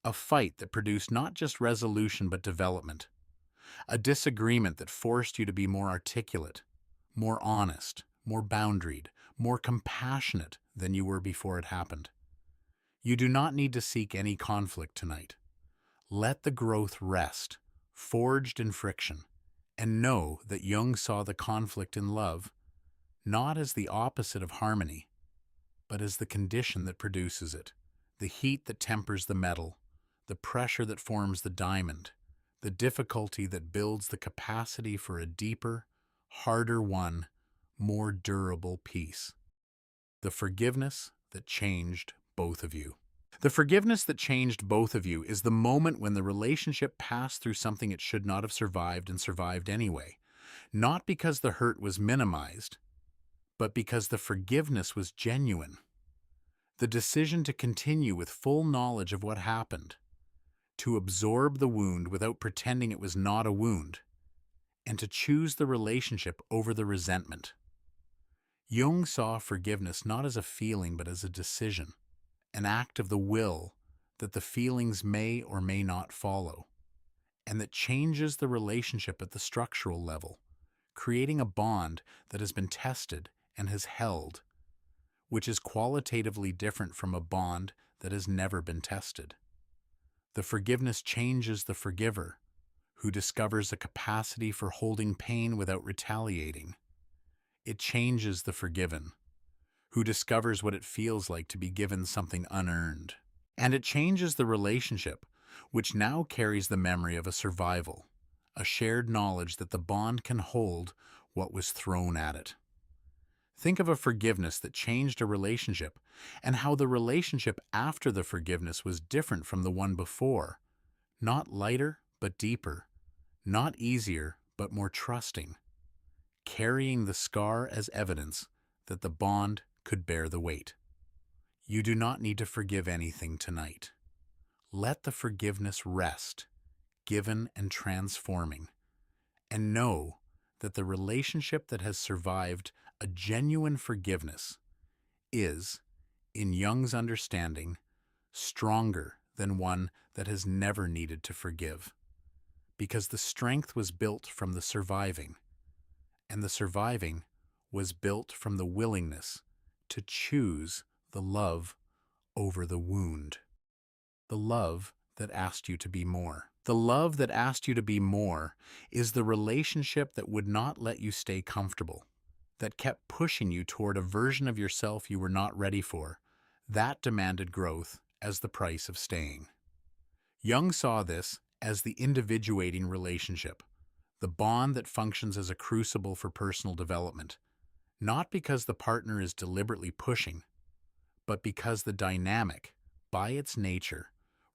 a fight that produced not just resolution but development, a disagreement that forced you to be more articulate, more honest, more boundaried, more compassionate than you were before it happened. You do not need to seek any conflict tonight. Let the growth rest, forged in friction, and know that Jung saw the conflict in love not as the opposite of harmony, but as the condition that produces it, the heat that tempers the metal, the pressure that forms the diamond, the difficulty that builds the capacity for a deeper, harder won, more durable peace. The forgiveness that changed both of you. The forgiveness that changed both of you is the moment when the relationship passed through something it should not have survived and survived anyway. Not because the hurt was minimized, but because the forgiveness was genuine. The decision to continue with full knowledge of what happened, to absorb the wound without pretending it was not a wound, and to choose the relationship over the resentment. Jung saw forgiveness not as a feeling but as a decision, an act of the will that the feelings may or may not follow, and that changes the relationship at the structural level, creating a bond that has been tested and has held, which is qualitatively different from a bond that has never been tested. The forgiveness changes the forgiver, who discovers a capacity for holding pain without retaliating. It changes the forgiven, who discovers what it feels like to be given something unearned. And it changes the relationship, which now carries the memory of a survival, a shared knowledge that the bond can hold what was thrown at it. Think of a forgiveness that changed a relationship and how the relationship after the forgiveness was different from the one before. Not lighter, but deeper. Not easier, but more trusting. Carrying the scar as evidence that the bond could bear the weight. You do not need to forgive anything tonight. Let the forgiveness rest, given and transforming, and know that the relationship that has survived a genuine forgiveness is, in Jung's understanding, stronger than one that has never needed to forgive, because the strength was built from the surviving, and the surviving was built from the willingness to choose the love over the wound. The love that asked you to be more. The love that asked you to be more is the relationship that would not let you stay comfortable, that kept pushing you toward a version of yourself you were not ready for. That demanded growth as the price of staying. Jung saw this as the individuating relationship, the bond that functions as a crucible for personal development, not because the partner is deliberately pushing, but because the dynamic, by its nature,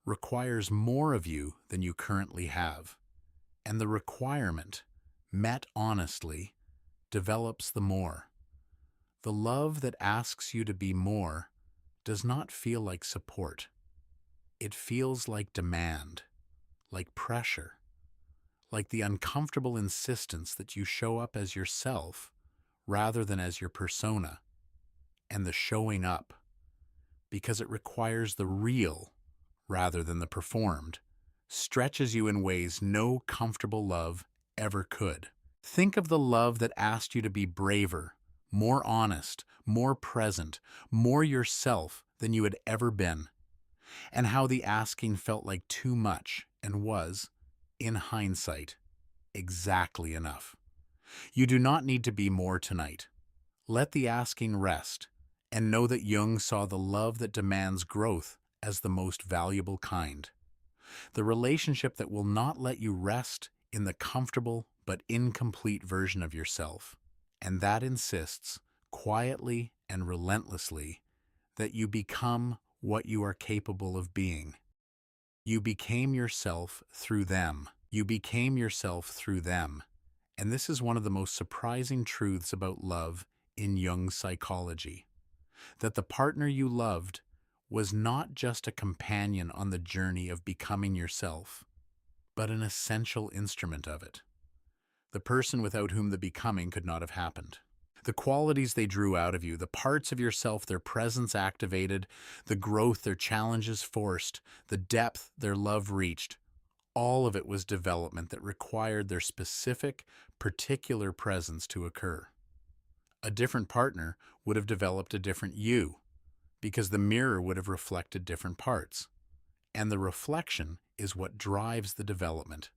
requires more of you than you currently have, and the requirement, met honestly, develops the more. The love that asks you to be more does not feel like support. It feels like demand, like pressure, like the uncomfortable insistence that you show up as yourself rather than as your persona, and the showing up, because it requires the real rather than the performed, stretches you in ways no comfortable love ever could. Think of the love that asked you to be braver, more honest, more present, more yourself than you had ever been, and how the asking felt like too much and was, in hindsight, exactly enough. You do not need to be more tonight. Let the asking rest, and know that Jung saw the love that demands growth as the most valuable kind. The relationship that will not let you rest in the comfortable but incomplete version of yourself, and that insists, quietly and relentlessly, that you become what you are capable of being. You became yourself through them. You became yourself through them. And this is one of the most surprising truths about love in Jung's psychology, that the partner you loved was not just a companion on the journey of becoming yourself, but an essential instrument of it. The person without whom the becoming could not have happened. The qualities they drew out of you, the parts of yourself their presence activated, the growth their challenges forced, the depth their love reached, all of it was development that required their specific, particular presence to occur. A different partner would have developed a different you, because the mirror would have reflected different parts. And the reflection is what drives the development.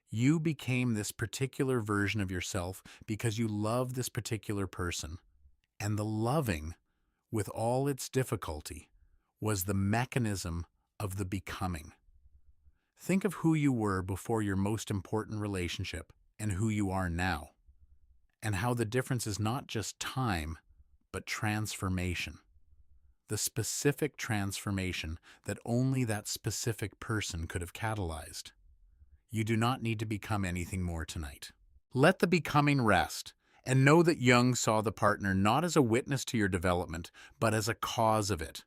You became this particular version of yourself because you love this particular person, and the loving, with all its difficulty, was the mechanism of the becoming. Think of who you were before your most important relationship and who you are now. and how the difference is not just time, but transformation. The specific transformation that only that specific person could have catalyzed. You do not need to become anything more tonight. Let the becoming rest, and know that Jung saw the partner not as a witness to your development, but as a cause of it.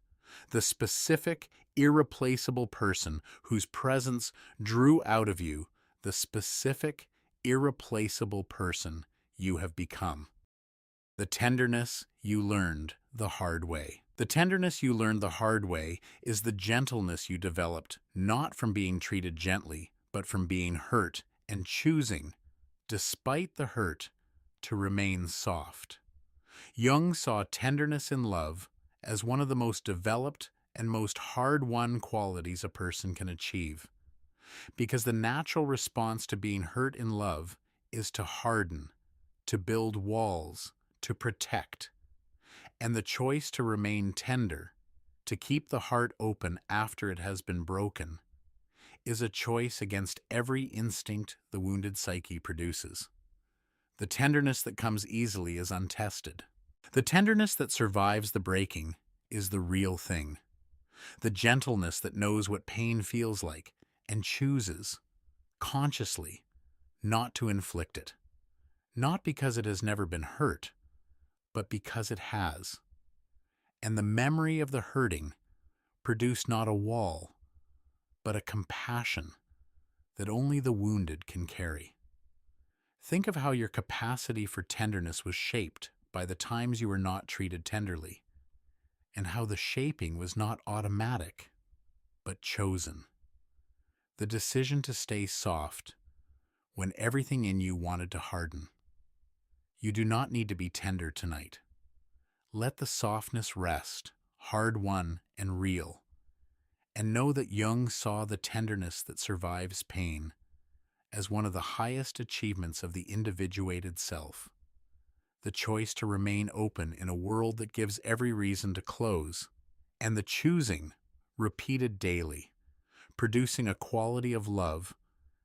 The specific, irreplaceable person whose presence drew out of you the specific, irreplaceable person you have become. The tenderness you learned the hard way. The tenderness you learned the hard way is the gentleness you developed not from being treated gently, but from being hurt and choosing, despite the hurt, to remain soft. Jung saw tenderness in love as one of the most developed and most hard-won qualities a person can achieve, because the natural response to being hurt in love is to harden, to build walls, to protect, and the choice to remain tender, to keep the heart open after it has been broken, is a choice against every instinct the wounded psyche produces. The tenderness that comes easily is untested. The tenderness that survives the breaking is the real thing. The gentleness that knows what pain feels like and chooses, consciously, not to inflict it. Not because it has never been hurt, but because it has. And the memory of the hurting produced not a wall, but a compassion that only the wounded can carry. Think of how your capacity for tenderness was shaped by the times you were not treated tenderly, and how the shaping was not automatic, but chosen. The decision to stay soft when everything in you wanted to harden. You do not need to be tender tonight. Let the softness rest, hard-won and real, and know that Jung saw the tenderness that survives pain as one of the highest achievements of the individuated self. The choice to remain open in a world that gives every reason to close, and the choosing, repeated daily, producing a quality of love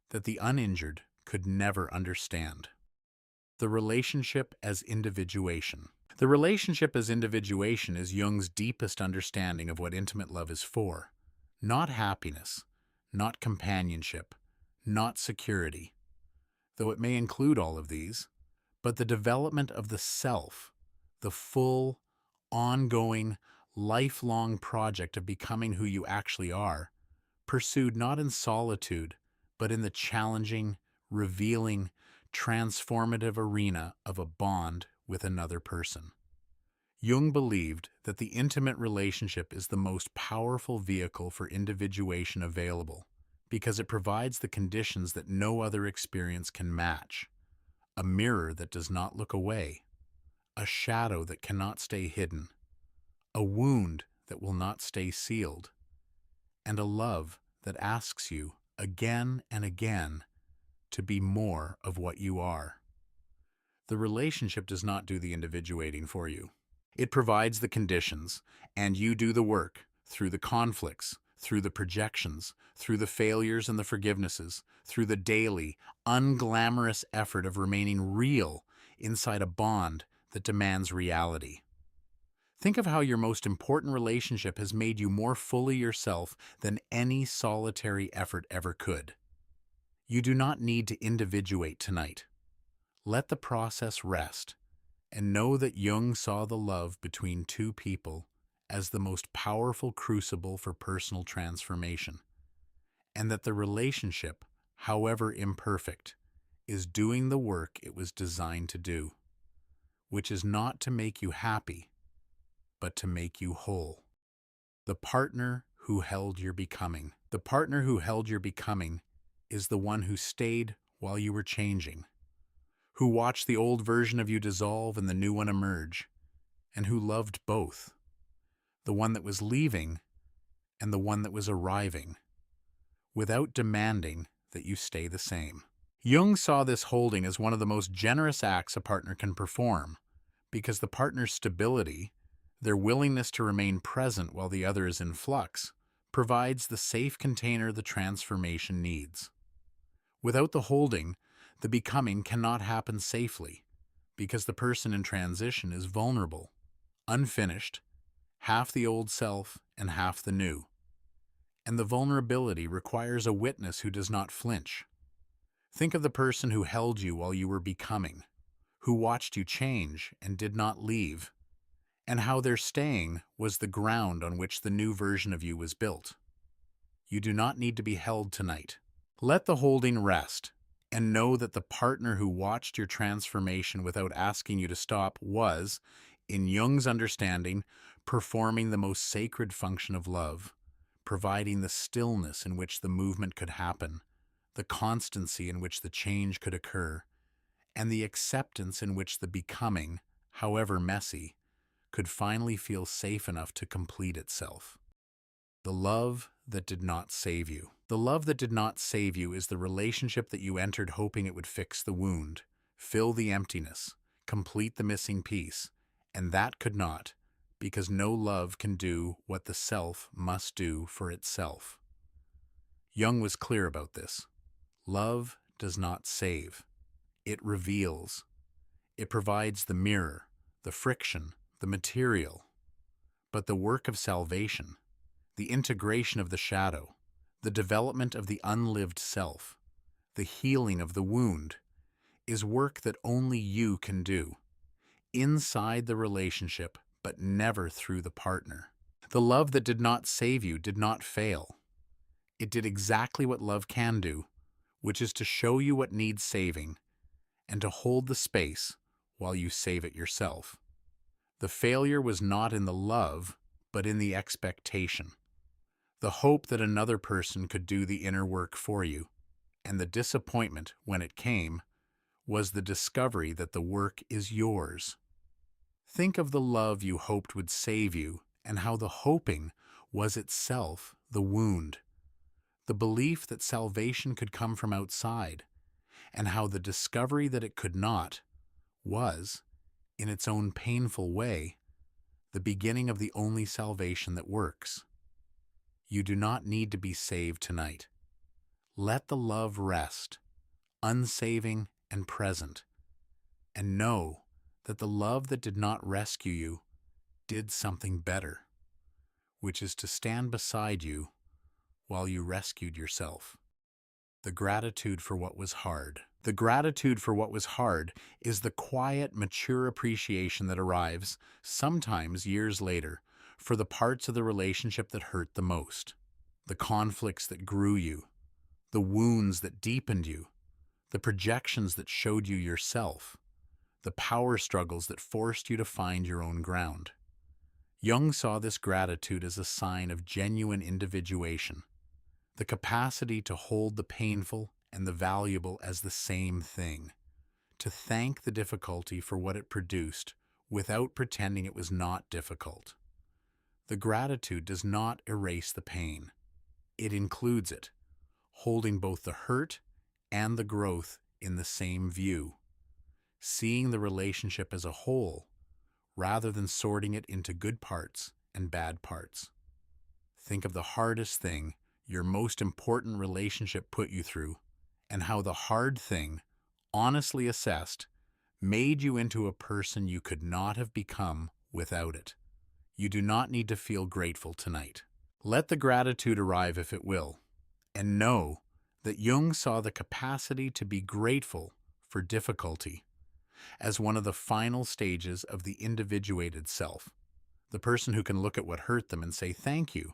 that the uninjured could never understand. The relationship as individuation. The relationship as individuation is Jung's deepest understanding of what intimate love is for. Not happiness, not companionship, not security, though it may include all of these, but the development of the self, the full, ongoing, lifelong project of becoming who you actually are, pursued not in solitude, but in the challenging, revealing, transformative arena of a bond with another person. Jung believed that the intimate relationship is the most powerful vehicle for individuation available because it provides the conditions that no other experience can match. A mirror that does not look away, a shadow that cannot stay hidden, a wound that will not stay sealed, and a love that asks you again and again to be more of what you are. The relationship does not do the individuating for you. It provides the conditions, and you do the work through the conflicts, through the projections, through the failures and the forgivenesses, through the daily, unglamorous effort of remaining real inside a bond that demands reality. Think of how your most important relationship has made you more fully yourself than any solitary effort ever could. You do not need to individuate tonight. Let the process rest, and know that Jung saw the love between two people as the most powerful crucible for personal transformation, and that the relationship, however imperfect, is doing the work it was designed to do, which is not to make you happy, but to make you whole. The partner who held your becoming. The partner who held your becoming is the one who stayed while you were changing, who watched the old version of you dissolve and the new one emerge, and who loved both, the one that was leaving and the one that was arriving, without demanding that you stay the same. Jung saw this holding as one of the most generous acts a partner can perform, because the partner's stability, their willingness to remain present while the other is in flux, provides the safe container the transformation needs. Without the holding, the becoming cannot happen safely, because the person in transition is vulnerable, unfinished, half the old self and half the new. And the vulnerability requires a witness who does not flinch. Think of the person who held you while you were becoming, who watched you change and did not leave, and how their staying was the ground on which the new version of you was built. You do not need to be held tonight. Let the holding rest, and know that the partner who watched your transformation without asking you to stop was, in Jung's understanding, performing the most sacred function of love, providing the stillness in which the movement could happen, the constancy in which the change could occur, and the acceptance in which the becoming, however messy, could finally feel safe enough to complete itself. The love that did not save you. The love that did not save you is the relationship that you entered hoping it would fix the wound, fill the emptiness, complete the missing piece, and that could not, because no love can do what the self must do for itself. Jung was clear about this. Love does not save. It reveals. It provides the mirror, the friction, the material. But the work of salvation, the integration of the shadow, the development of the unlived self, the healing of the wound, is work that only you can do, inside the relationship, but never through the partner. The love that did not save you did not fail. It did exactly what love can do, which is to show you what needs saving and to hold the space while you save it yourself. The failure was not in the love, but in the expectation. The hope that another person could do the inner work for you, and the disappointment, when it came, was the discovery that the work is yours. Think of the love you hoped would save you and how the hoping was itself the wound. The belief that salvation could come from outside, and how the discovery that it could not was, in its own painful way, the beginning of the only salvation that works. You do not need to be saved tonight. Let the love rest, unsaving and present, and know that the love that did not rescue you did something better, which is to stand beside you while you rescued yourself. The gratitude for what was hard. The gratitude for what was hard is the quiet, mature appreciation that arrives, sometimes years later, for the parts of the relationship that hurt the most, the conflicts that grew you, the wounds that deepened you, the projections that showed you yourself, the power struggles that forced you to find your own ground. Jung saw this gratitude as a sign of genuine individuation, the capacity to hold the painful and the valuable as the same thing, to thank the difficulty for what it produced without pretending it was not difficult. The gratitude does not erase the pain. It includes it, holding both the hurt and the growth in the same view, seeing the relationship as a whole rather than sorting it into good parts and bad parts. Think of the hardest thing your most important relationship put you through, and how the hard thing, honestly assessed, made you into a person you could not have become without it. You do not need to feel grateful tonight. Let the gratitude arrive if it will, and know that Jung saw the capacity to be grateful for difficulty as one of the final stages of the individuated self, the person who can look at what hurt them and say thank you,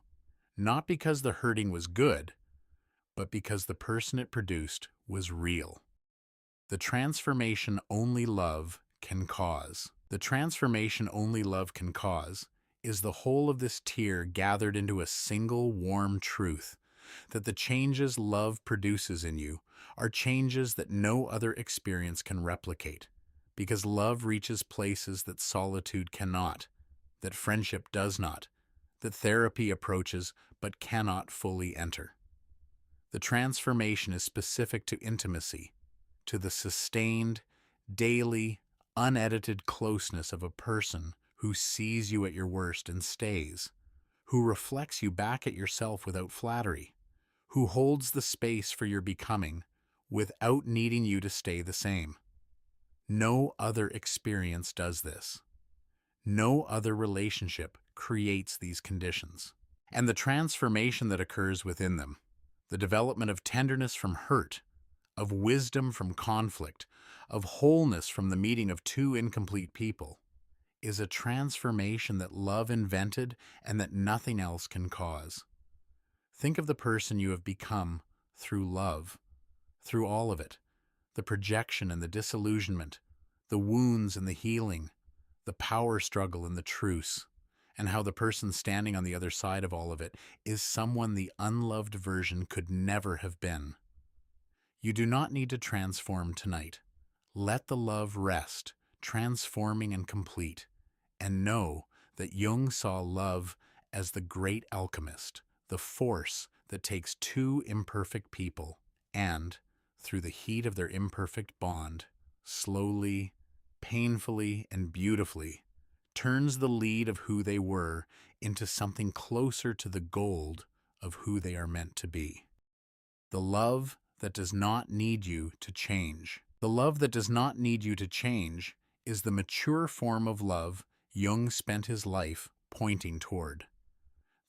not because the hurting was good, but because the person it produced was real. The transformation only love can cause. The transformation only love can cause is the whole of this tear gathered into a single warm truth, that the changes love produces in you are changes that no other experience can replicate, because love reaches places that solitude cannot, that friendship does not, that therapy approaches but cannot fully enter. The transformation is specific to intimacy, to the sustained, daily, unedited closeness of a person who sees you at your worst and stays, who reflects you back at yourself without flattery, who holds the space for your becoming without needing you to stay the same. No other experience does this. No other relationship creates these conditions. And the transformation that occurs within them, the development of tenderness from hurt, of wisdom from conflict, of wholeness from the meeting of two incomplete people, is a transformation that love invented and that nothing else can cause. Think of the person you have become through love, through all of it, the projection and the disillusionment, the wounds and the healing, the power struggle and the truce, and how the person standing on the other side of all of it is someone the unloved version could never have been. You do not need to transform tonight. Let the love rest, transforming and complete, and know that Jung saw love as the great alchemist, the force that takes two imperfect people and, through the heat of their imperfect bond, slowly, painfully, and beautifully, turns the lead of who they were into something closer to the gold of who they are meant to be. The love that does not need you to change. The love that does not need you to change is the mature form of love Jung spent his life pointing toward.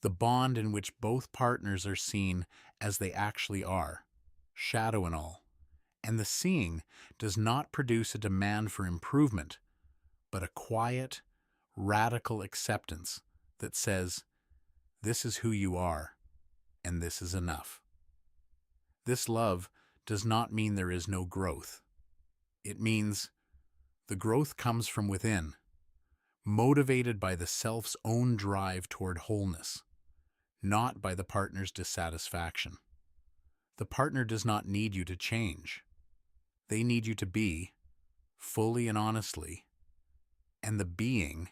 The bond in which both partners are seen as they actually are, shadow and all. And the seeing does not produce a demand for improvement, but a quiet, radical acceptance that says, this is who you are, and this is enough. This love does not mean there is no growth. It means the growth comes from within, motivated by the self's own drive toward wholeness, not by the partner's dissatisfaction. The partner does not need you to change. They need you to be, fully and honestly, and the being,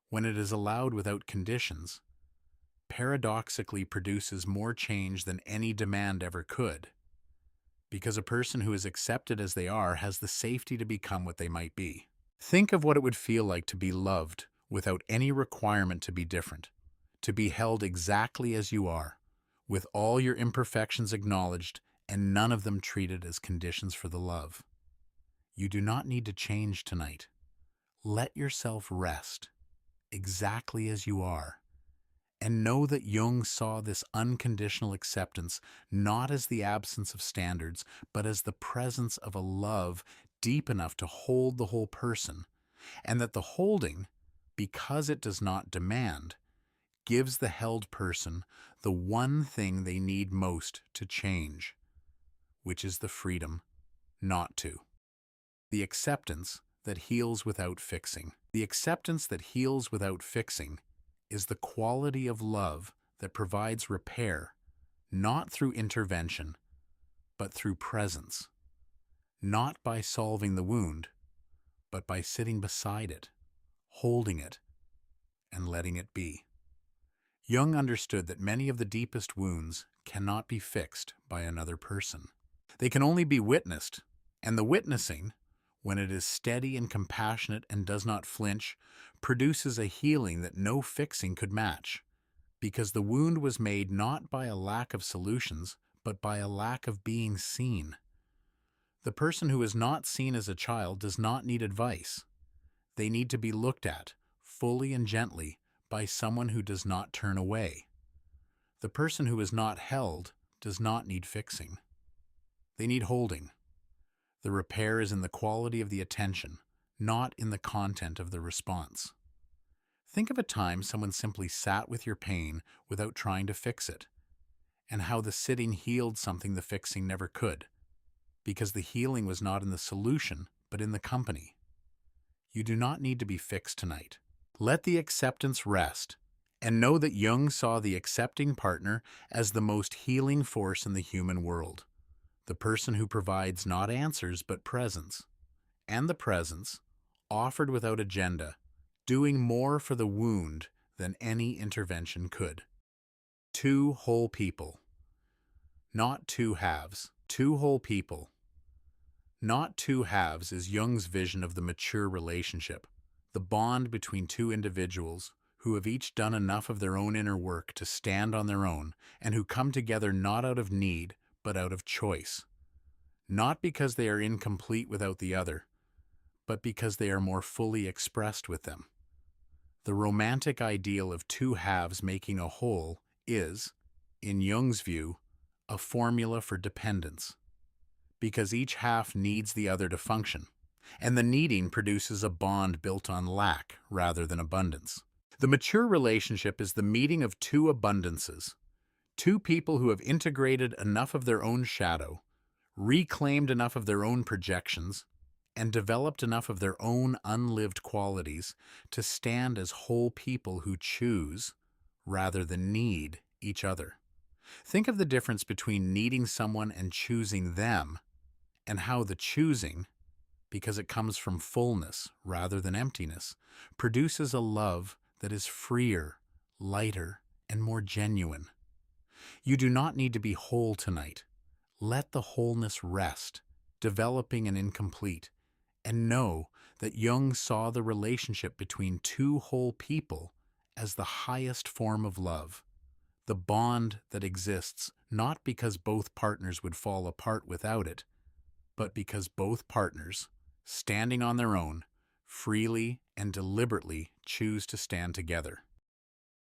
when it is allowed without conditions, paradoxically produces more change than any demand ever could, because a person who is accepted as they are has the safety to become what they might be. Think of what it would feel like to be loved without any requirement to be different, to be held exactly as you are, with all your imperfections acknowledged and none of them treated as conditions for the love. You do not need to change tonight. Let yourself rest, exactly as you are, and know that Jung saw this unconditional acceptance not as the absence of standards, but as the presence of a love deep enough to hold the whole person, and that the holding, because it does not demand, gives the held person the one thing they need most to change, which is the freedom not to. The acceptance that heals without fixing. The acceptance that heals without fixing is the quality of love that provides repair, not through intervention, but through presence, not by solving the wound, but by sitting beside it, holding it, and letting it be. Jung understood that many of the deepest wounds cannot be fixed by another person. They can only be witnessed, and the witnessing, when it is steady and compassionate and does not flinch, produces a healing that no fixing could match, because the wound was made not by a lack of solutions, but by a lack of being seen. The person who is not seen as a child does not need advice. They need to be looked at, fully and gently, by someone who does not turn away. The person who is not held does not need fixing. They need holding. The repair is in the quality of the attention, not in the content of the response. Think of a time someone simply sat with your pain without trying to fix it, and how the sitting healed something the fixing never could, because the healing was not in the solution, but in the company. You do not need to be fixed tonight. Let the acceptance rest, and know that Jung saw the accepting partner as the most healing force in the human world. The person who provides not answers but presence, and the presence, offered without agenda, doing more for the wound than any intervention could. Two whole people, not two halves. Two whole people, not two halves is Jung's vision of the mature relationship, the bond between two individuals who have each done enough of their own inner work to stand on their own and who come together not out of need, but out of choice. Not because they are incomplete without the other, but because they are more fully expressed with them. The romantic ideal of two halves making a whole is, in Jung's view, a formula for dependence, because each half needs the other to function, and the needing produces a bond built on lack rather than abundance. The mature relationship is the meeting of two abundances, two people who have integrated enough of their own shadow, reclaimed enough of their own projections, and developed enough of their own unlived qualities to stand as whole people who choose, rather than need, each other. Think of the difference between needing someone and choosing them, and how the choosing, because it comes from fullness rather than emptiness, produces a love that is freer, lighter, and more genuine. You do not need to be whole tonight. Let the wholeness rest, developing and incomplete, and know that Jung saw the relationship between two whole people as the highest form of love, the bond that exists not because both partners would fall apart without it, but because both partners, standing on their own, freely and deliberately choose to stand together.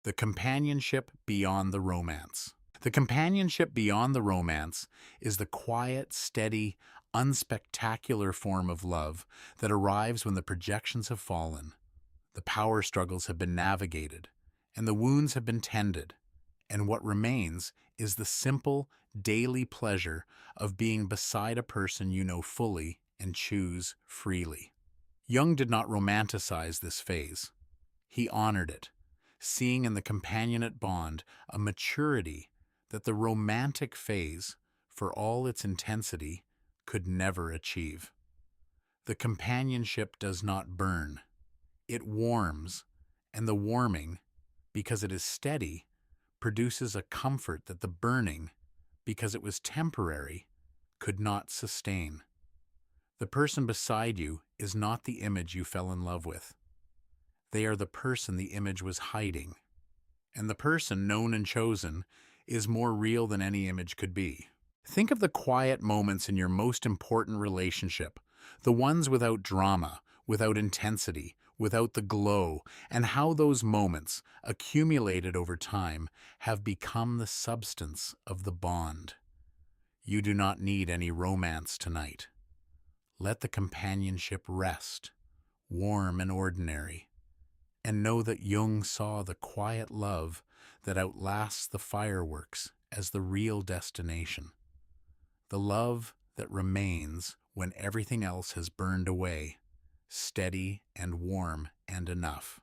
The companionship beyond the romance. The companionship beyond the romance is the quiet, steady, unspectacular form of love that arrives when the projections have fallen, the power struggles have been navigated, and the wounds have been tended, and what remains is the simple, daily pleasure of being beside a person you know fully and choose freely. Jung did not romanticize this phase. He honored it, seeing in the companionate bond a maturity that the romantic phase, for all its intensity, could never achieve. The companionship does not burn. It warms, and the warming, because it is steady, produces a comfort that the burning, because it was temporary, could not sustain. The person beside you is not the image you fell in love with. They are the person the image was hiding. And the person, known and chosen, is more real than any image could be. Think of the quiet moments in your most important relationship, the ones without drama, without intensity, without the glow, and how those moments, accumulated over time, have become the substance of the bond. You do not need any romance tonight. Let the companionship rest, warm and ordinary, and know that Jung saw the quiet love that outlasts the fireworks as the real destination. The love that remains when everything else has burned away, steady and warm and enough.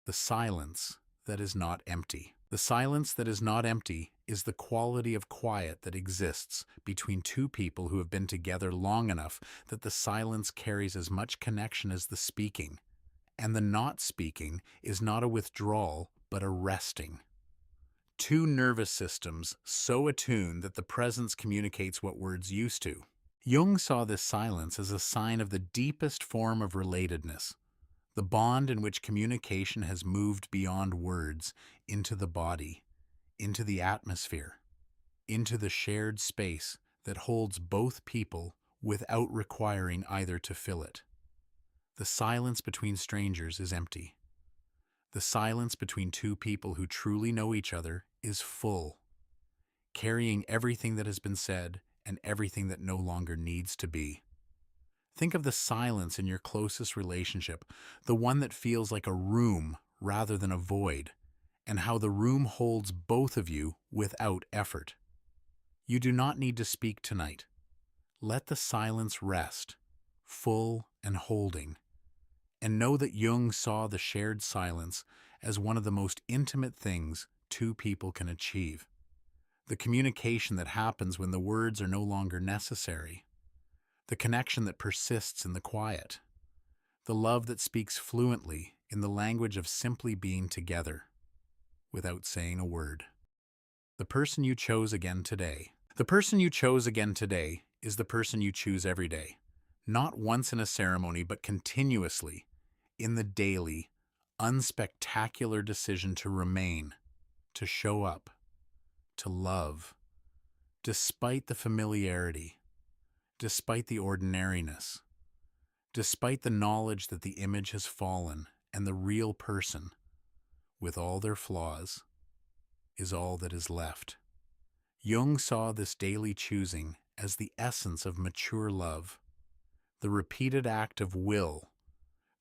The silence that is not empty. The silence that is not empty is the quality of quiet that exists between two people who have been together long enough that the silence carries as much connection as the speaking, and the not speaking is not a withdrawal but a resting. Two nervous systems so attuned that the presence communicates what words used to. Jung saw this silence as a sign of the deepest form of relatedness, the bond in which communication has moved beyond words into the body, into the atmosphere, into the shared space that holds both people without requiring either to fill it. The silence between strangers is empty. The silence between two people who truly know each other is full, carrying everything that has been said and everything that no longer needs to be. Think of the silence in your closest relationship, the one that feels like a room rather than a void, and how the room holds both of you without effort. You do not need to speak tonight. Let the silence rest, full and holding, and know that Jung saw the shared silence as one of the most intimate things two people can achieve. The communication that happens when the words are no longer necessary. The connection that persists in the quiet. The love that speaks fluently in the language of simply being together, without saying a word. The person you chose again today. The person you chose again today is the person you choose every day. Not once in a ceremony, but continuously, in the daily, unspectacular decision to remain, to show up, to love, despite the familiarity, despite the ordinariness, despite the knowledge that the image has fallen and the real person, with all their flaws, is all that is left. Jung saw this daily choosing as the essence of mature love, the repeated act of will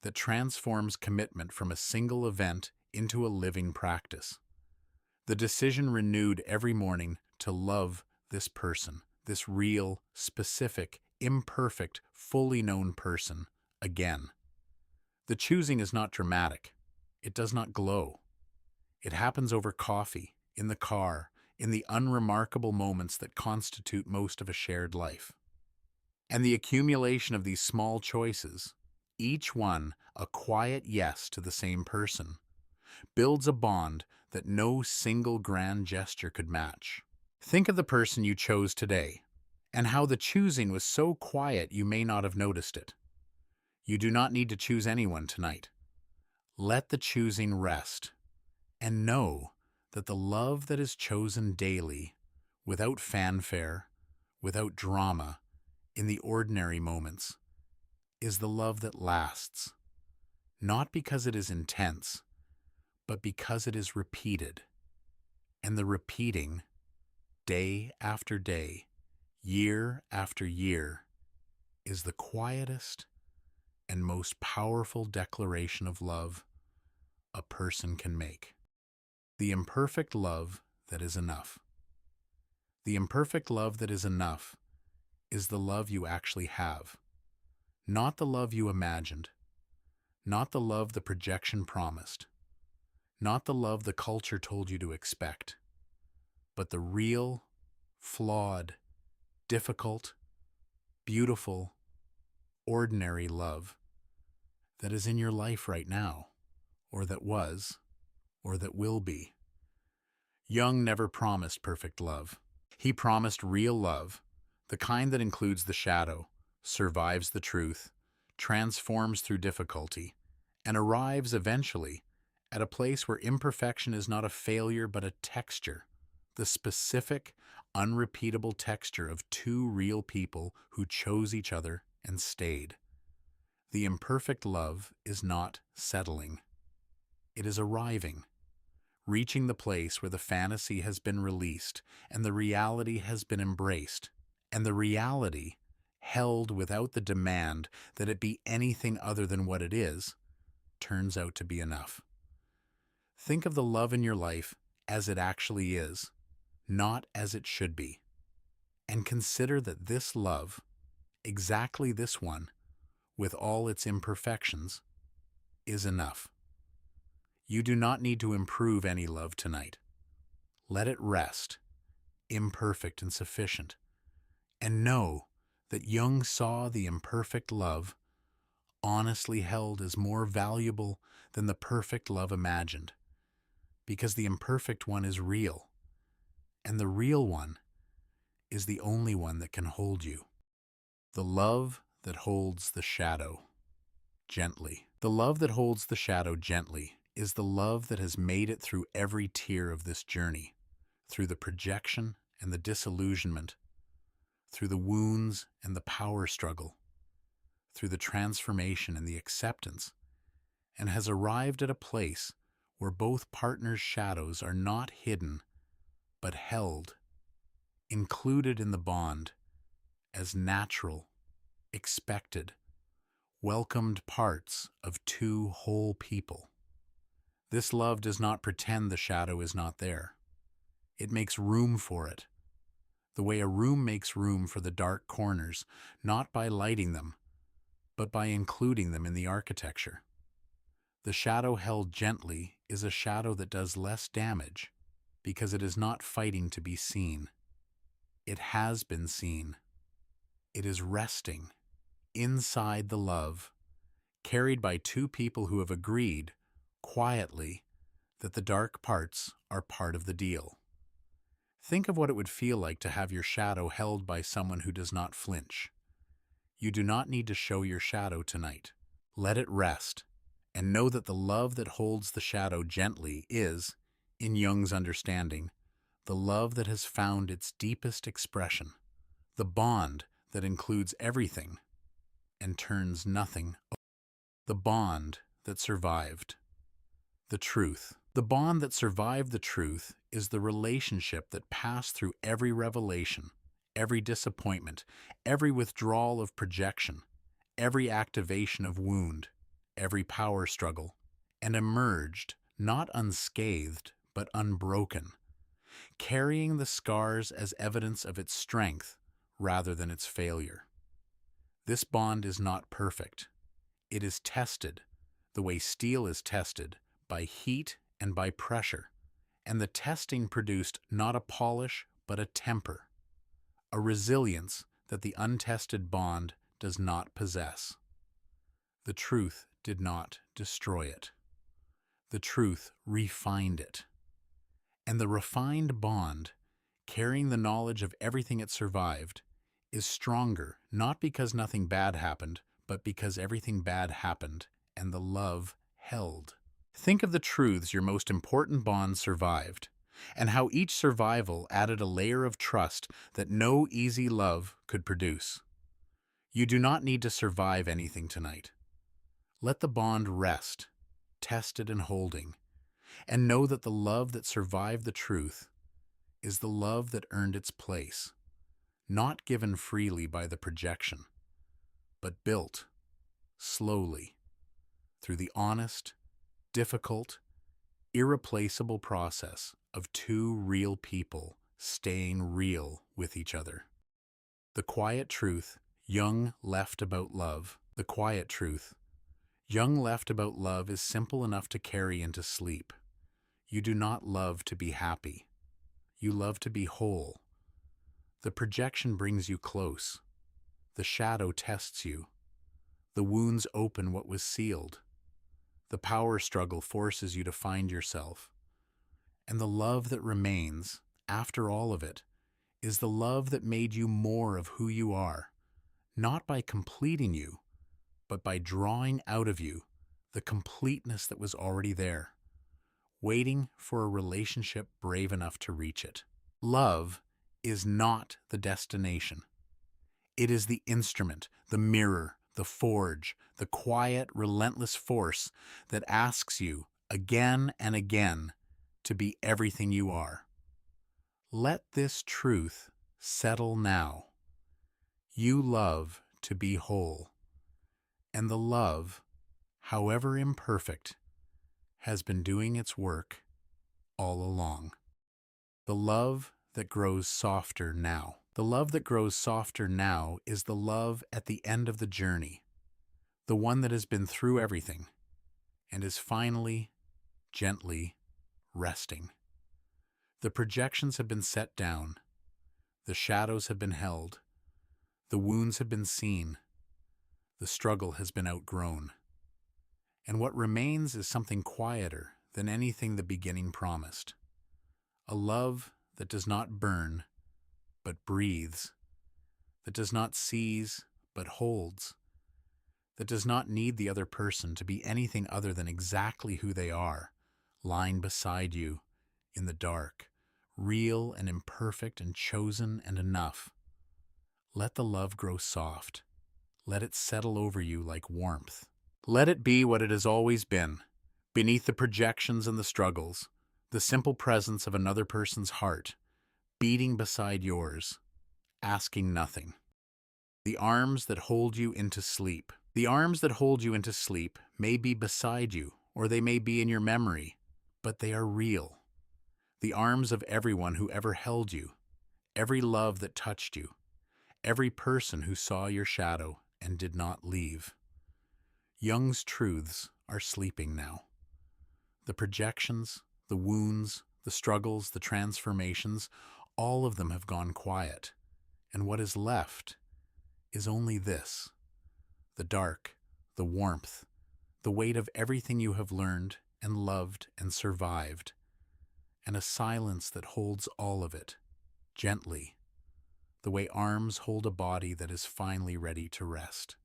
that transforms commitment from a single event into a living practice. The decision renewed every morning to love this person, this real, specific, imperfect, fully known person, again. The choosing is not dramatic. It does not glow. It happens over coffee, in the car, in the unremarkable moments that constitute most of a shared life. And the accumulation of these small choices, each one a quiet yes to the same person, builds a bond that no single grand gesture could match. Think of the person you chose today, and how the choosing was so quiet you may not have noticed it. You do not need to choose anyone tonight. Let the choosing rest, and know that the love that is chosen daily, without fanfare, without drama, in the ordinary moments, is the love that lasts, not because it is intense, but because it is repeated. And the repeating, day after day, year after year, is the quietest and most powerful declaration of love a person can make. The imperfect love that is enough. The imperfect love that is enough is the love you actually have, not the love you imagined, not the love the projection promised, not the love the culture told you to expect, but the real, flawed, difficult, beautiful, ordinary love that is in your life right now, or that was, or that will be. Jung never promised perfect love. He promised real love, the kind that includes the shadow, survives the truth, transforms through difficulty, and arrives eventually at a place where imperfection is not a failure but a texture, the specific, unrepeatable texture of two real people who chose each other and stayed. The imperfect love is not settling. It is arriving, reaching the place where the fantasy has been released and the reality has been embraced, and the reality, held without the demand that it be anything other than what it is, turns out to be enough. Think of the love in your life as it actually is, not as it should be, and consider that this love, exactly this one, with all its imperfections, is enough. You do not need to improve any love tonight. Let it rest, imperfect and sufficient, and know that Jung saw the imperfect love honestly held as more valuable than the perfect love imagined, because the imperfect one is real, and the real one is the only one that can hold you. The love that holds the shadow gently. The love that holds the shadow gently is the love that has made it through every tier of this journey, through the projection and the disillusionment, through the wounds and the power struggle, through the transformation and the acceptance, and has arrived at a place where both partners' shadows are not hidden, but held, included in the bond, as natural, expected, welcomed parts of two whole people. This love does not pretend the shadow is not there. It makes room for it, the way a room makes room for the dark corners, not by lighting them, but by including them in the architecture. The shadow held gently is a shadow that does less damage because it is not fighting to be seen. It has been seen. It is resting inside the love, carried by two people who have agreed, quietly, that the dark parts are part of the deal. Think of what it would feel like to have your shadow held by someone who does not flinch. You do not need to show your shadow tonight. Let it rest, and know that the love that holds the shadow gently is, in Jung's understanding, the love that has found its deepest expression, the bond that includes everything, and turns nothing. The bond that survived the truth. The bond that survived the truth is the relationship that passed through every revelation, every disappointment, every withdrawal of projection, every activation of wound, every power struggle, and emerged not unscathed but unbroken, carrying the scars as evidence of its strength rather than its failure. This bond is not perfect. It is tested, the way steel is tested, by heat and by pressure, and the testing produced not a polish but a temper, a resilience that the untested bond does not possess. The truth did not destroy it. The truth refined it. And the refined bond, carrying the knowledge of everything it survived, is stronger not because nothing bad happened, but because everything bad happened and the love held. Think of the truths your most important bonds survived, and how each survival added a layer of trust that no easy love could produce. You do not need to survive anything tonight. Let the bond rest, tested and holding, and know that the love that survived the truth is the love that earned its place, not given freely by the projection, but built slowly through the honest, difficult, irreplaceable process of two real people staying real with each other. The quiet truth Jung left about love. The quiet truth Jung left about love is simple enough to carry into sleep. You do not love to be happy. You love to be whole. The projection brings you close. The shadow tests you. The wounds open what was sealed. The power struggle forces you to find yourself. And the love that remains, after all of it, is the love that made you more of who you are, not by completing you, but by drawing out of you the completeness that was already there, waiting for a relationship brave enough to reach it. Love is not the destination. It is the instrument, the mirror, the forge, the quiet, relentless force that asks you again and again to be everything you are. Let this truth settle now. You love to be whole, and the love, however imperfect, has been doing its work all along. The love that grows softer now. The love that grows softer now is the love at the end of the journey, the one that has been through everything and is finally, gently resting. The projections have been set down, the shadows have been held, the wounds have been seen, the struggle has been outgrown, and what remains is something quieter than anything the beginning promised. A love that does not burn, but breathes, that does not seize, but holds, that does not need the other person to be anything other than exactly who they are, lying beside you in the dark, real and imperfect and chosen and enough. Let the love grow soft. Let it settle over you like warmth. Let it be what it has always been, beneath the projections and the struggles, the simple presence of another person's heart, beating beside yours, asking nothing. The arms that hold you into sleep. The arms that hold you into sleep may be beside you, or they may be in your memory, but they are real. The arms of everyone who ever held you, every love that touched you, every person who saw your shadow and did not leave. Jung's truths are sleeping now. The projections, the wounds, the struggles, the transformations, all of them have gone quiet, and what is left is only this: the dark, the warmth, the weight of everything you have learned and loved and survived, and a silence that holds all of it, gently, the way arms hold a body that is finally ready to rest.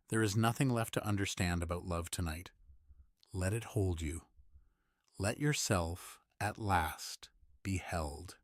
There is nothing left to understand about love tonight. Let it hold you. Let yourself, at last, be held.